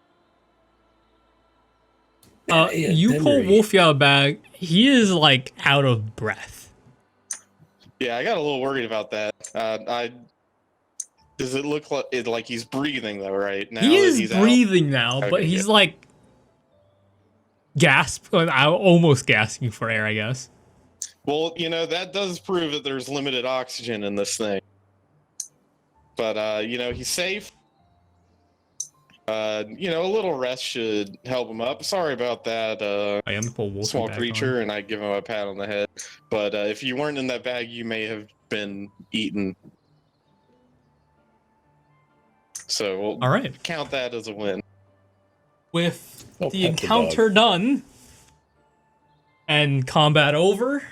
Yeah, You pull Henry. Wolfie out of the bag. He is like out of breath. Yeah, I got a little worried about that. Does it look like he's breathing though? Right now He that is he's out? breathing now, but Okay, he's good. like almost gasping for air, I guess. Well, that does prove that there's limited oxygen in this thing. But he's safe. A little rest should help him up. Sorry about that. I am pull Wolfie Small back creature, on. and I give him a pat on the head. But if you weren't in that bag, you may have been eaten. So we'll All right. count that as a win. With Oh, the pet the encounter dog. done and combat over,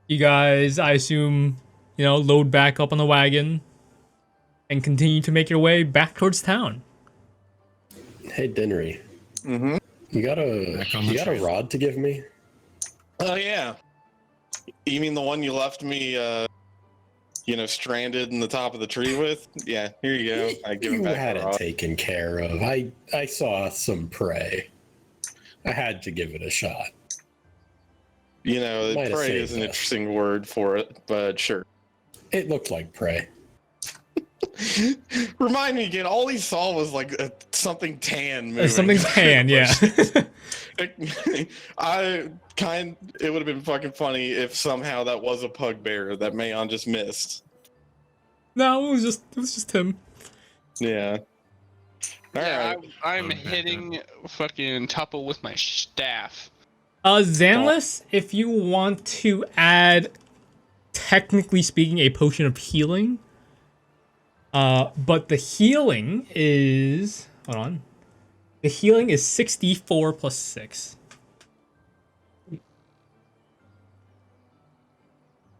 you guys, I assume, load back up on the wagon and continue to make your way back towards town. Hey, Denry, Mm-hmm. you got Back on the a trail. rod to give me? Oh yeah. You mean the one you left me, stranded in the top of the tree with? Yeah. Here you go. I give him You back had the it rod. taken care of. I saw some prey. I had to give it a shot. Might have Prey saved is an us. interesting word for it, but sure. It looked like prey. Remind me again. All he saw was like something tan moving. Something tan, yeah. It would have been fucking funny if somehow that was a pug bear that Mayon just missed. No, it was just him. Yeah. All Yeah, right. I'm Load back hitting fucking Tupple with my staff. Zanless, if you want to add, technically speaking, a potion of healing, but the healing is, hold on, the healing is 64 plus 6.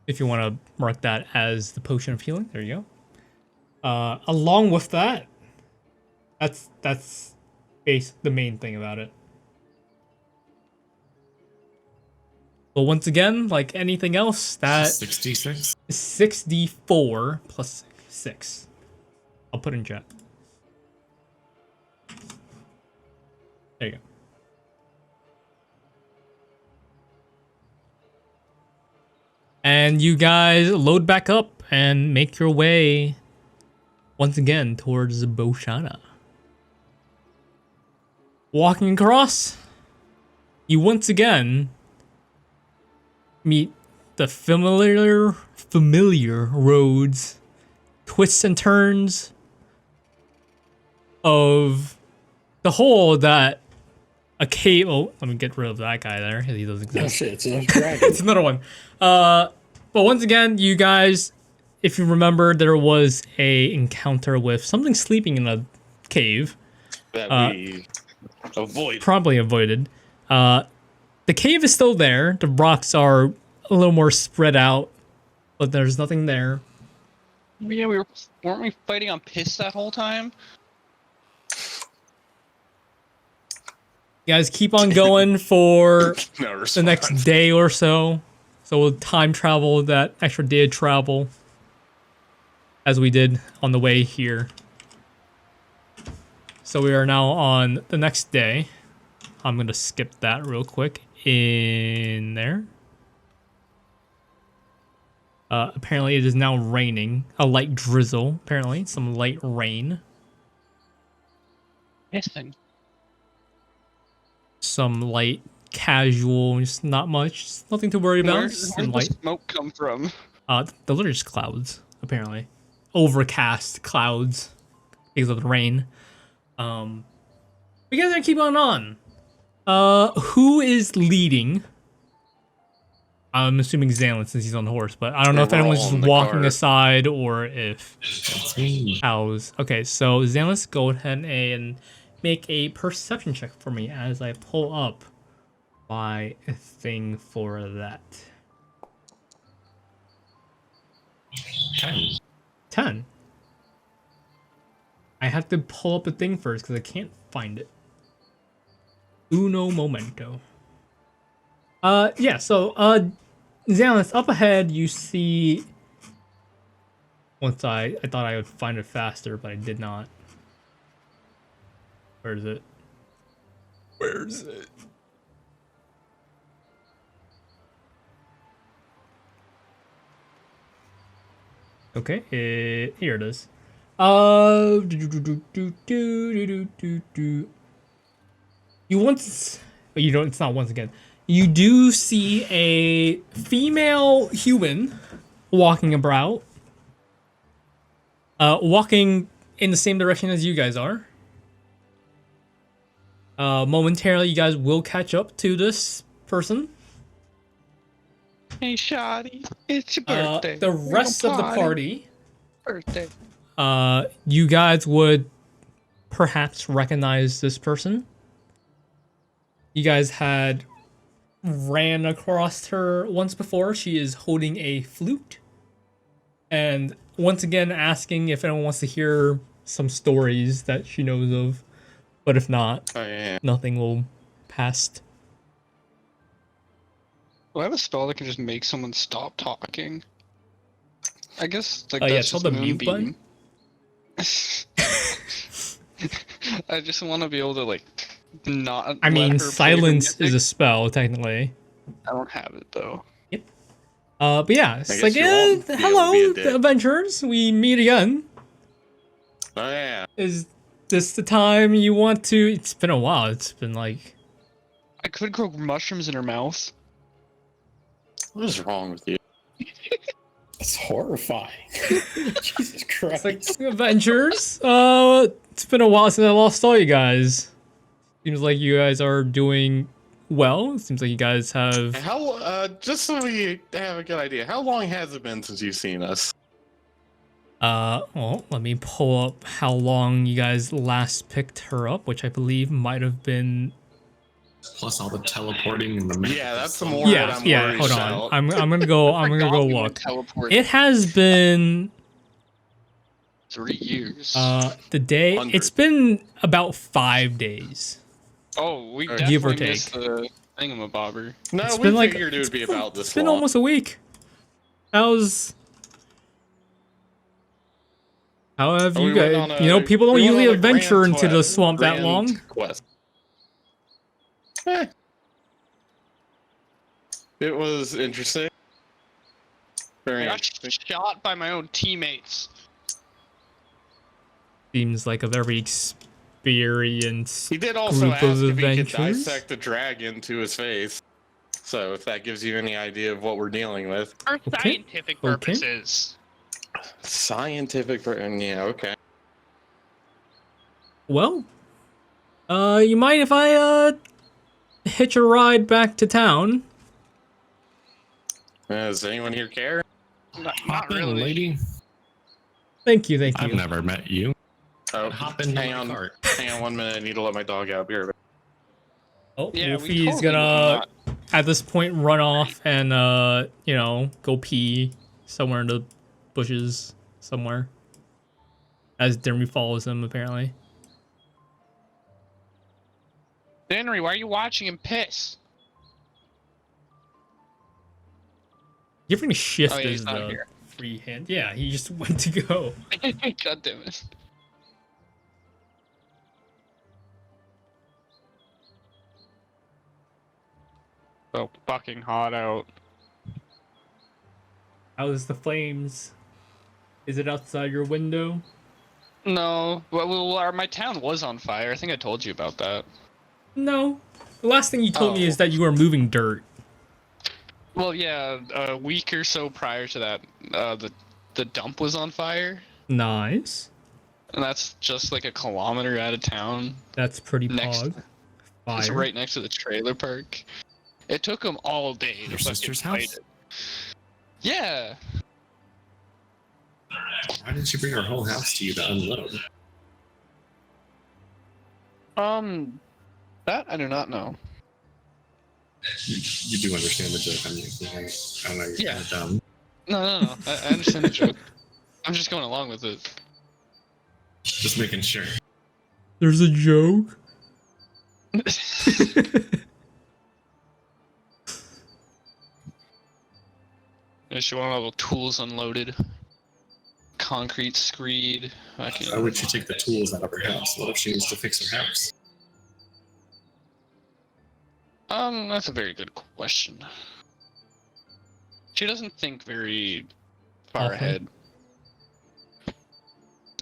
If you want to mark that as the potion of healing, there you go. Along with that, that's the main thing about it. But once again, like anything else, that 66. is 6d4 plus 6. I'll put in chat. There you go. And you guys load back up and make your way once again towards Boshana. Walking across, you once again meet the familiar roads, twists and turns of the hole that a cave. Oh, let me get rid of that guy there. He doesn't Oh exist. shit, it's a dragon. It's another one. But once again, you guys, if you remember, there was a encounter with something sleeping in a cave. That we avoid. Probably avoided. The cave is still there. The rocks are a little more spread out, but there's nothing there. Yeah, weren't we fighting on piss that whole time? You guys keep on going for No the response. next day or so. So we'll time travel that extra day of travel as we did on the way here. So we are now on the next day. I'm going to skip that real quick in there. Apparently it is now raining. A light drizzle, apparently. Some light rain. Pissing. Some light casual, just not much. Just nothing to worry about. Where'd Just the some light. smoke come from? Those are just clouds, apparently. Overcast clouds because of the rain. You guys are keep on. Who is leading? I'm assuming Xanlin since he's on the horse, but I don't know if We're anyone's all just in the walking cart. aside or if That's me. how's okay. So Xanlin, go ahead and make a perception check for me as I pull up my thing for that. 10. 10. I have to pull up the thing first because I can't find it. Uno momento. Yeah, so, Xanlin, up ahead, you see... Once I thought I would find it faster, but I did not. Where is it? Where is it? Okay, here it is. You once, you don't. It's not once again. You do see a female human walking about, walking in the same direction as you guys are. Momentarily, you guys will catch up to this person. Hey, Shoddy, it's your birthday. The We're gonna rest of the party. party, Birthday. you guys would perhaps recognize this person. You guys had ran across her once before. She is holding a flute. And once again asking if anyone wants to hear some stories that she knows of. But if not, Oh yeah. nothing will pass. Do I have a spell that can just make someone stop talking? I guess like Oh, yeah, that's it's called just the mute button. moonbeam. I just want to be able to like not. I let mean, her play her silence is a music. spell, technically. I don't have it though. But yeah, it's guess like, you won't be able to hello, be a dick. adventurers. We meet again. Oh yeah. Is this the time you want to? It's been a while. It's been like, I could grow mushrooms in her mouth. What is wrong with you? It's horrifying. Jesus Christ. it's like adventures. It's been a while since I lost all you guys. Seems like you guys are doing well. It seems like you guys have. How? Just so we have a good idea, how long has it been since you've seen us? Well, let me pull up how long you guys last picked her up, which I believe might have been. Plus all the teleporting and the magic. Yeah, that's the more Yeah, that I'm yeah. worried Hold about. on. I'm gonna go. I'm gonna go Forgot we went look. teleport It has been 3 years. the day. Hundred. It's been about 5 days. Oh, we Give definitely or take. missed the thingamabobber. No, It's we been like figured it would be about this It's been long. almost a week. How's How have Oh, you we went guys? on a- You know, people don't we went usually on a adventure grand into the quest- swamp that grand long. Quest. It was interesting. Very I got interesting. shot by my own teammates. Seems like a very experienced. He did also Group ask of if he could adventurers? dissect a dragon to his face. So if that gives you any idea of what we're dealing with. For Okay, scientific okay. purposes. Scientific, yeah, okay. Well, you mind if I hitch a ride back to town? Does anyone here care? Not Hop in, really. lady. Thank you, thank I've you. never met you. Oh, Hop in hang my on, cart. hang on 1 minute. I need to let my dog out. Be right back. Oh, Yeah, we Wolfie's totally gonna will at this point run off and you know, go pee somewhere in the bushes somewhere. As Dermy follows him, apparently. Henry, why are you watching him piss? Giving shift Oh, yeah, he's is not the here. free hand. Yeah, he just went to go. God damn it. So fucking hot out. How's the flames? Is it outside your window? No, my town was on fire. I think I told you about that. No. The last thing you told me Oh. is that you were moving dirt. Well, yeah, a week or so prior to that, the dump was on fire, Nice. and that's just like a kilometer out of town. That's pretty Next, pog. It's Fire. right next to the trailer park. It took them all day to Your fucking sister's fight house? it. Yeah. Why didn't you bring our whole house to you to unload? That I do not know. You do understand the joke I'm making, right? I know you're Yeah. kind of dumb. No. I understand the joke. I'm just going along with it. Just making sure. There's a joke. She want all the tools unloaded. Concrete screed. Fucking. Why would she take the tools out of her house? What if she needs to fix her house? That's a very good question. She doesn't think very far Often. ahead.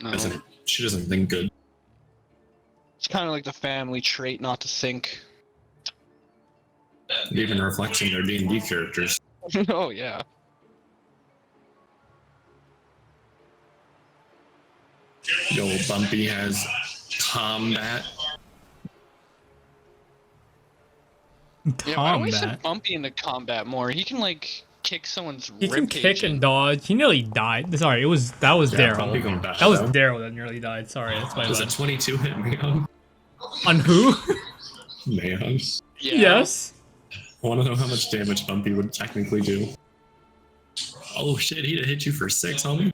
No. She doesn't think good. It's kind of like the family trait not to think. Even reflecting their D&D characters. Oh yeah. The old Bumpy has combat. Yeah, why don't we send Combat. Bumpy into combat more? He can like kick someone's He can ribcage kick and in. dodge. He nearly died. Sorry, that was Yeah, Bumpy Daryl. gonna die, That was though. Daryl that nearly died. Sorry, that's my Does a bad. 22 hit Mayon? On who? Mayon. Yeah. Yes. I want to know how much damage Bumpy would technically do. Oh shit, he'd have hit you for 6, homie.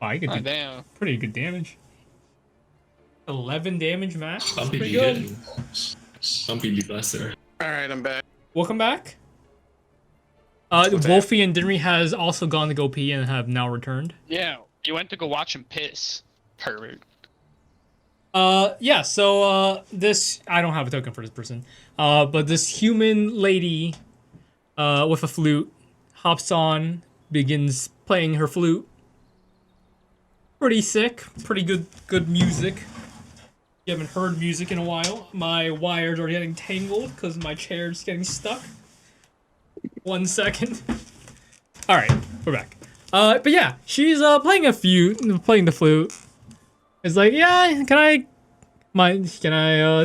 Oh, I could Oh, do damn. pretty good damage. 11 damage, Matt. Bumpy Pretty be good. hitting. Bumpy be blessed. All right, I'm back. Welcome back. What's Wolfie and Dinry has also gone to go pee and have now returned. Yeah. You went to go watch him piss. Pervert. Yeah, so, this, I don't have a token for this person, but this human lady, with a flute hops on, begins playing her flute. Pretty sick, pretty good music. You haven't heard music in a while. My wires are getting tangled because my chair's getting stuck. 1 second. Alright, we're back. But yeah, she's, playing the flute. It's like, yeah, can I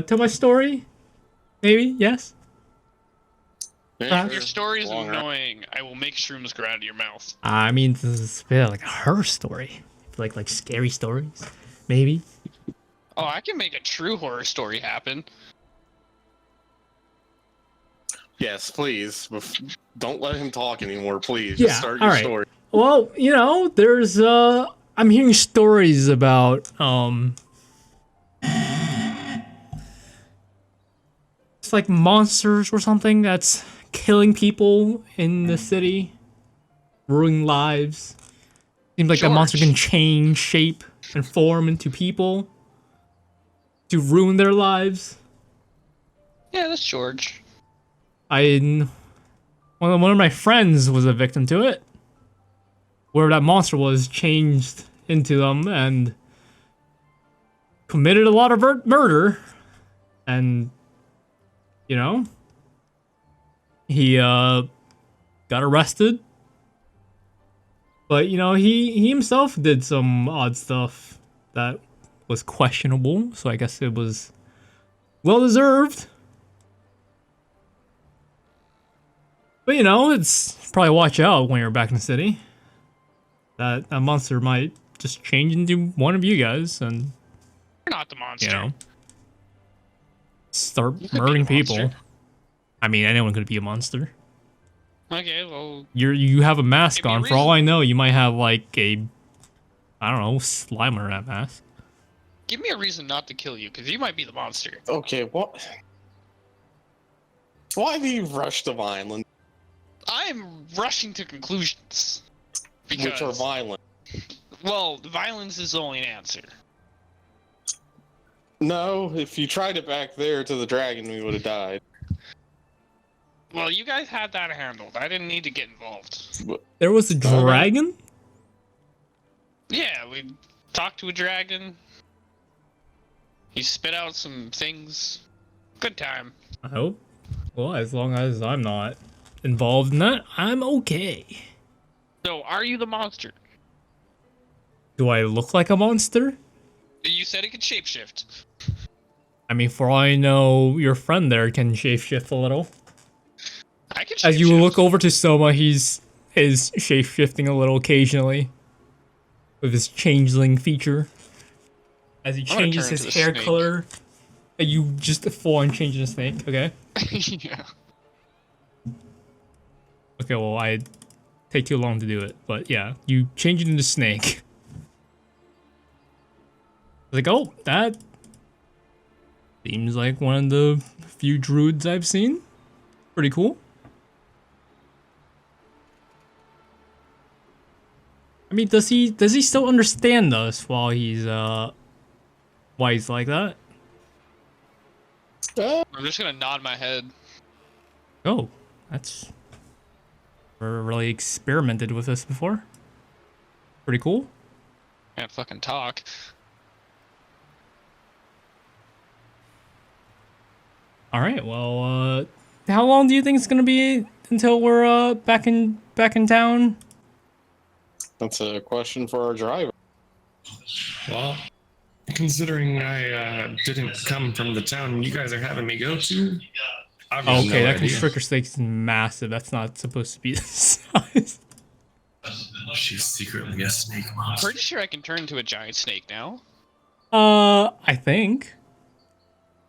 tell my story? Maybe, yes? Yeah, Your sure. story is Long annoying. I will make shrooms grow out of your mouth. I mean, this is a bit like her story. Like scary stories, maybe. Oh, I can make a true horror story happen. Yes, please. Don't let him talk anymore, please. Yeah, Just start your all right. story. Well, there's I'm hearing stories about it's like monsters or something that's killing people in the city, ruining lives. Seems like that monster George. can change shape and form into people to ruin their lives. Yeah, that's George. One of my friends was a victim to it, where that monster was changed into them and committed a lot of murder, and he got arrested, but he himself did some odd stuff that was questionable, so I guess it was well deserved. But it's probably watch out when you're back in the city. That monster might just change into one of you guys and, You're not the monster. start You could be murdering the monster. people. I mean, anyone could be a monster. Okay, well, You have a mask Give me a on. For all reason. I know, you might have like I don't know, slime under that mask. give me a reason not to kill you, because you might be the monster. Okay, what? Why do you rush to violence, I'm rushing to conclusions. which are Because, violent? well, violence is the only answer. No, if you tried it back there to the dragon, we would have died. Well, you guys had that handled. I didn't need to get involved. There was a Alright. dragon? Yeah, we talked to a dragon. He spit out some things. Good time. I hope. Well, as long as I'm not involved in that, I'm okay. So, are you the monster? Do I look like a monster? You said it could shapeshift. I mean, for all I know, your friend there can shapeshift a little. I can As you shapeshift. look over to Soma, is shapeshifting a little occasionally with his changeling feature. As he I'm gonna changes turn his into a hair snake. color, you just full on change into snake. Okay. Yeah. Okay. Well, I take too long to do it, but yeah, you change it into snake. Like, oh, that seems like one of the few druids I've seen. Pretty cool. I mean, does he still understand us while he's like that? I'm just gonna nod my head. Oh, that's never really experimented with this before. Pretty cool. Can't fucking talk. All right. Well, how long do you think it's gonna be until we're back in town? That's a question for our driver. Well, considering I didn't come from the town you guys are having me go to, I've got Okay, no that idea. constrictor snake is massive. That's not supposed to be this size. She's secretly a snake monster. Pretty sure I can turn into a giant snake now. I think.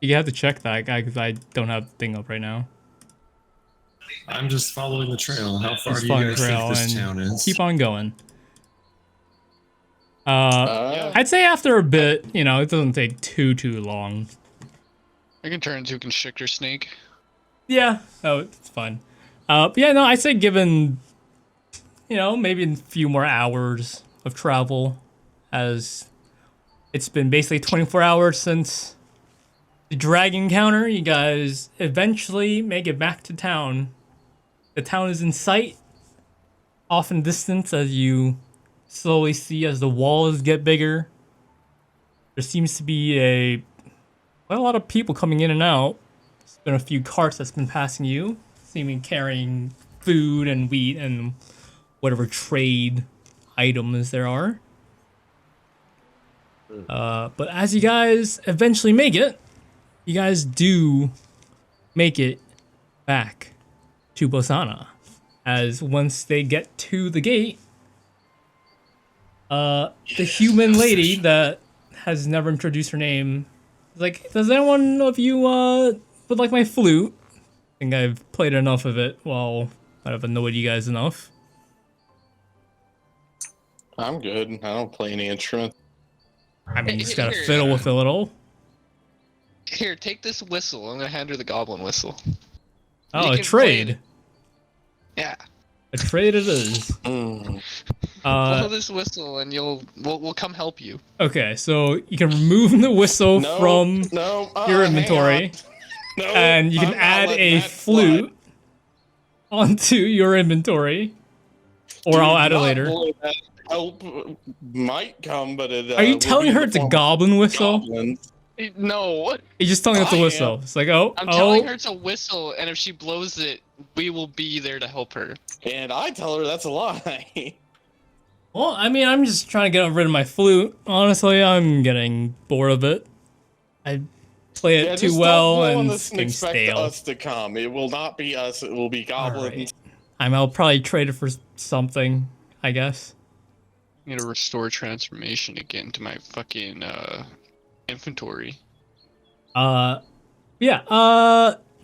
You have to check that guy because I don't have the thing up right now. I'm just following the trail. How far Just do you following guys the think trail this and town is? keep on going. Yeah. I'd say after a bit, you know, it doesn't take too long. I can turn into a constrictor snake. Yeah, oh, it's fine. But yeah, no, I'd say given, you know, maybe a few more hours of travel, as it's been basically 24 hours since the dragon encounter, you guys eventually make it back to town. The town is in sight, off in distance as you slowly see as the walls get bigger. There seems to be quite a lot of people coming in and out. There's been a few carts that's been passing you, seeming carrying food and wheat and whatever trade items there are. But as you guys eventually make it, you guys do make it back to Bosana. As once they get to the gate, the human lady that has never introduced her name is like, does anyone of you would like my flute? I think I've played enough of it. Well, I've annoyed you guys enough. I'm good. I don't play any instrument. I mean, you just gotta Here, fiddle with it a little. Here, take this whistle. I'm gonna hand her the goblin whistle. Oh, You a can play trade. it. Yeah. A trade it is. Mm. Blow this whistle, and we'll come help you. Okay, so you can remove the whistle No, from no, your hang inventory, on. No, and you can I'm not add letting a that flute onto your inventory. Or slide. I'll Do add it not later. believe that help might come, but it. Are you will telling be in her the it's a form of goblin whistle? goblins. No, You're just telling her it's a I whistle. am. It's like, oh, I'm telling oh. her it's a whistle, and if she blows it, we will be there to help her. And I tell her that's a lie. Well, I mean, I'm just trying to get rid of my flute. Honestly, I'm getting bored of it. I play it Yeah, too just well, don't blow on and this it's and getting expect stale. us to come. It will not be us. It will be goblins. Alright. I'll probably trade it for something, I guess. I'm gonna restore transformation again to my fucking inventory. Yeah,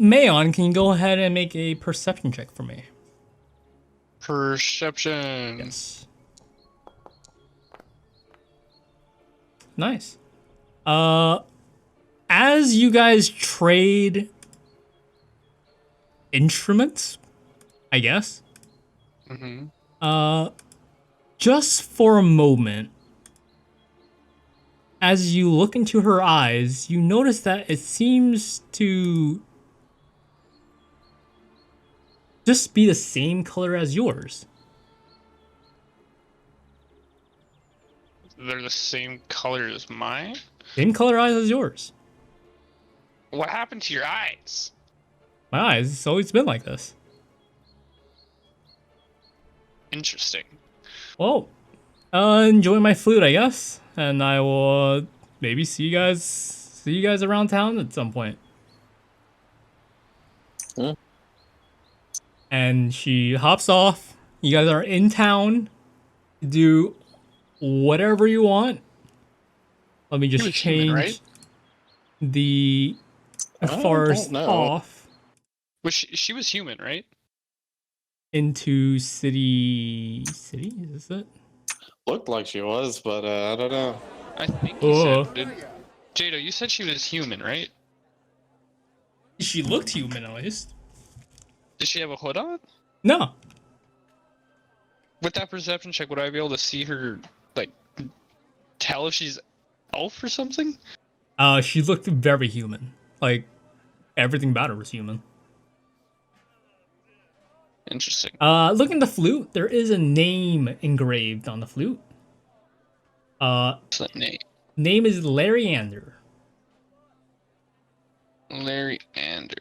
Mayon, can you go ahead and make a perception check for me? Perception. Yes. Nice. As you guys trade instruments, I guess, Mm-hmm. just for a moment, as you look into her eyes, you notice that it seems to just be the same color as yours. They're the same color as mine. Same color eyes as yours. What happened to your eyes? My eyes, it's always been like this. Interesting. Well, enjoy my flute, I guess. And I will maybe see you guys see you guys around town at some point. Hmm. And she hops off. You guys are in town. Do whatever you want. Let me just was change human, right? the I forest don't know. off Was she was human, right? into city. City? Is this it? Looked like she was, but I don't know. I think you Oh. said. Jadow, you said she was human, right? She looked human at least. Did she have a hood on? No. With that perception check, would I be able to see her, like, tell if she's elf or something? She looked very human. Like everything about her was human. Interesting. Look in the flute. There is a name engraved on the flute. What's that name? Name is Larryander. Larry Ander.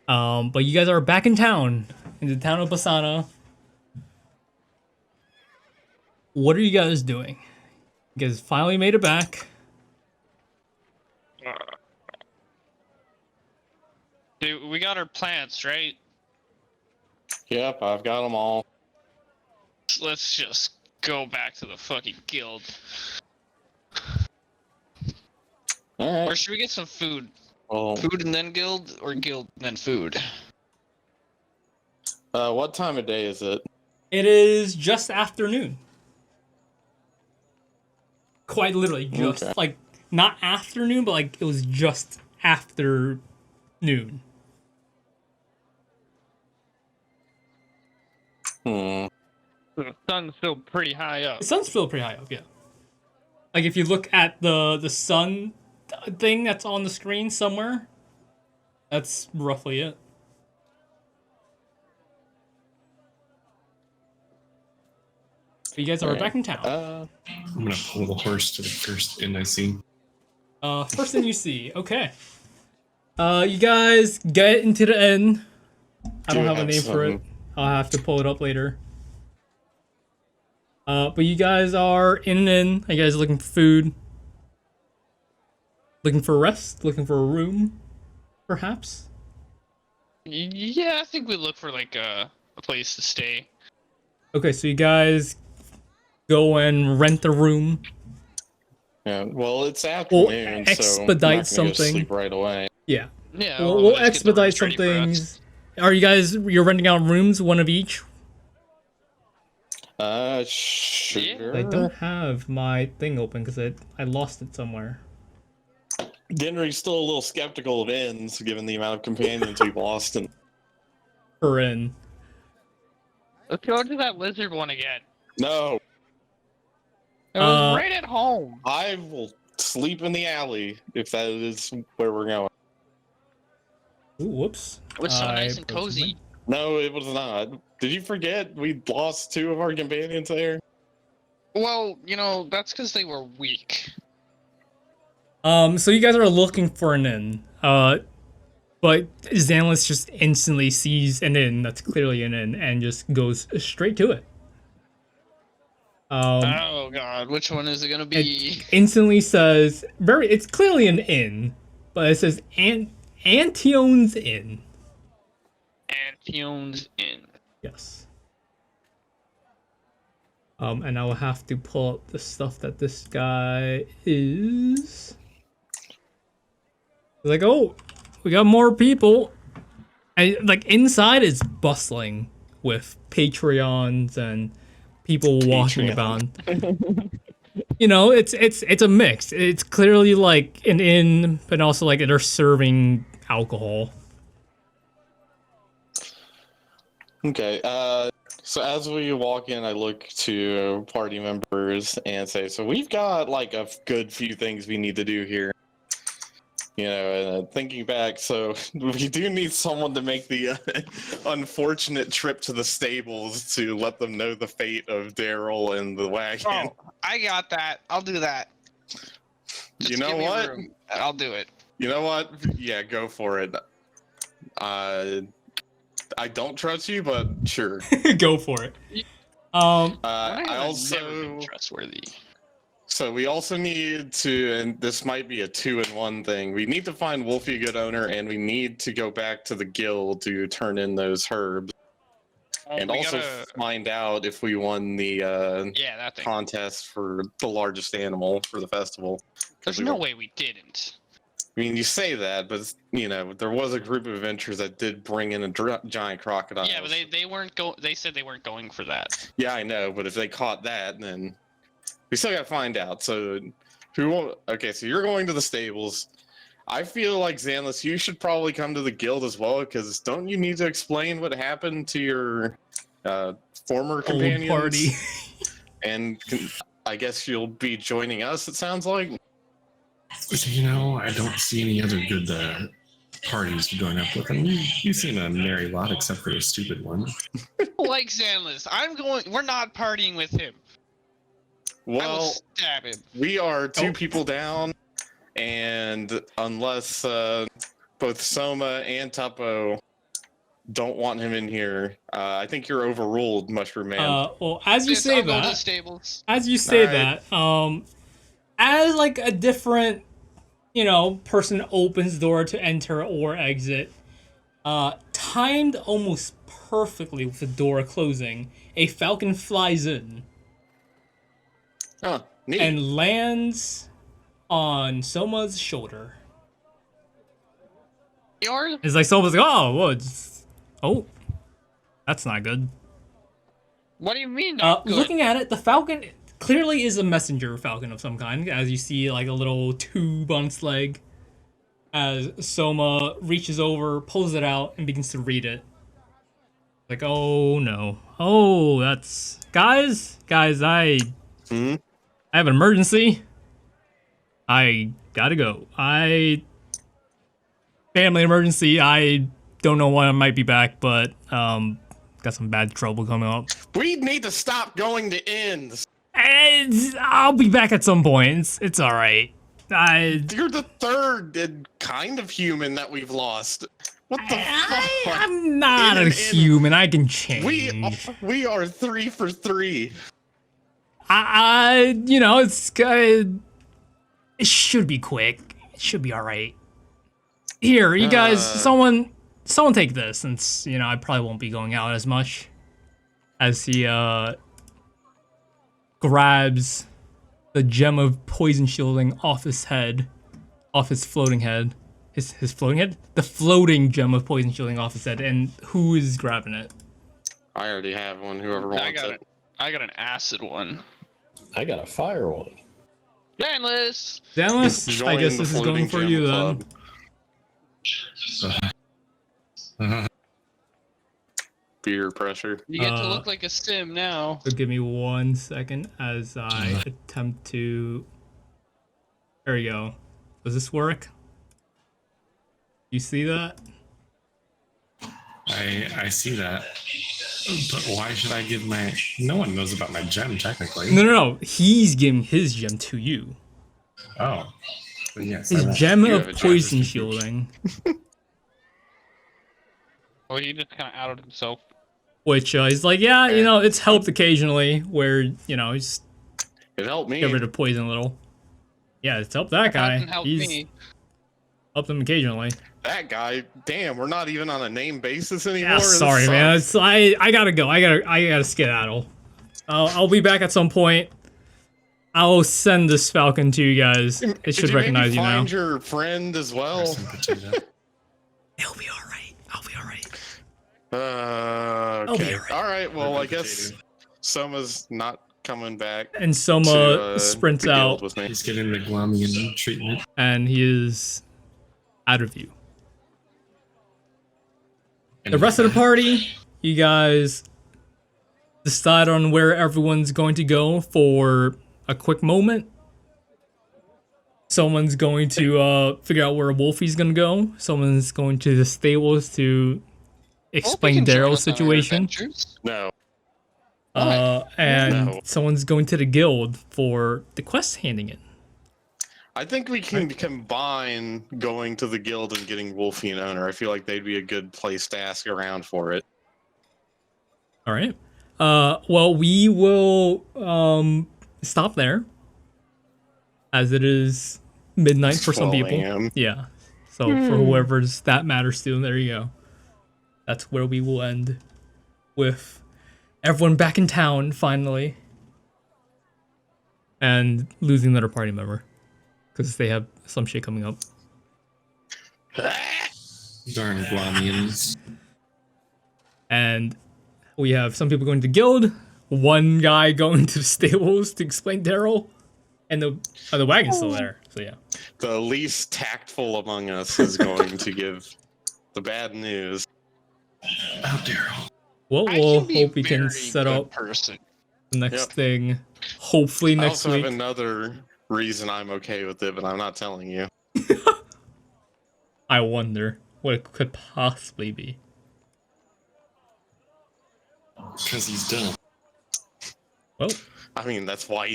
But you guys are back in town, in the town of Basana. What are you guys doing? You guys finally made it back. Dude, we got our plants, right? Yep, I've got them all. Let's just go back to the fucking guild. All Or right. should we get some food? Well, Food and then guild, or guild and then food? what time of day is it? It is just afternoon. Quite literally, just Okay. like not afternoon, but like it was just after noon. Hmm. The sun's still pretty high up. The sun's still pretty high up, yeah. Like if you look at the sun thing that's on the screen somewhere, that's roughly it. So you guys are Alright. back in town. I'm gonna pull the horse to the first inn I see. First thing you see, okay. You guys get into the inn. I Do don't you have a have name for it. some- I'll have to pull it up later. But you guys are in an inn. Are you guys looking for food? Looking for rest? Looking for a room? Perhaps? Yeah, I think we look for like a place to stay. Okay, so you guys go and rent a room. Yeah. Well, it's afternoon, so I'm not expedite gonna go something. sleep right away. Yeah. Yeah, We'll let's get the expedite rooms some ready for us. things. Are you guys, you're renting out rooms, one of each? Sure. I don't have my thing open because I lost it somewhere. Denry's still a little skeptical of inns, given the amount of companions we've lost. And Per inn. Let's go to that lizard one again. no, It was Uh, right at home. I will sleep in the alley if that is where we're going. Ooh, whoops. It was so nice and broke cozy. something. No, it was not. Did you forget we lost 2 of our companions there? Well, you know, that's because they were weak. So you guys are looking for an inn. But Xanlis just instantly sees an inn that's clearly an inn and just goes straight to it. Oh god, which one is it gonna be? It instantly says it's clearly an inn, but it says Antione's Inn. Antione's Inn. Yes. And I will have to pull up the stuff that this guy is. Like, oh, we got more people. And like inside is bustling with Patreons and people walking about. You know, it's a mix. It's clearly like an inn, but also like they're serving alcohol. Okay, so as we walk in, I look to party members and say, so we've got like a good few things we need to do here. You know, and thinking back, so we do need someone to make the unfortunate trip to the stables to let them know the fate of Daryl and the wagon. Oh, I got that. I'll do that. Just You know give me what? room. I'll do it. You know what? Yeah, go for it. I don't trust you, but sure. Go for it. I Never also been trustworthy. so we also need to, and this might be a 2-in-1 thing. We need to find Wolfie a good owner, and we need to go back to the guild to turn in those herbs, and we also gotta- find out if we won the yeah, that thing. contest for the largest animal for the festival. 'Cause There's we no were- way we didn't. I mean, you say that, but you know, there was a group of adventurers that did bring in a giant crocodile. Yeah, but they weren't go. They said they weren't going for that. Yeah, I know, but if they caught that, then we still gotta find out. So, who won't? Okay, so you're going to the stables. I feel like Xanless, you should probably come to the guild as well, because don't you need to explain what happened to your former Old companions? party. And I guess you'll be joining us. It sounds like. You know, I don't see any other good parties to join up with. I mean, you seem a merry lot, except for a stupid one. Like Xanless, I'm going. We're not partying with him. I will Well, stab him. we are two Oh. people down, and unless both Soma and Tapo don't want him in here, I think you're overruled, Mushroom Man. Well, as you Yes, say I'll go to the that, stables. that, as like a different, person opens door to enter or exit, timed almost perfectly with the door closing, a falcon flies in Oh, neat. and lands on Soma's shoulder. You're It's like Soma's like, oh, well, oh, that's not good. What do you mean? Not good? Looking at it, the falcon clearly is a messenger falcon of some kind, as you see like a little tube on its leg. As Soma reaches over, pulls it out, and begins to read it. Like, oh no. Oh, that's... Guys, I Hmm? have an emergency. I gotta go. Family emergency. I don't know when I might be back, but, got some bad trouble coming up. We need to stop going to inns. I'll be back at some point. It's all right. You're the third kind of human that we've lost. What the fuck? I'm not a human. I can change. We are 3 for 3. It's good. It should be quick. It should be all right. Here, you guys. Someone take this, since I probably won't be going out as much. As he grabs the gem of poison shielding off his head, off his floating head. His floating head? The floating gem of poison shielding off his head, and who is grabbing it? I already have one. Whoever wants it. I got an acid one. I got a fire one. Xanless. Xanless, I Join guess the this is going floating for gem you then. club. Peer pressure. You get to look like a sim now. So give me 1 second as I attempt to... There we go. Does this work? You see that? I see that. But why should I give my... No one knows about my gem, technically. No. He's giving his gem to you. Oh. But yes. I His won't. gem You of have a gem. poison shielding. Well, he just kind of outed himself. Which he's like, yeah, it's helped occasionally where, he's It helped me. get rid of poison a little. Yeah, it's helped that guy. Hasn't helped He's me. helped him occasionally. That guy. Damn, we're not even on a name basis anymore. Yeah, This sorry, man. sucks. I gotta go. I gotta skedaddle. I'll be back at some point. I'll send this falcon to you guys. It Did should you maybe recognize you now. find your friend as well? Some potato. It'll be all right. I'll be all right. Okay. alright. All right. Well, I Potato. guess Soma's not coming back. And Soma to, sprints the guild out, with me. He's getting the Glamian treatment. and he is out of view. And The rest of the party, you guys decide on where everyone's going to go for a quick moment. Someone's going to figure out where Wolfie's gonna go. Someone's going to the stables to explain Daryl's situation. No. And No. someone's going to the guild for the quest handing in. I think we can combine going to the guild and getting Wolfie an owner. I feel like they'd be a good place to ask around for it. All right. Well, we will stop there, as it is midnight for some 12 people. a.m.. Yeah. So for whoever's that matters to, there you go. That's where we will end, with everyone back in town finally, and losing another party member because they have some shit coming up. Darn Guamians. And we have some people going to guild, one guy going to the stables to explain Daryl, and the wagon's still there. So yeah. The least tactful among us is going to give the bad news. Oh, Daryl. Well, I we'll can be a hope we can very set good up person. the next Yep. thing, hopefully I next also week. have another reason I'm okay with it, but I'm not telling you. I wonder what it could possibly be. Because he's done. Well, I mean, that's why he's